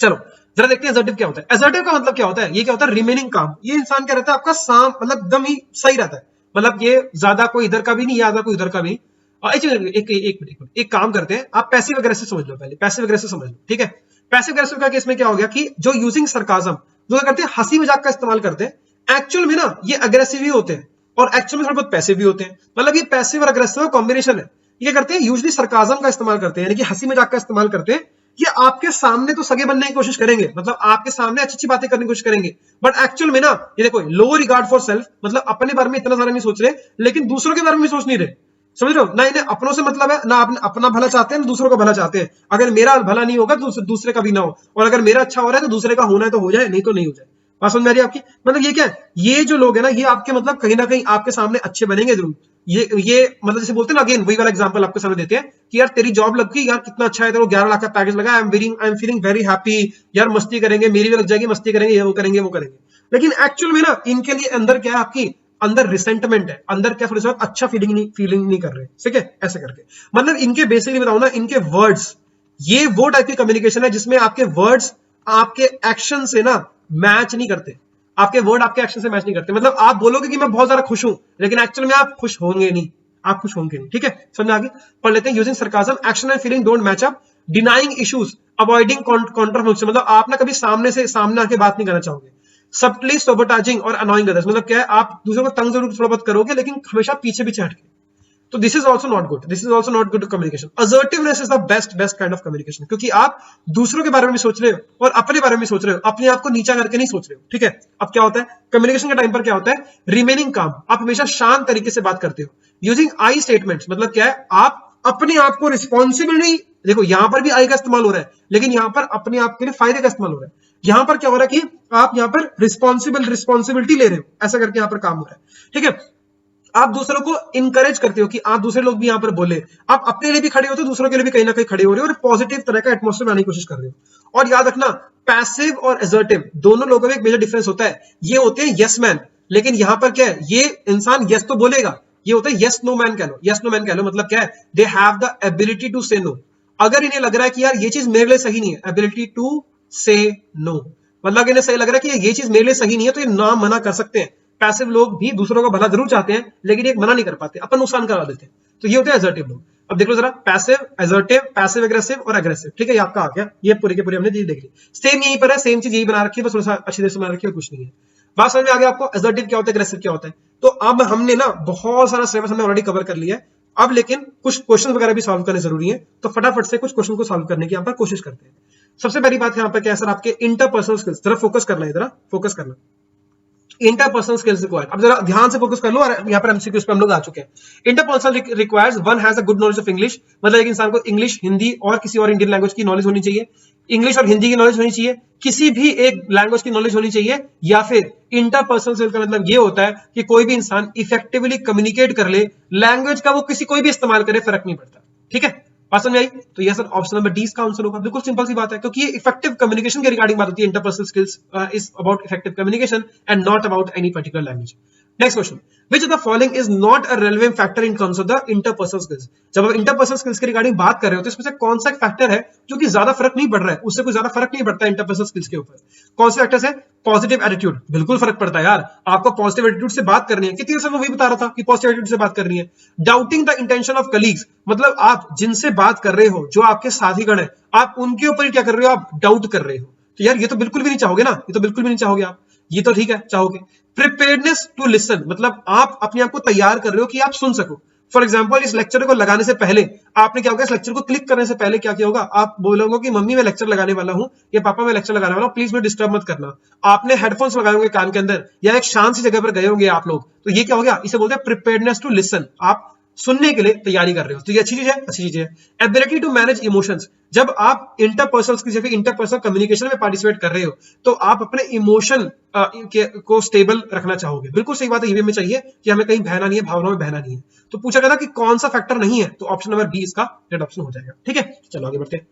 चलो जरा देखते हैं असर्टिव क्या होता है। असर्टिव का मतलब क्या होता है, ये क्या होता है, रिमेनिंग काम। ये इंसान क्या रहता है आपका मतलब एकदम ही सही रहता है, मतलब ये ज्यादा कोई इधर का भी नहीं, ज्यादा कोई उधर का भी। और एक काम करते हैं, आप पैसिव एग्रेसिव समझ लो, पहले पैसिव एग्रेसिव समझ लो, ठीक है। पैसिव एग्रेसिव का केस में क्या हो गया कि जो यूजिंग सरकाजम, जो करते हैं हंसी मजाक का इस्तेमाल करते हैं, एक्चुअल में ना ये अग्रेसिव ही होते हैं और एक्चुअल में थोड़ा बहुत पैसिव भी होते हैं। मतलब ये पैसिव और अग्रेसिव कॉम्बिनेशन है। ये करते हैं यूजुअली सरकाजम का इस्तेमाल करते हैं, यानी कि हंसी मजाक का इस्तेमाल करते हैं। ये आपके सामने तो सगे बनने की कोशिश करेंगे, मतलब आपके सामने अच्छी अच्छी बातें करने की कोशिश करेंगे, बट एक्चुअल में ना ये देखो लो रिगार्ड फॉर सेल्फ, मतलब अपने बारे में इतना सारा नहीं सोच रहे, लेकिन दूसरों के बारे में भी सोच नहीं रहे। समझ रहे हो ना, इन्हें अपनों से मतलब है ना, अपना भला चाहते हैं ना दूसरों का भला चाहते हैं। अगर मेरा भला नहीं होगा तो दूसरे का भी ना हो, और अगर मेरा अच्छा हो रहा है तो दूसरे का होना है तो हो जाए, नहीं तो नहीं हो जाए। बात समझ में आ रही है आपकी। मतलब ये क्या है, ये जो लोग है ना, ये आपके मतलब कहीं ना कहीं आपके सामने अच्छे बनेंगे जरूर। ये मतलब जैसे बोलते हैं ना, अगेन वही वाला एग्जांपल आपके सामने देते हैं कि यार तेरी जॉब लग गई, यार कितना अच्छा है, तेरे को 11 लाख का पैकेज लगा, I am feeling very happy, यार मस्ती करेंगे, मेरी भी लग जाएगी, मस्ती करेंगे, ये वो करेंगे, वो करेंगे। लेकिन एक्चुअल में ना इनके लिए अंदर क्या है, आपकी अंदर रिसेंटमेंट है, अंदर क्या थोड़ी सी अच्छा फीलिंग नहीं कर रहे, ठीक है, ऐसे करके। मतलब इनके बेसिकली बताऊं ना, इनके वर्ड्स, ये वो टाइप की कम्युनिकेशन है जिसमें आपके वर्ड्स आपके एक्शन से ना मैच नहीं करते, आपके वर्ड आपके एक्शन से मैच नहीं करते। मतलब आप बोलोगे कि मैं बहुत ज्यादा खुश हूं, लेकिन एक्चुअल में आप खुश होंगे नहीं, आप खुश होंगे नहीं, ठीक है। समझ आगे पढ़ लेते हैं। Using sarcasm, action and feeling don't match up, denying issues, avoiding controversy, मतलब आप ना कभी सामने आके बात नहीं करना चाहोगे। सबटली सोबोटाजिंग और अनोइंग अदर्स, मतलब क्या है, आप दूसरों को तंग जरूर थोड़ा बहुत करोगे, लेकिन हमेशा पीछे पीछे हटके। तो this is also not good, this is also not good communication. Assertiveness is the best kind of communication, क्योंकि आप दूसरों के बारे में भी सोच रहे हो और अपने बारे में सोच रहे हो, अपने आप को नीचा करके नहीं सोच रहे हो, ठीक है। अब क्या होता है कम्युनिकेशन के टाइम पर, क्या होता है, रिमेनिंग काम, आप हमेशा शांत तरीके से बात करते हो। यूजिंग आई स्टेटमेंट्स, मतलब क्या है, आप अपने आप को रिस्पॉन्सिबल नहीं, देखो यहां पर भी आई का इस्तेमाल हो रहा है, लेकिन यहां पर अपने आप के लिए फायदे का इस्तेमाल हो रहा है। यहां पर क्या हो रहा है कि आप यहां पर रिस्पॉन्सिबिलिटी ले रहे हो, ऐसा करके यहां पर काम हो रहा है, ठीक है। आप दूसरों को इंकरेज करते हो कि आप दूसरे लोग भी यहां पर बोले, आप अपने लिए भी खड़े होते हो, दूसरों के लिए भी कहीं ना कहीं खड़े हो रहे हो, और पॉजिटिव तरह का एटमॉस्फेयर बनाने की कोशिश कर रहे हो। और याद रखना, पैसिव और असर्टिव दोनों लोगों में एक मेजर डिफरेंस होता है। ये होते हैं यस मैन, लेकिन यहां पर क्या है, ये इंसान यस तो बोलेगा, ये होता है यस नो मैन कह लो। यस नो मैन कह लो मतलब क्या है, they have the ability to say no. अगर इन्हें लग रहा है कि यार ये चीज मेरे लिए सही नहीं है, एबिलिटी टू से नो, मतलब इन्हें सही लग रहा है कि ये चीज मेरे लिए सही नहीं है, तो ये ना मना कर सकते हैं। पैसिव लोग भी दूसरों का भला जरूर चाहते हैं, लेकिन ये मना नहीं कर पाते, अपन नुकसान करा देते हैं। तो ये होते हैं असर्टिव लोग। अब देख लो जरा, पैसिव, असर्टिव, पैसिव एग्रेसिव और एग्रेसिव, ठीक है, ये आपका आ गया। ये पूरी के पूरी हमने चीज देख ली, सेम यहीं पर है, सेम चीज यही बना रखी है, बस थोड़ा सा अच्छी तरह से बना रखी है, कुछ नहीं है। बात समझ में आ गया आपको, असर्टिव क्या होता है, एग्रेसिव क्या होता है। तो अब हमने ना बहुत सारा सिलेबस हमने ऑलरेडी कवर कर लिया है। अब लेकिन कुछ क्वेश्चन वगैरह भी सॉल्व करने जरूरी है, तो फटाफट से कुछ क्वेश्चन को सॉल्व करने की यहाँ पर कोशिश करते हैं। सबसे पहली बात यहाँ पर क्या है सर, आपके इंटरपर्सनल स्किल्स, जरा फोकस करना है, जरा फोकस करना, इंटरपर्सनल स्किल्स रिक्वायर्ड। अब जरा ध्यान से फोकस कर लो, और यहाँ पर एमसीक्यूज पे हम लोग आ चुके हैं। Interpersonal requires one has a good knowledge of English, मतलब एक इंसान को इंग्लिश, हिंदी और किसी और इंडियन लैंग्वेज की नॉलेज होनी चाहिए, इंग्लिश और हिंदी की नॉलेज होनी चाहिए, किसी भी एक लैंग्वेज की नॉलेज होनी चाहिए, या फिर इंटरपर्सनल स्किल का मतलब ये होता है कि कोई भी इंसान इफेक्टिवली कम्युनिकेट कर ले, लैंग्वेज का वो किसी कोई भी इस्तेमाल करे, फर्क नहीं पड़ता, ठीक है। बात समझ आई। तो ये सर ऑप्शन नंबर डी इसका आंसर होगा, बिल्कुल सिंपल सी बात है, क्योंकि ये इफेक्टिव कम्युनिकेशन के रिगार्डिंग बात होती है। Interpersonal skills is about effective communication and not about any particular language. Next question, which of the following is not a relevant factor in terms of the interpersonal skills. जब आप interpersonal skills के regarding बात कर रहे हो, तो इसमें से कौन सा फैक्टर है जो कि ज्यादा फर्क नहीं पड़ रहा है, उससे कोई ज्यादा फर्क नहीं पड़ता है इंटरपर्सनल स्किल्स के ऊपर। कौन से फैक्टर्स है, पॉजिटिव एटीट्यूड, बिल्कुल फर्क पड़ता है यार, आपको पॉजिटिव एटीट्यूड से बात करनी है, कितनी देर से मैं वही बता रहा था कि पॉजिटिव एटीट्यूड से बात करनी है। Doubting the intention of colleagues, मतलब आप जिनसे बात कर रहे हो, जो आपके साथीगण है, आप उनके ऊपर ही क्या कर रहे हो, आप डाउट कर रहे हो। तो यार ये तो बिल्कुल भी नहीं चाहोगे ना, ये तो बिल्कुल भी नहीं चाहोगे आप, ये तो ठीक है चाहोगे। प्रिपेयर्डनेस टू लिसन, मतलब आप अपने आप को तैयार कर रहे हो कि आप सुन सको। फॉर एग्जाम्पल, इस लेक्चर को लगाने से पहले आपने क्या होगा, इस लेक्चर को क्लिक करने से पहले क्या किया होगा, आप बोलोगे कि मम्मी मैं लेक्चर लगाने वाला हूं, या पापा मैं लेक्चर लगाने वाला हूं, प्लीज मैं डिस्टर्ब मत करना। आपने हेडफोन्स लगाए होंगे कान के अंदर, या एक शांत सी जगह पर गए होंगे आप लोग, तो ये क्या हो गया, इसे बोलते हैं प्रिपेयर्डनेस टू लिसन, आप सुनने के लिए तैयारी कर रहे हो, तो ये अच्छी चीज है, अच्छी चीज है। एबिलिटी टू मैनेज इमोशंस, जब आप इंटरपर्सनल इंटरपर्सनल कम्युनिकेशन में पार्टिसिपेट कर रहे हो, तो आप अपने इमोशन को स्टेबल रखना चाहोगे, बिल्कुल सही बात है, ये भी चाहिए कि हमें कहीं बहना नहीं है, भावनाओं में बहना नहीं है। तो पूछा गया था कि कौन सा फैक्टर नहीं है, तो ऑप्शन नंबर बी इसका राइट ऑप्शन हो जाएगा, ठीक है। चलो आगे बढ़ते हैं।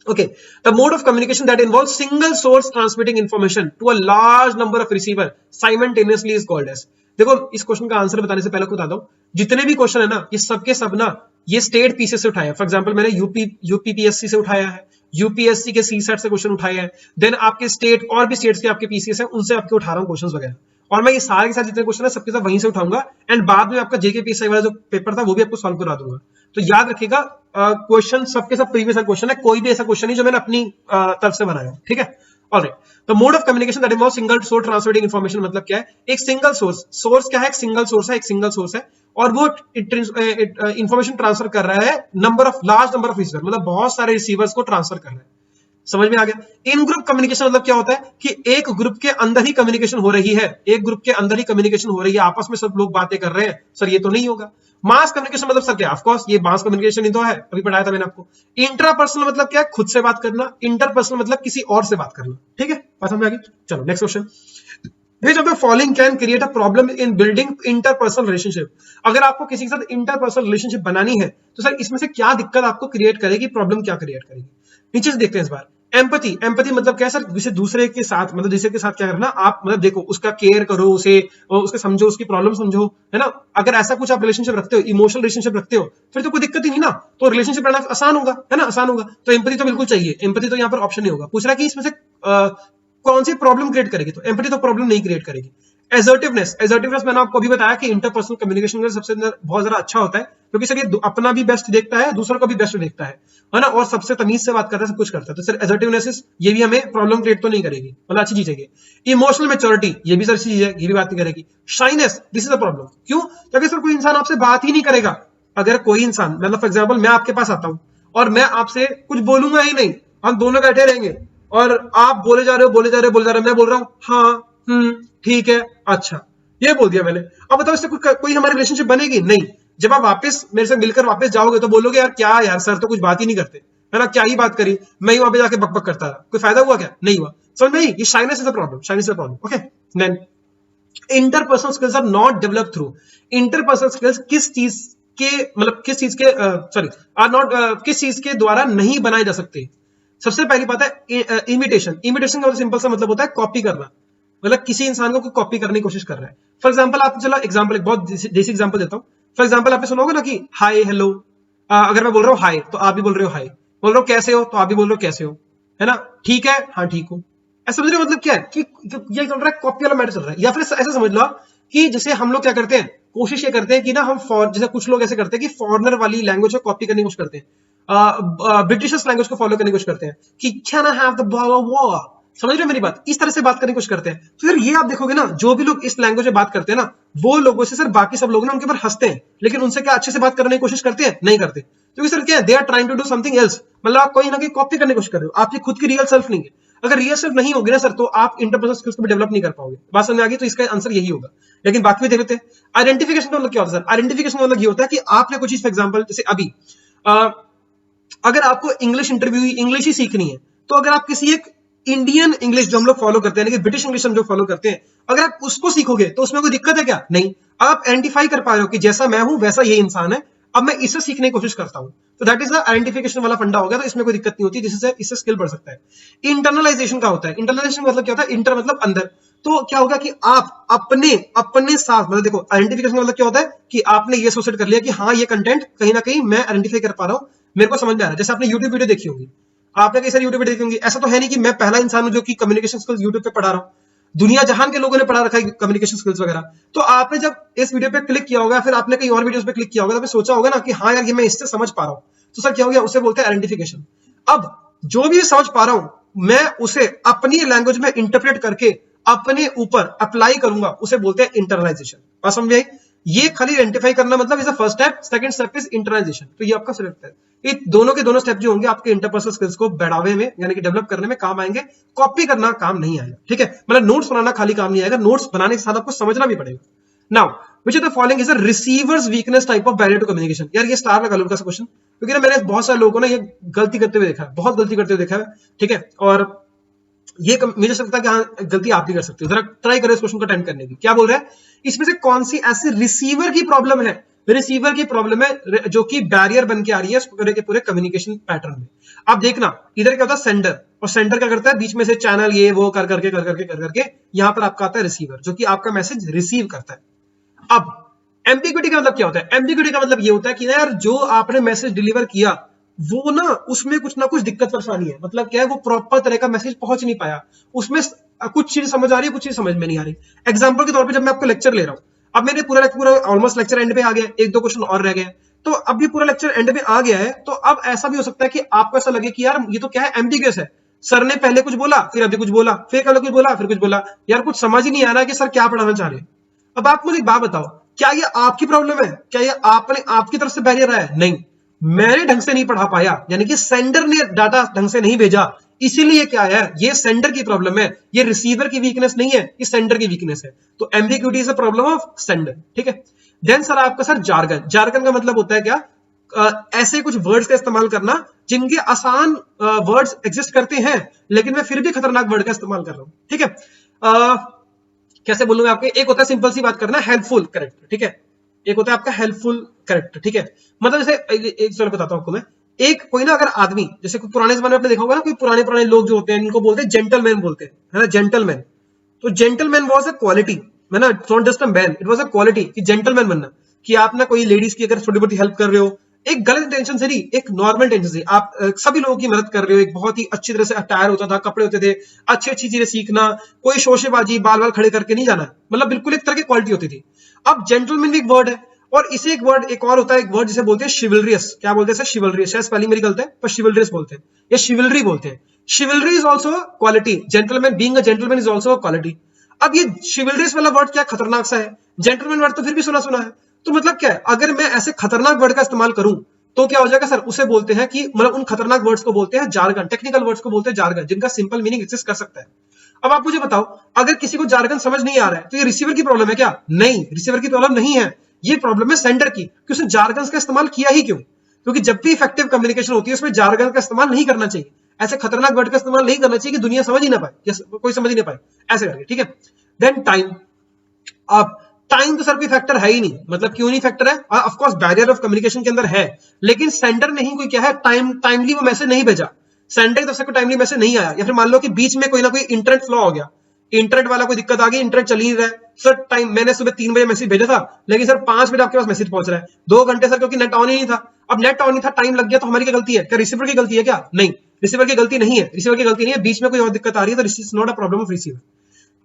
Okay, the mode of communication that involves single source transmitting information to a large number of receiver simultaneously is called as. देखो इस क्वेश्चन का आंसर बताने से पहले बता दो, जितने भी क्वेश्चन है ना ये सबके सब ना ये स्टेट पीसीएस से उठाए हैं. फॉर एग्जांपल मैंने यूपीपीएससी से उठाया है, यूपीएससी के सीसेट से क्वेश्चन उठाए हैं, देन आपके स्टेट और भी स्टेट्स के आपके पीसीएस है उनसे आपके उठा रहा हूं क्वेश्चंस वगैरह, और मैं ये सारे के साथ जितने क्वेश्चन है सबके साथ वहीं से उठाऊंगा एंड बाद में आपका जेके पीएसआई वाला जो पेपर था वो भी आपको सॉल्व करा दूंगा. तो याद रखिएगा क्वेश्चन सबके सब प्रीवियस क्वेश्चन है, कोई भी ऐसा क्वेश्चन नहीं जो मैंने अपनी तरफ से बनाया. ठीक है, ऑलराइट. तो mode of communication that involves single source transmitting information मतलब क्या है, एक सिंगल सोर्स क्या है, एक सिंगल सोर्स है और वो इंफॉर्मेशन ट्रांसफर कर रहा है लार्ज नंबर ऑफ रिसीवर, मतलब बहुत सारे रिसीवर्स को ट्रांसफर कर रहा है. समझ में आ गया. इन ग्रुप कम्युनिकेशन मतलब क्या होता है कि एक ग्रुप के अंदर ही कम्युनिकेशन हो रही है, एक ग्रुप के अंदर ही कम्युनिकेशन हो रही है, आपस में सब लोग बातें कर रहे हैं. सर ये तो नहीं होगा. मास कम्युनिकेशन मतलब सर क्या, ऑफ कोर्स ये मास कम्युनिकेशन ही तो है, अभी पढ़ाया था मैंने आपको. इंट्रापर्सनल मतलब क्या है, खुद से बात करना. इंटरपर्सनल मतलब किसी और से बात करना. ठीक है, बात समझ में आ गई. चलो next question. Which of the following can create a problem in building interpersonal relationship? अगर आपको किसी के साथ इंटरपर्सनल रिलेशनशिप बनानी है तो सर इसमें से क्या दिक्कत आपको क्रिएट करेगी, प्रॉब्लम क्या क्रिएट करेगी. नीचे से देखते हैं इस बार. एम्पैथी मतलब क्या है सर, जिसे दूसरे के साथ मतलब दूसरे के साथ क्या करना, आप मतलब देखो उसका केयर करो, उसके समझो, उसकी प्रॉब्लम समझो, है ना. अगर ऐसा कुछ आप रिलेशनशिप रखते हो, इमोशनल रिलेशनशिप रखते हो, फिर तो कोई दिक्कत ही नहीं ना, तो रिलेशनशिप रहना आसान होगा, है ना, आसान होगा. तो एम्पैथी तो बिल्कुल चाहिए, एम्पैथी तो यहाँ पर ऑप्शन नहीं होगा. पूछ रहा है कि इसमें से कौन सी प्रॉब्लम क्रिएट करेगी, तो एम्पैथी तो प्रॉब्लम नहीं क्रिएट करेगी. एसर्टिवनेस मैंने आपको अभी बताया कि इंटरपर्सनल कम्युनिकेशन में सबसे बहुत ज्यादा अच्छा होता है, क्योंकि सर ये अपना भी बेस्ट देखता है, दूसरों का भी बेस्ट देखता है ना, और सबसे तमीज से बात करता है, सब कुछ करता है. तो सर एसर्टिवनेस ये भी हमें प्रॉब्लम क्रिएट तो नहीं करेगी, मतलब अच्छी चीज है. इमोशनल मैच्योरिटी ये भी सर अच्छी चीज है, ये भी बात नहीं करेगी. Shyness this is a problem. क्यों, क्योंकि सर कोई इंसान आपसे बात ही नहीं करेगा. अगर कोई इंसान मतलब फॉर एग्जाम्पल मैं आपके पास आता हूं और मैं आपसे कुछ बोलूंगा ही नहीं, हम दोनों बैठे रहेंगे और आप बोले जा रहे हो, मैं बोल रहा हूं हाँ ठीक है अच्छा, ये बोल दिया मैंने. अब बताओ इससे कोई हमारी रिलेशनशिप बनेगी नहीं. जब आप वापस मेरे से मिलकर वापस जाओगे तो बोलोगे यार क्या यार सर तो कुछ बात ही नहीं करते, है ना, क्या ही बात करी, मैं ही वहां पे जाके बकबक करता रहा, कोई फायदा हुआ क्या, नहीं हुआ. समझ में, ये shyness is a problem. Okay, then interpersonal skills are not developed through. Interpersonal skills किस चीज के द्वारा नहीं बनाए जा सकते. सबसे पहली बात है इमिटेशन का सिंपल सा मतलब होता है कॉपी करना, मतलब किसी इंसान को कॉपी करने की कोशिश कर रहा है. फॉर एग्जांपल आप चलो एग्जांपल एक बहुत देसी एग्जांपल देता हूं. फॉर एग्जांपल आपने सुना होगा ना कि हाय हेलो, अगर मैं बोल रहा हूं हाय तो आप भी बोल रहे हो हाय, बोल रहा हूं कैसे हो तो आप भी बोल रहे हो कैसे हो, है ना, ठीक है हाँ ठीक हूं. ऐसा समझ रहे हो मतलब क्या है कि ये चल रहा है, कॉपी वाला मैटर चल रहा है. या फिर ऐसा समझ लो कि जैसे हम लोग क्या करते हैं, कोशिश ये करते हैं कि ना हम जैसे कुछ लोग ऐसे करते हैं कि फॉरेनर वाली लैंग्वेज को कॉपी करने की कोशिश करते हैं, ब्रिटिश लैंग्वेज को फॉलो करने की कोशिश करते हैं कि कैन आई हैव द ब्ला. समझ रहे हो मेरी बात, इस तरह से बात करने की कोशिश करते हैं. तो फिर ये आप देखोगे ना, जो भी लोग इस लैंग्वेज में बात करते हैं ना, वो लोगों से सर बाकी सब लोग ना उनके ऊपर हंसते हैं, लेकिन उनसे क्या अच्छे से बात करने की कोशिश करते हैं, नहीं करते. क्योंकि सर क्या है, they are trying to do something else, मतलब आप कोई ना कोई कॉपी करने की कोशिश कर रहे हो, आपकी खुद की रियल सेल्फ नहीं है. अगर रियल सेल्फ नहीं होगी ना सर तो आप इंटरपर्सनल स्किल्स को भी डेवलप नहीं कर पाओगे. बात समझ में आ गई, तो इसका आंसर यही होगा. लेकिन बाकी भी देख लेते हैं. आइडेंटिफिकेशन का मतलब क्या होता है सर, आइडेंटिफिकेशन का मतलब ये होता है कि आपने कोई चीज फॉर एग्जांपल जैसे अभी अगर आपको इंग्लिश इंटरव्यू इंग्लिश ही सीखनी है, तो अगर आप किसी एक इंडियन इंग्लिश जो हम लोग फॉलो करते हैं, कि ब्रिटिश इंग्लिश हम जो फॉलो करते हैं, अगर आप उसको सीखोगे तो उसमें कोई दिक्कत है क्या, नहीं. आप आइडेंटिफाई कर पा रहे हो कि जैसा मैं हूं वैसा ये इंसान है, अब मैं इसे सीखने की कोशिश करता हूं, तो दैट इज द आइडेंटिफिकेशन वाला फंडा हो गया. तो इसमें कोई दिक्कत नहीं होती, जिससे इससे स्किल बढ़ सकता है. इंटरनलाइजेशन का होता है. इंटरनलाइजेशन मतलब क्या होता है, इंटर मतलब अंदर. तो क्या होगा कि आप अपने साथ मतलब देखो, आइडेंटिफिकेशन का मतलब क्या होता है कि आपने ये एसोसिएट कर लिया कि हाँ ये कंटेंट कहीं ना कहीं मैं आइडेंटिफाई कर पा रहा हूं, मेरे को समझ में आ रहा है. जैसे आपने यूट्यूब वीडियो देखी होगी, आपने कई सारी यूट्यूब वीडियो देखी होंगी. ऐसा तो है नहीं कि मैं पहला इंसान हूं जो कि कम्युनिकेशन स्किल्स यूट्यूब पे पढ़ा रहा हूं, दुनिया जहान के लोगों ने पढ़ा रखा है कम्युनिकेशन स्किल्स वगैरह. तो आपने जब इस वीडियो पे क्लिक किया होगा, फिर आपने कई और वीडियोस पे क्लिक किया होगा, तो आपने सोचा होगा ना कि हाँ यार ये मैं इससे समझ पा रहा हूं, तो सर क्या हो गया, उसे बोलते हैं आइडेंटिफिकेशन. अब जो भी समझ पा रहा हूं मैं उसे अपनी लैंग्वेज में इंटरप्रेट करके अपने ऊपर अप्लाई करूंगा, उसे बोलते हैं इंटरनलाइजेशन. बात समझ आई. ये खाली आइडेंटिफाई करना मतलब is the first step, second step is internalisation. तो ये आपका सिलेक्ट है. ये दोनों के दोनों स्टेप जो होंगे आपके इंटरपर्सनल स्किल्स को बढ़ावे में यानी कि डेवलप करने में काम आएंगे. कॉपी करना काम नहीं आएगा. ठीक है, मतलब नोट्स बनाना खाली काम नहीं आएगा, नोट्स बनाने के साथ आपको समझना भी पड़ेगा. Now which of the following is a receiver's weakness type of barrier to communication. यार ये स्टार लगा लो उनका क्वेश्चन, क्योंकि ना मैंने बहुत सारे लोगों को ना ये गलती करते हुए देखा है, बहुत गलती करते हुए देखा है. ठीक है, और ये मुझे लगता है कि हाँ गलती आप भी कर सकते हो. जरा ट्राई करो इस क्वेश्चन को अटेम्प्ट करने की. क्या बोल रहा है, इसमें से कौन सी ऐसी रिसीवर की प्रॉब्लम है रिसीवर की प्रॉब्लम है जो कि बैरियर बन के आ रही है पूरे के पूरे कम्युनिकेशन पैटर्न में। अब देखना इधर क्या होता है सेंडर, और सेंडर क्या करता है बीच में से चैनल ये वो कर करके यहां पर आपका आता है रिसीवर जो कि आपका मैसेज रिसीव करता है। अब एम्बिग्यूटी का मतलब क्या होता है? एम्बिग्यूटी का मतलब ये होता है कि यार जो आपने मैसेज डिलीवर किया वो ना उसमें कुछ ना कुछ दिक्कत परेशानी है, मतलब क्या है वो प्रॉपर तरह का मैसेज पहुंच नहीं पाया, उसमें कुछ चीज समझ आ रही है कुछ चीज समझ में नहीं आ रही। एग्जांपल के तौर पे जब मैं आपको लेक्चर ले रहा हूं, अब मेरे पूरा ऑलमोस्ट लेक्चर एंड पे आ गया, एक दो क्वेश्चन और रह गए, तो अब ये पूरा लेक्चर एंड पे आ गया है, तो अब ऐसा भी हो सकता है कि आपको ऐसा लगे कि यार ये तो क्या है एम्बिगुअस है, सर ने पहले कुछ बोला फिर अभी कुछ बोला फिर कल कुछ बोला फिर कुछ बोला, यार कुछ समझ ही नहीं आ रहा कि सर क्या पढ़ाना चाह रहे हैं। अब आप मुझे एक बात बताओ, क्या ये आपकी प्रॉब्लम है? क्या ये आपने आपकी तरफ से बैरियर है? नहीं, मैंने ढंग से नहीं पढ़ा पाया, यानी कि सेंडर ने डाटा ढंग से नहीं भेजा, इसीलिए क्या है ये सेंडर की प्रॉब्लम है, ये रिसीवर की वीकनेस नहीं है, ये सेंडर की वीकनेस है। तो ambiguity is a problem of sender, ठीक है। देन सर आपका सर जार्गन, जार्गन का मतलब होता है क्या? ऐसे कुछ वर्ड्स का इस्तेमाल करना जिनके आसान वर्ड्स एग्जिस्ट करते हैं लेकिन मैं फिर भी खतरनाक वर्ड का इस्तेमाल कर रहा हूं, ठीक है। कैसे बोलूंगा आपके, एक होता है सिंपल सी बात करना हेल्पफुल करेक्टर, ठीक है, एक होता है आपका हेल्पफुल करेक्टर, ठीक है। मतलब जैसे एक चलो बताता हूं आपको मैं, एक कोई ना अगर आदमी जैसे कोई पुराने जमाने में आपने देखा होगा ना, कोई पुराने लोग जो होते हैं इनको बोलते हैं जेंटलमैन बोलते हैं, है ना, जेंटलमैन। तो जेंटलमैन वाज अ क्वालिटी, है ना, not just a man, it was a quality कि जेंटलमैन बनना, कि आप ना कोई लेडीज की अगर छोटी मोटी हेल्प कर रहे हो, एक गलत इंटेंशन से नहीं, एक नॉर्मल इंटेंशन से आप सभी लोगों की मदद कर रहे हो, एक बहुत ही अच्छी तरह से अटायर होता था, कपड़े होते थे, अच्छी अच्छी चीजें सीखना, कोई शोशेबाजी बाल बाल खड़े करके नहीं जाना, मतलब बिल्कुल एक तरह की क्वालिटी होती थी। अब जेंटलमैन भी एक वर्ड है, और इसे एक वर्ड एक और होता है, एक वर्ड जिसे बोलते हैं शिवलरियस, क्या बोलते हैं सर? शिवलरियस, शायद स्पेलिंग मेरी गलत है पर शिवलरियस बोलते हैं या शिवलरी बोलते हैं। शिवलरी is also quality, gentleman being a gentleman is also a quality. अब ये शिवलरियस वाला वर्ड क्या खतरनाक सा है, जेंटलमैन वर्ड तो फिर भी सुना सुना है, तो मतलब क्या है अगर मैं ऐसे खतरनाक वर्ड का इस्तेमाल करूं तो क्या हो जाएगा सर? उसे बोलते हैं कि मतलब उन खतरनाक वर्ड्स को बोलते हैं जार्गन, टेक्निकल वर्ड्स को बोलते हैं जार्गन, जिनका सिंपल मीनिंग एग्जिस्ट कर सकता है। अब आप मुझे बताओ, अगर किसी को जार्गन समझ नहीं आ रहा है तो ये रिसीवर की प्रॉब्लम है क्या? नहीं, रिसीवर की प्रॉब्लम नहीं है, ये प्रॉब्लम है सेंडर की, कि उसने जार्गन का इस्तेमाल किया ही क्यों? क्योंकि जब भी इफेक्टिव कम्युनिकेशन होती है उसमें जार्गन का इस्तेमाल नहीं करना चाहिए, ऐसे खतरनाक वर्ड का इस्तेमाल नहीं करना चाहिए कि दुनिया समझ ही ना पाए या कोई समझ ही ना पाए, ऐसे करके, ठीक है। देन टाइम, अब टाइम तो सर कोई फैक्टर है ही नहीं, मतलब क्यों नहीं फैक्टर है? Of course barrier of communication के अंदर है, लेकिन सेंडर ने ही कोई क्या है टाइमली वो मैसेज नहीं भेजा, सेंडर की तरफ से कोई टाइमली मैसेज नहीं आया, या फिर मान लो कि बीच में कोई ना कोई इंटरनेट फ्लॉ हो गया, इंटरनेट वाला कोई दिक्कत आ गई, इंटरनेट चल ही नहीं रहा है सर, टाइम मैंने सुबह 3 बजे मैसेज भेजा था लेकिन सर 5 बजे आपके पास मैसेज पहुंच रहा है, 2 घंटे सर, क्योंकि नेट ऑन ही नहीं था। अब नेट ऑन नहीं था, टाइम लग गया, तो हमारी क्या गलती है? क्या रिसीवर की गलती है क्या? नहीं, रिसीवर की गलती नहीं है, रिसीवर की गलती नहीं है, बीच में कोई और दिक्कत आ रही है, तो this is not a problem of receiver.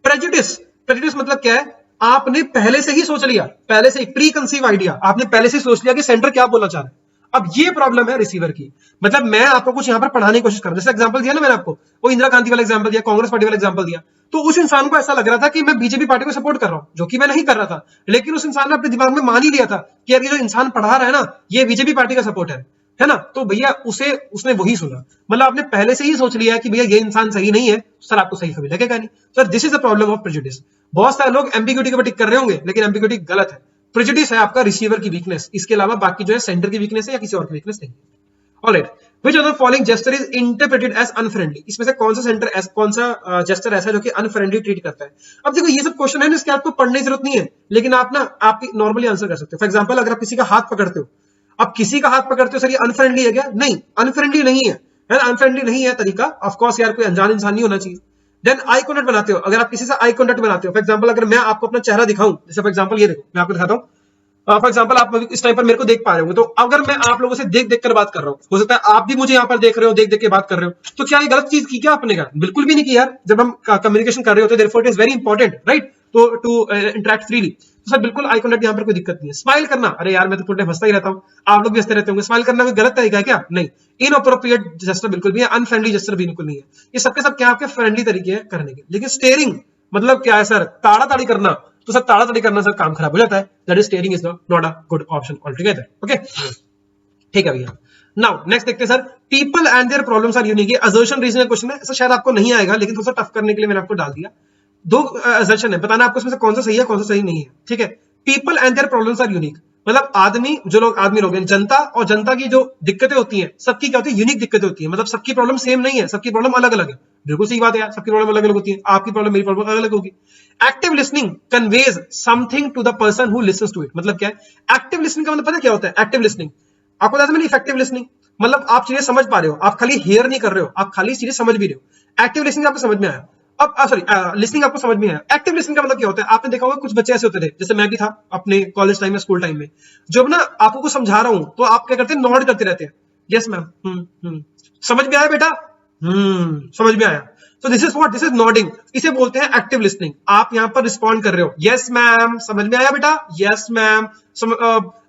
Prejudice, prejudice मतलब क्या है? आपने पहले से ही सोच लिया, पहले से प्री कंसीव आइडिया, आपने पहले से सोच लिया कि सेंडर क्या बोलना चाह रहा है। अब ये प्रॉब्लम है रिसीवर की, मतलब मैं आपको कुछ यहां पर पढ़ाने की कोशिश कर रहा हूं, जैसे एग्जांपल दिया ना मैंने आपको, वो इंदिरा गांधी वाला एग्जांपल दिया, कांग्रेस पार्टी वाला एग्जांपल दिया, तो उस इंसान को ऐसा लग रहा था कि मैं बीजेपी पार्टी को सपोर्ट कर रहा हूं, जो कि मैं नहीं कर रहा था, लेकिन उस इंसान ने अपने दिमाग में मान ही लिया था कि यार ये जो इंसान पढ़ा रहा है ना, ये बीजेपी पार्टी का सपोर्ट है ना, तो भैया उसने वही सुना, मतलब आपने पहले से ही सोच लिया कि भैया ये इंसान सही नहीं है, सर आपको सही कभी लगेगा नहीं। Sir this is the problem of prejudice. बहुत सारे लोग एम्बिग्यूटी के ऊपर टिक कर रहे होंगे, लेकिन एम्बिग्यूटी गलत है, प्रेजुडिस है आपका रिसीवर की वीकनेस, इसके अलावा बाकी जो है सेंडर की वीकनेस है या किसी और की वीकनेस नहीं। Alright, which of the following gesture is interpreted as unfriendly, इसमें से कौन सा जेस्चर ऐसा है जो कि अनफ्रेंडली ट्रीट करता है? अब देखो ये सब क्वेश्चन है ना, इसके आपको पढ़ने की जरूरत नहीं है, लेकिन आप ना आप नॉर्मली आंसर कर सकते हो। फॉर एग्जांपल अगर आप किसी का हाथ पकड़ते हो, अब किसी का हाथ पकड़ते हो सर ये अनफ्रेंडली है क्या? नहीं, अनफ्रेंडली नहीं है, है ना, अनफ्रेंडली नहीं है तरीका, ऑफ कोर्स यार कोई अनजान इंसान नहीं होना चाहिए। देन आई कॉन्टेक्ट बनाते हो, अगर आप किसी से आई कॉन्टेक्ट बनाते हो, फॉर एग्जांपल अगर मैं आपको अपना चेहरा दिखाऊं, जैसे फॉर एग्जांपल ये देखो मैं आपको दिखाता हूं, फॉर एग्जांपल आप इस टाइम पर मेरे को देख पा रहे होंगे, तो अगर मैं आप लोगों से देख देख कर बात कर रहा हूं, हो सकता है आप भी मुझे यहाँ पर देख रहे हो, देख देख के बात कर रहे हो, तो क्या ये गलत चीज की क्या आपने? कहा बिल्कुल भी नहीं की यार, जब हम कम्युनिकेशन कर रहे होते हैं therefore it is very important right to interact freely, तो सर बिल्कुल आई कॉन्टेक्ट यहाँ पर कोई दिक्कत नहीं है। स्माइल करना, अरे यार मैं तो पूरे हंसता ही रहता हूँ, आप लोग भी हंसते रहते होंगे, स्माइल करना कोई गलत तरीका है क्या? नहीं, इनअप्रोप्रिएट जेस्चर बिल्कुल भी है, अनफ्रेंडली जेस्चर बिल्कुल नहीं है, ये सबके सब क्या आपके फ्रेंडली तरीके हैं करने के। लेकिन स्टेयरिंग मतलब क्या है सर? ताड़ा ताड़ी करना, तो सर ताड़ा ताड़ी करना सर काम खराब हो जाता है, that is staring is not a good option altogether. Okay ठीक है भैया। नाउ नेक्स्ट देखते हैं sir, people and their problems are unique, ये असर्शन रीजनल क्वेश्चन है, ऐसा शायद आपको नहीं आएगा, लेकिन थोड़ा सा टफ करने के लिए मैंने आपको डाल दिया। 2 असर्शन है, बताना आपको इसमें से कौन सा सही है कौन सा सही नहीं है, ठीक है। People and their problems are unique, मतलब आदमी, जो लोग आदमी लोग हैं, जनता, और जनता की जो दिक्कतें होती हैं, सबकी क्या होती है, यूनिक दिक्कतें होती है, मतलब सबकी प्रॉब्लम सेम नहीं है, सबकी प्रॉब्लम अलग अलग है। बिल्कुल सही बात है यार, सबकी प्रॉब्लम अलग अलग होती है, आपकी प्रॉब्लम मेरी प्रॉब्लम अलग अलग होगी। Active listening conveys something to the person who listens to it. मतलब क्या है एक्टिव लिसनिंग का, मतलब पता क्या होता है एक्टिव लिसनिंग? आपको पता है इफेक्टिव लिसनिंग मतलब आप चीजें समझ पा रहे हो, आप खाली हेयर नहीं कर रहे हो, आप खाली चीजें समझ भी रहे हो। एक्टिव लिसनिंग आपको समझ में आया। अब सॉरी, लिसनिंग आपको समझ में आया। एक्टिव लिसनिंग का मतलब क्या होता है? आपने देखा होगा कुछ बच्चे ऐसे होते थे, जैसे मैं भी था अपने कॉलेज टाइम में, स्कूल टाइम में, जब ना आपको कुछ समझा रहा हूं तो आप क्या करते हैं, नॉड करते रहते हैं, यस मैम, समझ में आया बेटा, समझ में आया। तो this is what, this is nodding, इसे बोलते हैं एक्टिव लिसनिंग। आप यहां पर रिस्पॉन्ड कर रहे हो, यस मैम, समझ में आया बेटा, यस मैम,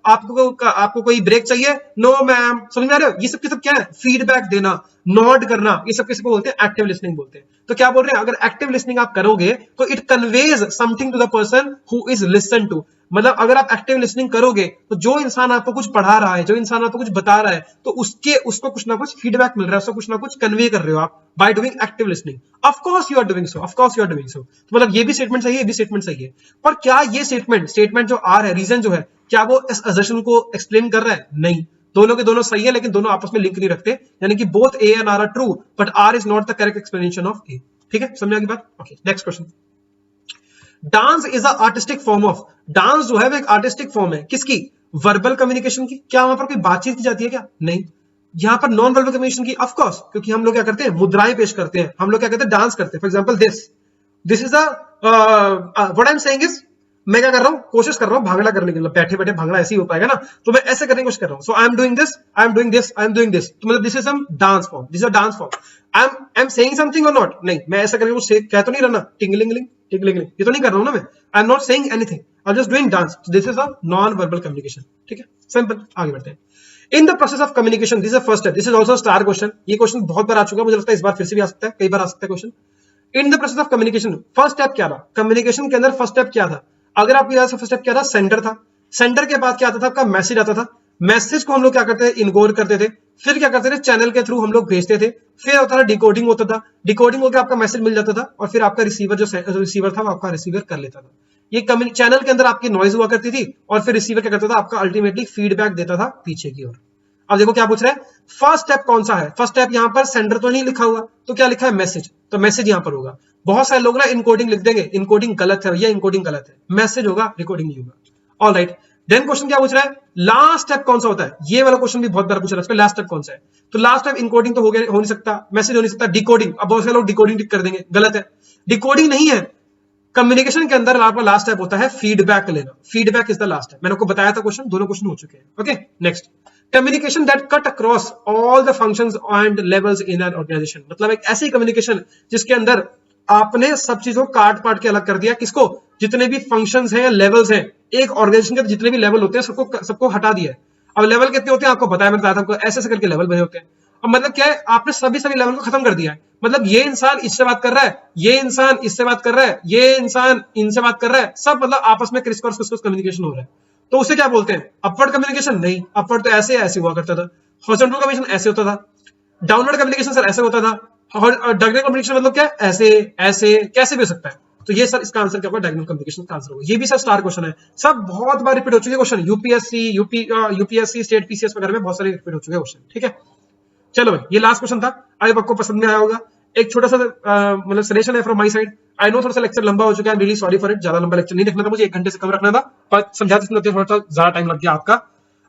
आपको कोई ब्रेक चाहिए, नो मैम, समझ में आ रहे हो? ये सब के सब क्या है, फीडबैक देना, नॉड करना, ये सब किसको बोलते हैं, एक्टिव लिसनिंग बोलते हैं। तो क्या बोल रहे हैं, अगर एक्टिव लिसनिंग आप करोगे तो it conveys something to the person who is listen to. मतलब अगर आप एक्टिव लिसनिंग करोगे तो जो इंसान आपको कुछ पढ़ा रहा है, जो इंसान आपको कुछ बता रहा है, तो उसको कुछ ना कुछ फीडबैक मिल रहा है, उसको कुछ ना कुछ कन्वे कर रहे हो आप by doing active listening. Of course you are doing so, of course you are doing so. तो मतलब ये भी स्टेटमेंट सही है, ये भी स्टेटमेंट सही है। पर क्या ये स्टेटमेंट जो आर है, रीजन जो है, क्या वो इस असर्शन को एक्सप्लेन कर रहा है? नहीं, दोनों के दोनों सही है, लेकिन दोनों आपस में लिंक नहीं रखते, यानी कि both A and R are true, but R is not the correct explanation of A. ठीक है, समझ आ गई बात? Okay, next question. Dance is a artistic form of, dance जो है वो एक आर्टिस्टिक फॉर्म है, किसकी? वर्बल कम्युनिकेशन की। क्या वहां पर कोई बातचीत की जाती है क्या? नहीं। यहां पर नॉन वर्बल कम्युनिकेशन की, ऑफ कोर्स, क्योंकि हम लोग क्या करते हैं, मुद्राएं पेश करते हैं, हम लोग क्या करते हैं, डांस करते हैं। For example this is a what I am saying is, मैं क्या कर रहा हूं, कोशिश कर रहा हूं भांगड़ा करने की, मतलब बैठे बैठे भांगड़ा ऐसे ही हो पाएगा ना, तो मैं ऐसे करने की कोशिश कर रहा हूं। So I am doing this, I am doing this, I am doing this, तो मतलब this is some dance form, this is a dance form. I am saying something और नॉट, नहीं, मैं ऐसा करके कुछ कह तो नहीं रहा ना, टिंगलिंगलिंग टिंगलिंगलिंग, ये तो नहीं कर रहा हूं ना मैं, आई am not saying anything, I am just doing dance. This is a non verbal communication. ठीक है, सिंपल, आगे बढ़ते हैं। In the process of communication, this is first step, this is also star question. ये क्वेश्चन बहुत बार आ चुका है, मुझे लगता है इस बार फिर से भी आ सकता है, कई बार आ सकता है question. In the process of communication, first step क्या था कम्युनिकेशन के अंदर? फर्स्ट स्टेप क्या था? अगर आपको याद है, फर्स्ट स्टेप क्या था? सेंडर था। सेंडर के बाद क्या आता था आपका? मैसेज आता था। मैसेज को हम लोग क्या करते थे? इनकोड करते थे। फिर क्या करते थे? चैनल के थ्रू हम लोग भेजते थे। फिर होता था डिकोडिंग होता था। डिकोडिंग होकर आपका मैसेज मिल जाता था, और फिर आपका रिसीवर जो रिसीवर था वो आपका रिसीवर कर लेता था। ये चैनल के अंदर आपकी नॉइज हुआ करती थी, और फिर रिसीवर क्या करता था? आपका अल्टीमेटली फीडबैक देता था पीछे की ओर। अब देखो क्या पूछ रहा है, फर्स्ट स्टेप कौन सा है? फर्स्ट स्टेप यहाँ पर सेंडर तो नहीं लिखा हुआ, तो क्या लिखा है? मैसेज। तो मैसेज यहाँ पर होगा। बहुत सारे लोग ना इनकोडिंग लिख देंगे, इनकोडिंग गलत है भैया, इनकोडिंग गलत है, मैसेज होगा, रिकॉर्डिंग नहीं होगा। ऑलराइट, देन क्वेश्चन क्या पूछ रहा है, लास्ट स्टेप कौन सा होता है? ये वाला क्वेश्चन भी बहुत बार पूछ रहा है, इसका लास्ट स्टेप कौन सा है? तो लास्ट स्टेप इनकोडिंग तो हो नहीं सकता, मैसेज हो नहीं सकता, डिकोडिंग। अब बहुत सारे लोग डिकोडिंग टिक कर देंगे, गलत है, डिकोडिंग नहीं है। कम्युनिकेशन के अंदर आपका लास्ट स्टेप होता है फीडबैक लेना। Feedback is the last step. मैंने आपको बताया था क्वेश्चन, दोनों क्वेश्चन हो चुके हैं। Okay, next, communication that cut across all the functions and levels in an organisation. मतलब एक ऐसी कम्युनिकेशन जिसके अंदर आपने सब चीजों काट पाट के अलग कर दिया, किसको? जितने भी फंक्शंस हैं या लेवल्स हैं, एक ऑर्गेनाइजेशन के जितने भी लेवल होते हैं सबको हटा दिया। अब लेवल कितने होते हैं आपको पता है, मैं बताया था आपको, ऐसे करके लेवल बने होते हैं। अब मतलब क्या है, आपने सभी लेवल को खत्म कर दिया है। मतलब ये इंसान इससे बात कर रहा है, ये इंसान इससे बात कर रहा है, ये इंसान इनसे बात कर रहा है, सब मतलब आपस में क्रिस क्रॉस कम्युनिकेशन हो रहा है। तो उसे क्या बोलते हैं? Upward communication? नहीं, अपवर्ड तो ऐसे हुआ करता था। हॉरिजॉन्टल कम्युनिकेशन ऐसे होता था। डाउनवर्ड कम्युनिकेशन सर ऐसे होता था। डायगोनल कम्युनिकेशन मतलब क्या? ऐसे कैसे भी हो सकता है। तो ये सर इसका आंसर क्या होगा? डायगोनल कम्युनिकेशन का आंसर होगा। ये भी सर स्टार क्वेश्चन है, सब बहुत बार रिपीट हो चुके क्वेश्चन, यूपीएससी स्टेट पीसीएस वगैरह में बहुत सारे रिपीट हो चुके क्वेश्चन। ठीक है, चलो भाई, ये लास्ट क्वेश्चन था, आई होप आपको पसंद में आया होगा। एक छोटा सा मतलब सजेशन है from my side. I know थोड़ा सा लेक्चर लंबा हो चुका है, रियली सॉरी फॉर इट। ज्यादा लंबा लेक्चर नहीं रखना था मुझे, 1 घंटे से कम रखना था, पर समझाते समझाते थोड़ा सा ज्यादा टाइम लग गया आपका।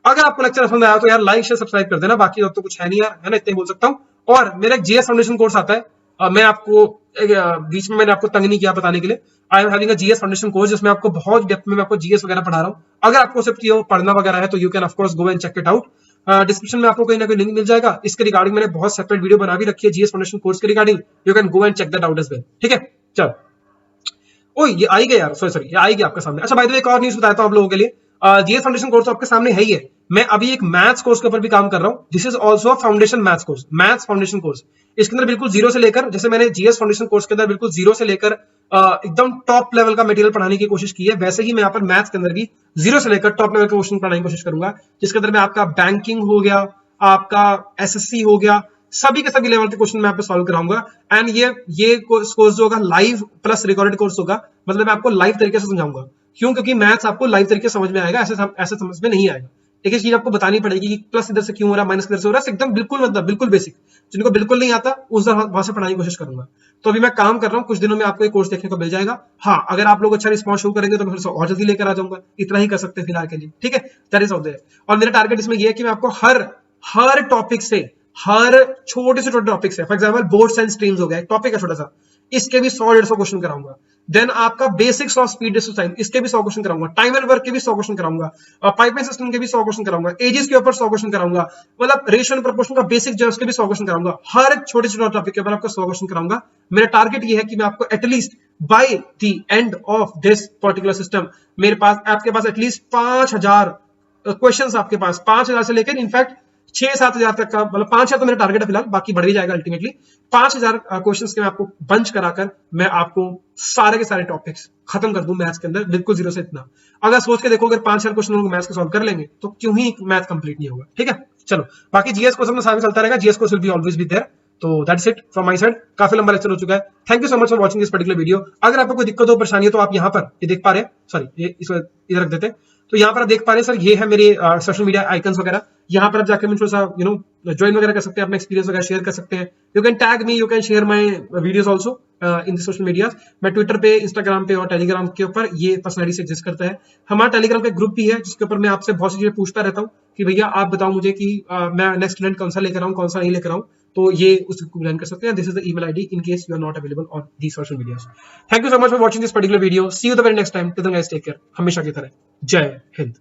अगर आपको लेक्चर पसंद आया तो यार लाइक शेयर सब्सक्राइब कर देना, बाकी तो कुछ है नहीं यार, है ना, इतने बोल सकता हूँ। और मेरा एक जीएस फाउंडेशन कोर्स आता है, मैं आपको बीच में मैंने आपको तंग नहीं किया बताने के लिए। I am having a GS foundation course, जिसमें आपको बहुत डेप्थ में मैं आपको जीएस वगैरह पढ़ा रहा हूँ। अगर आपको सिर्फ पढ़ना वगैरह है तो you can of course go and check it out. Description में आपको कहीं ना कोई लिंक मिल जाएगा। इसके रिगार्डिंग मैंने बहुत सेपरेट वीडियो बना भी रखी है जीएस फाउंडेशन कोर्स के regarding, you can go and check that out as well. ठीक है, चलो। ओह, ये आई गया यार, सॉरी ये आई गया आपके सामने। अच्छा, बाय द वे एक और न्यूज़ बताता हूं आप लोगों के लिए। जीएस फाउंडेशन कोर्स आपके सामने है ही है। मैं अभी एक मैथ्स कोर्स के ऊपर भी काम कर रहा हूं। This is also a foundation maths course, maths foundation course. इसके अंदर बिल्कुल जीरो से लेकर, जैसे मैंने जीएस फाउंडेशन कोर्स के अंदर बिल्कुल जीरो से लेकर एकदम टॉप लेवल का मटेरियल पढ़ाने की कोशिश की है, वैसे ही मैं यहाँ पर मैथ्स के अंदर भी जीरो से लेकर टॉप लेवल के क्वेश्चन पढ़ाने की कोशिश करूंगा, जिसके अंदर मैं आपका बैंकिंग हो गया, आपका एसएससी हो गया, सभी के सभी लेवल के क्वेश्चन मैं आपको सॉल्व कराऊंगा। एंड ये कोर्स जो होगा लाइव प्लस रिकॉर्डेड कोर्स होगा, मतलब मैं आपको लाइव तरीके से समझाऊंगा। क्यों? क्योंकि मैथ्स आपको लाइव तरीके समझ में आएगा, ऐसे समझ में नहीं आएगा। एक एक चीज आपको बतानी पड़ेगी कि प्लस इधर से क्यों हो रहा है, माइनस इधर से हो रहा है, एकदम बिल्कुल मतलब बिल्कुल बेसिक। जिनको बिल्कुल नहीं आता उस वहां से पढ़ाने की कोशिश करूंगा। तो अभी मैं काम कर रहा हूँ, कुछ दिनों में आपको एक कोर्स देखने को मिल जाएगा। हाँ, अगर आप लोग अच्छा रिस्पॉन्स शो करेंगे तो मैं फिर से और जल्दी लेकर आ जाऊंगा। इतना ही कर सकते हैं फिलहाल के लिए, ठीक है? That is all there. और मेरा टारगेट इसमें ये है कि मैं आपको हर टॉपिक से, हर छोटे से छोटे टॉपिक से, for example boards and streams हो गया, एक टॉपिक है छोटा सा, इसके भी 100-150 क्वेश्चन कराऊंगा। देन आपका basics of speed ratio time, इसके भी 100 क्वेश्चन कराऊंगा। टाइम एंड वर्क के भी 100 क्वेश्चन कराऊंगा। पाइपलाइन सिस्टम के भी 100 क्वेश्चन कराऊंगा। एजेस के ऊपर 100 क्वेश्चन कराऊंगा। मतलब रेशियो एंड प्रोपोर्शन का बेसिक जो है उसके भी 100 क्वेश्चन कराऊंगा। हर छोटे छोटे टॉपिक के ऊपर आपको 100 क्वेश्चन कराऊंगा। मेरा टारगेट ये है कि मैं आपको at least by the end of this particular system, मेरे पास आपके पास एटलीस्ट 5000 क्वेश्चन, आपके पास 5000 से लेकर इनफैक्ट 6-7 हजार तक का, मतलब 5,000 तो मेरा टारगेट है फिलहाल, बाकी बढ़ भी जाएगा अल्टीमेटली। 5,000 क्वेश्चंस के मैं आपको बंच कराकर मैं आपको सारे के सारे टॉपिक्स खत्म कर दूं मैथ्स के अंदर, बिल्कुल जीरो से इतना। अगर सोच के देखो, अगर 5,000 क्वेश्चन लोग मैथ्स को सॉल्व कर लेंगे तो क्यों ही मैथ कंप्लीट नहीं होगा, ठीक है? चलो, बाकी जीएस कोर्स में साथ में चलता रहेगा। GS course will be always be there. तो that's it from my side. काफी लंबा लेक्चर हो चुका है। Thank you so much for watching this particular video. अगर आपको कोई दिक्कत हो, परेशानी है, तो आप यहाँ पर ये देख पा रहे हैं, सॉरी ये इसको इधर रख देते हैं। तो यहाँ पर आप देख पा रहे हैं सर, ये है मेरे सोशल मीडिया आइकन्स वगैरह। यहाँ पर आप जाकर मुझे थोड़ा सा ज्वाइन वगैरह कर सकते हैं, अपना एक्सपीरियंस वगैरह शेयर कर सकते हैं। You can tag me, you can share my videos also in the social media. मैं ट्विटर पे, इंस्टाग्राम पे और टेलीग्राम के ऊपर ये पर्सनैलिटी से एग्जिस्ट करता है। हमारा टेलीग्राम का ग्रुप भी है जिसके ऊपर मैं आपसे बहुत सी चीजें पूछता रहता हूँ कि भैया आप बताओ मुझे कि मैं नेक्स्ट स्टूडेंट कौन सा लेकर आऊँ, कौन सा नहीं लेकर आऊँ। तो ये उसको ज्वाइन कर सकते हैं। This is the email ID in case you are not available on the social medias. Thank you so much for watching this particular video. See you the very next time. Till then guys, take care. हमेशा की तरह जय हिंद।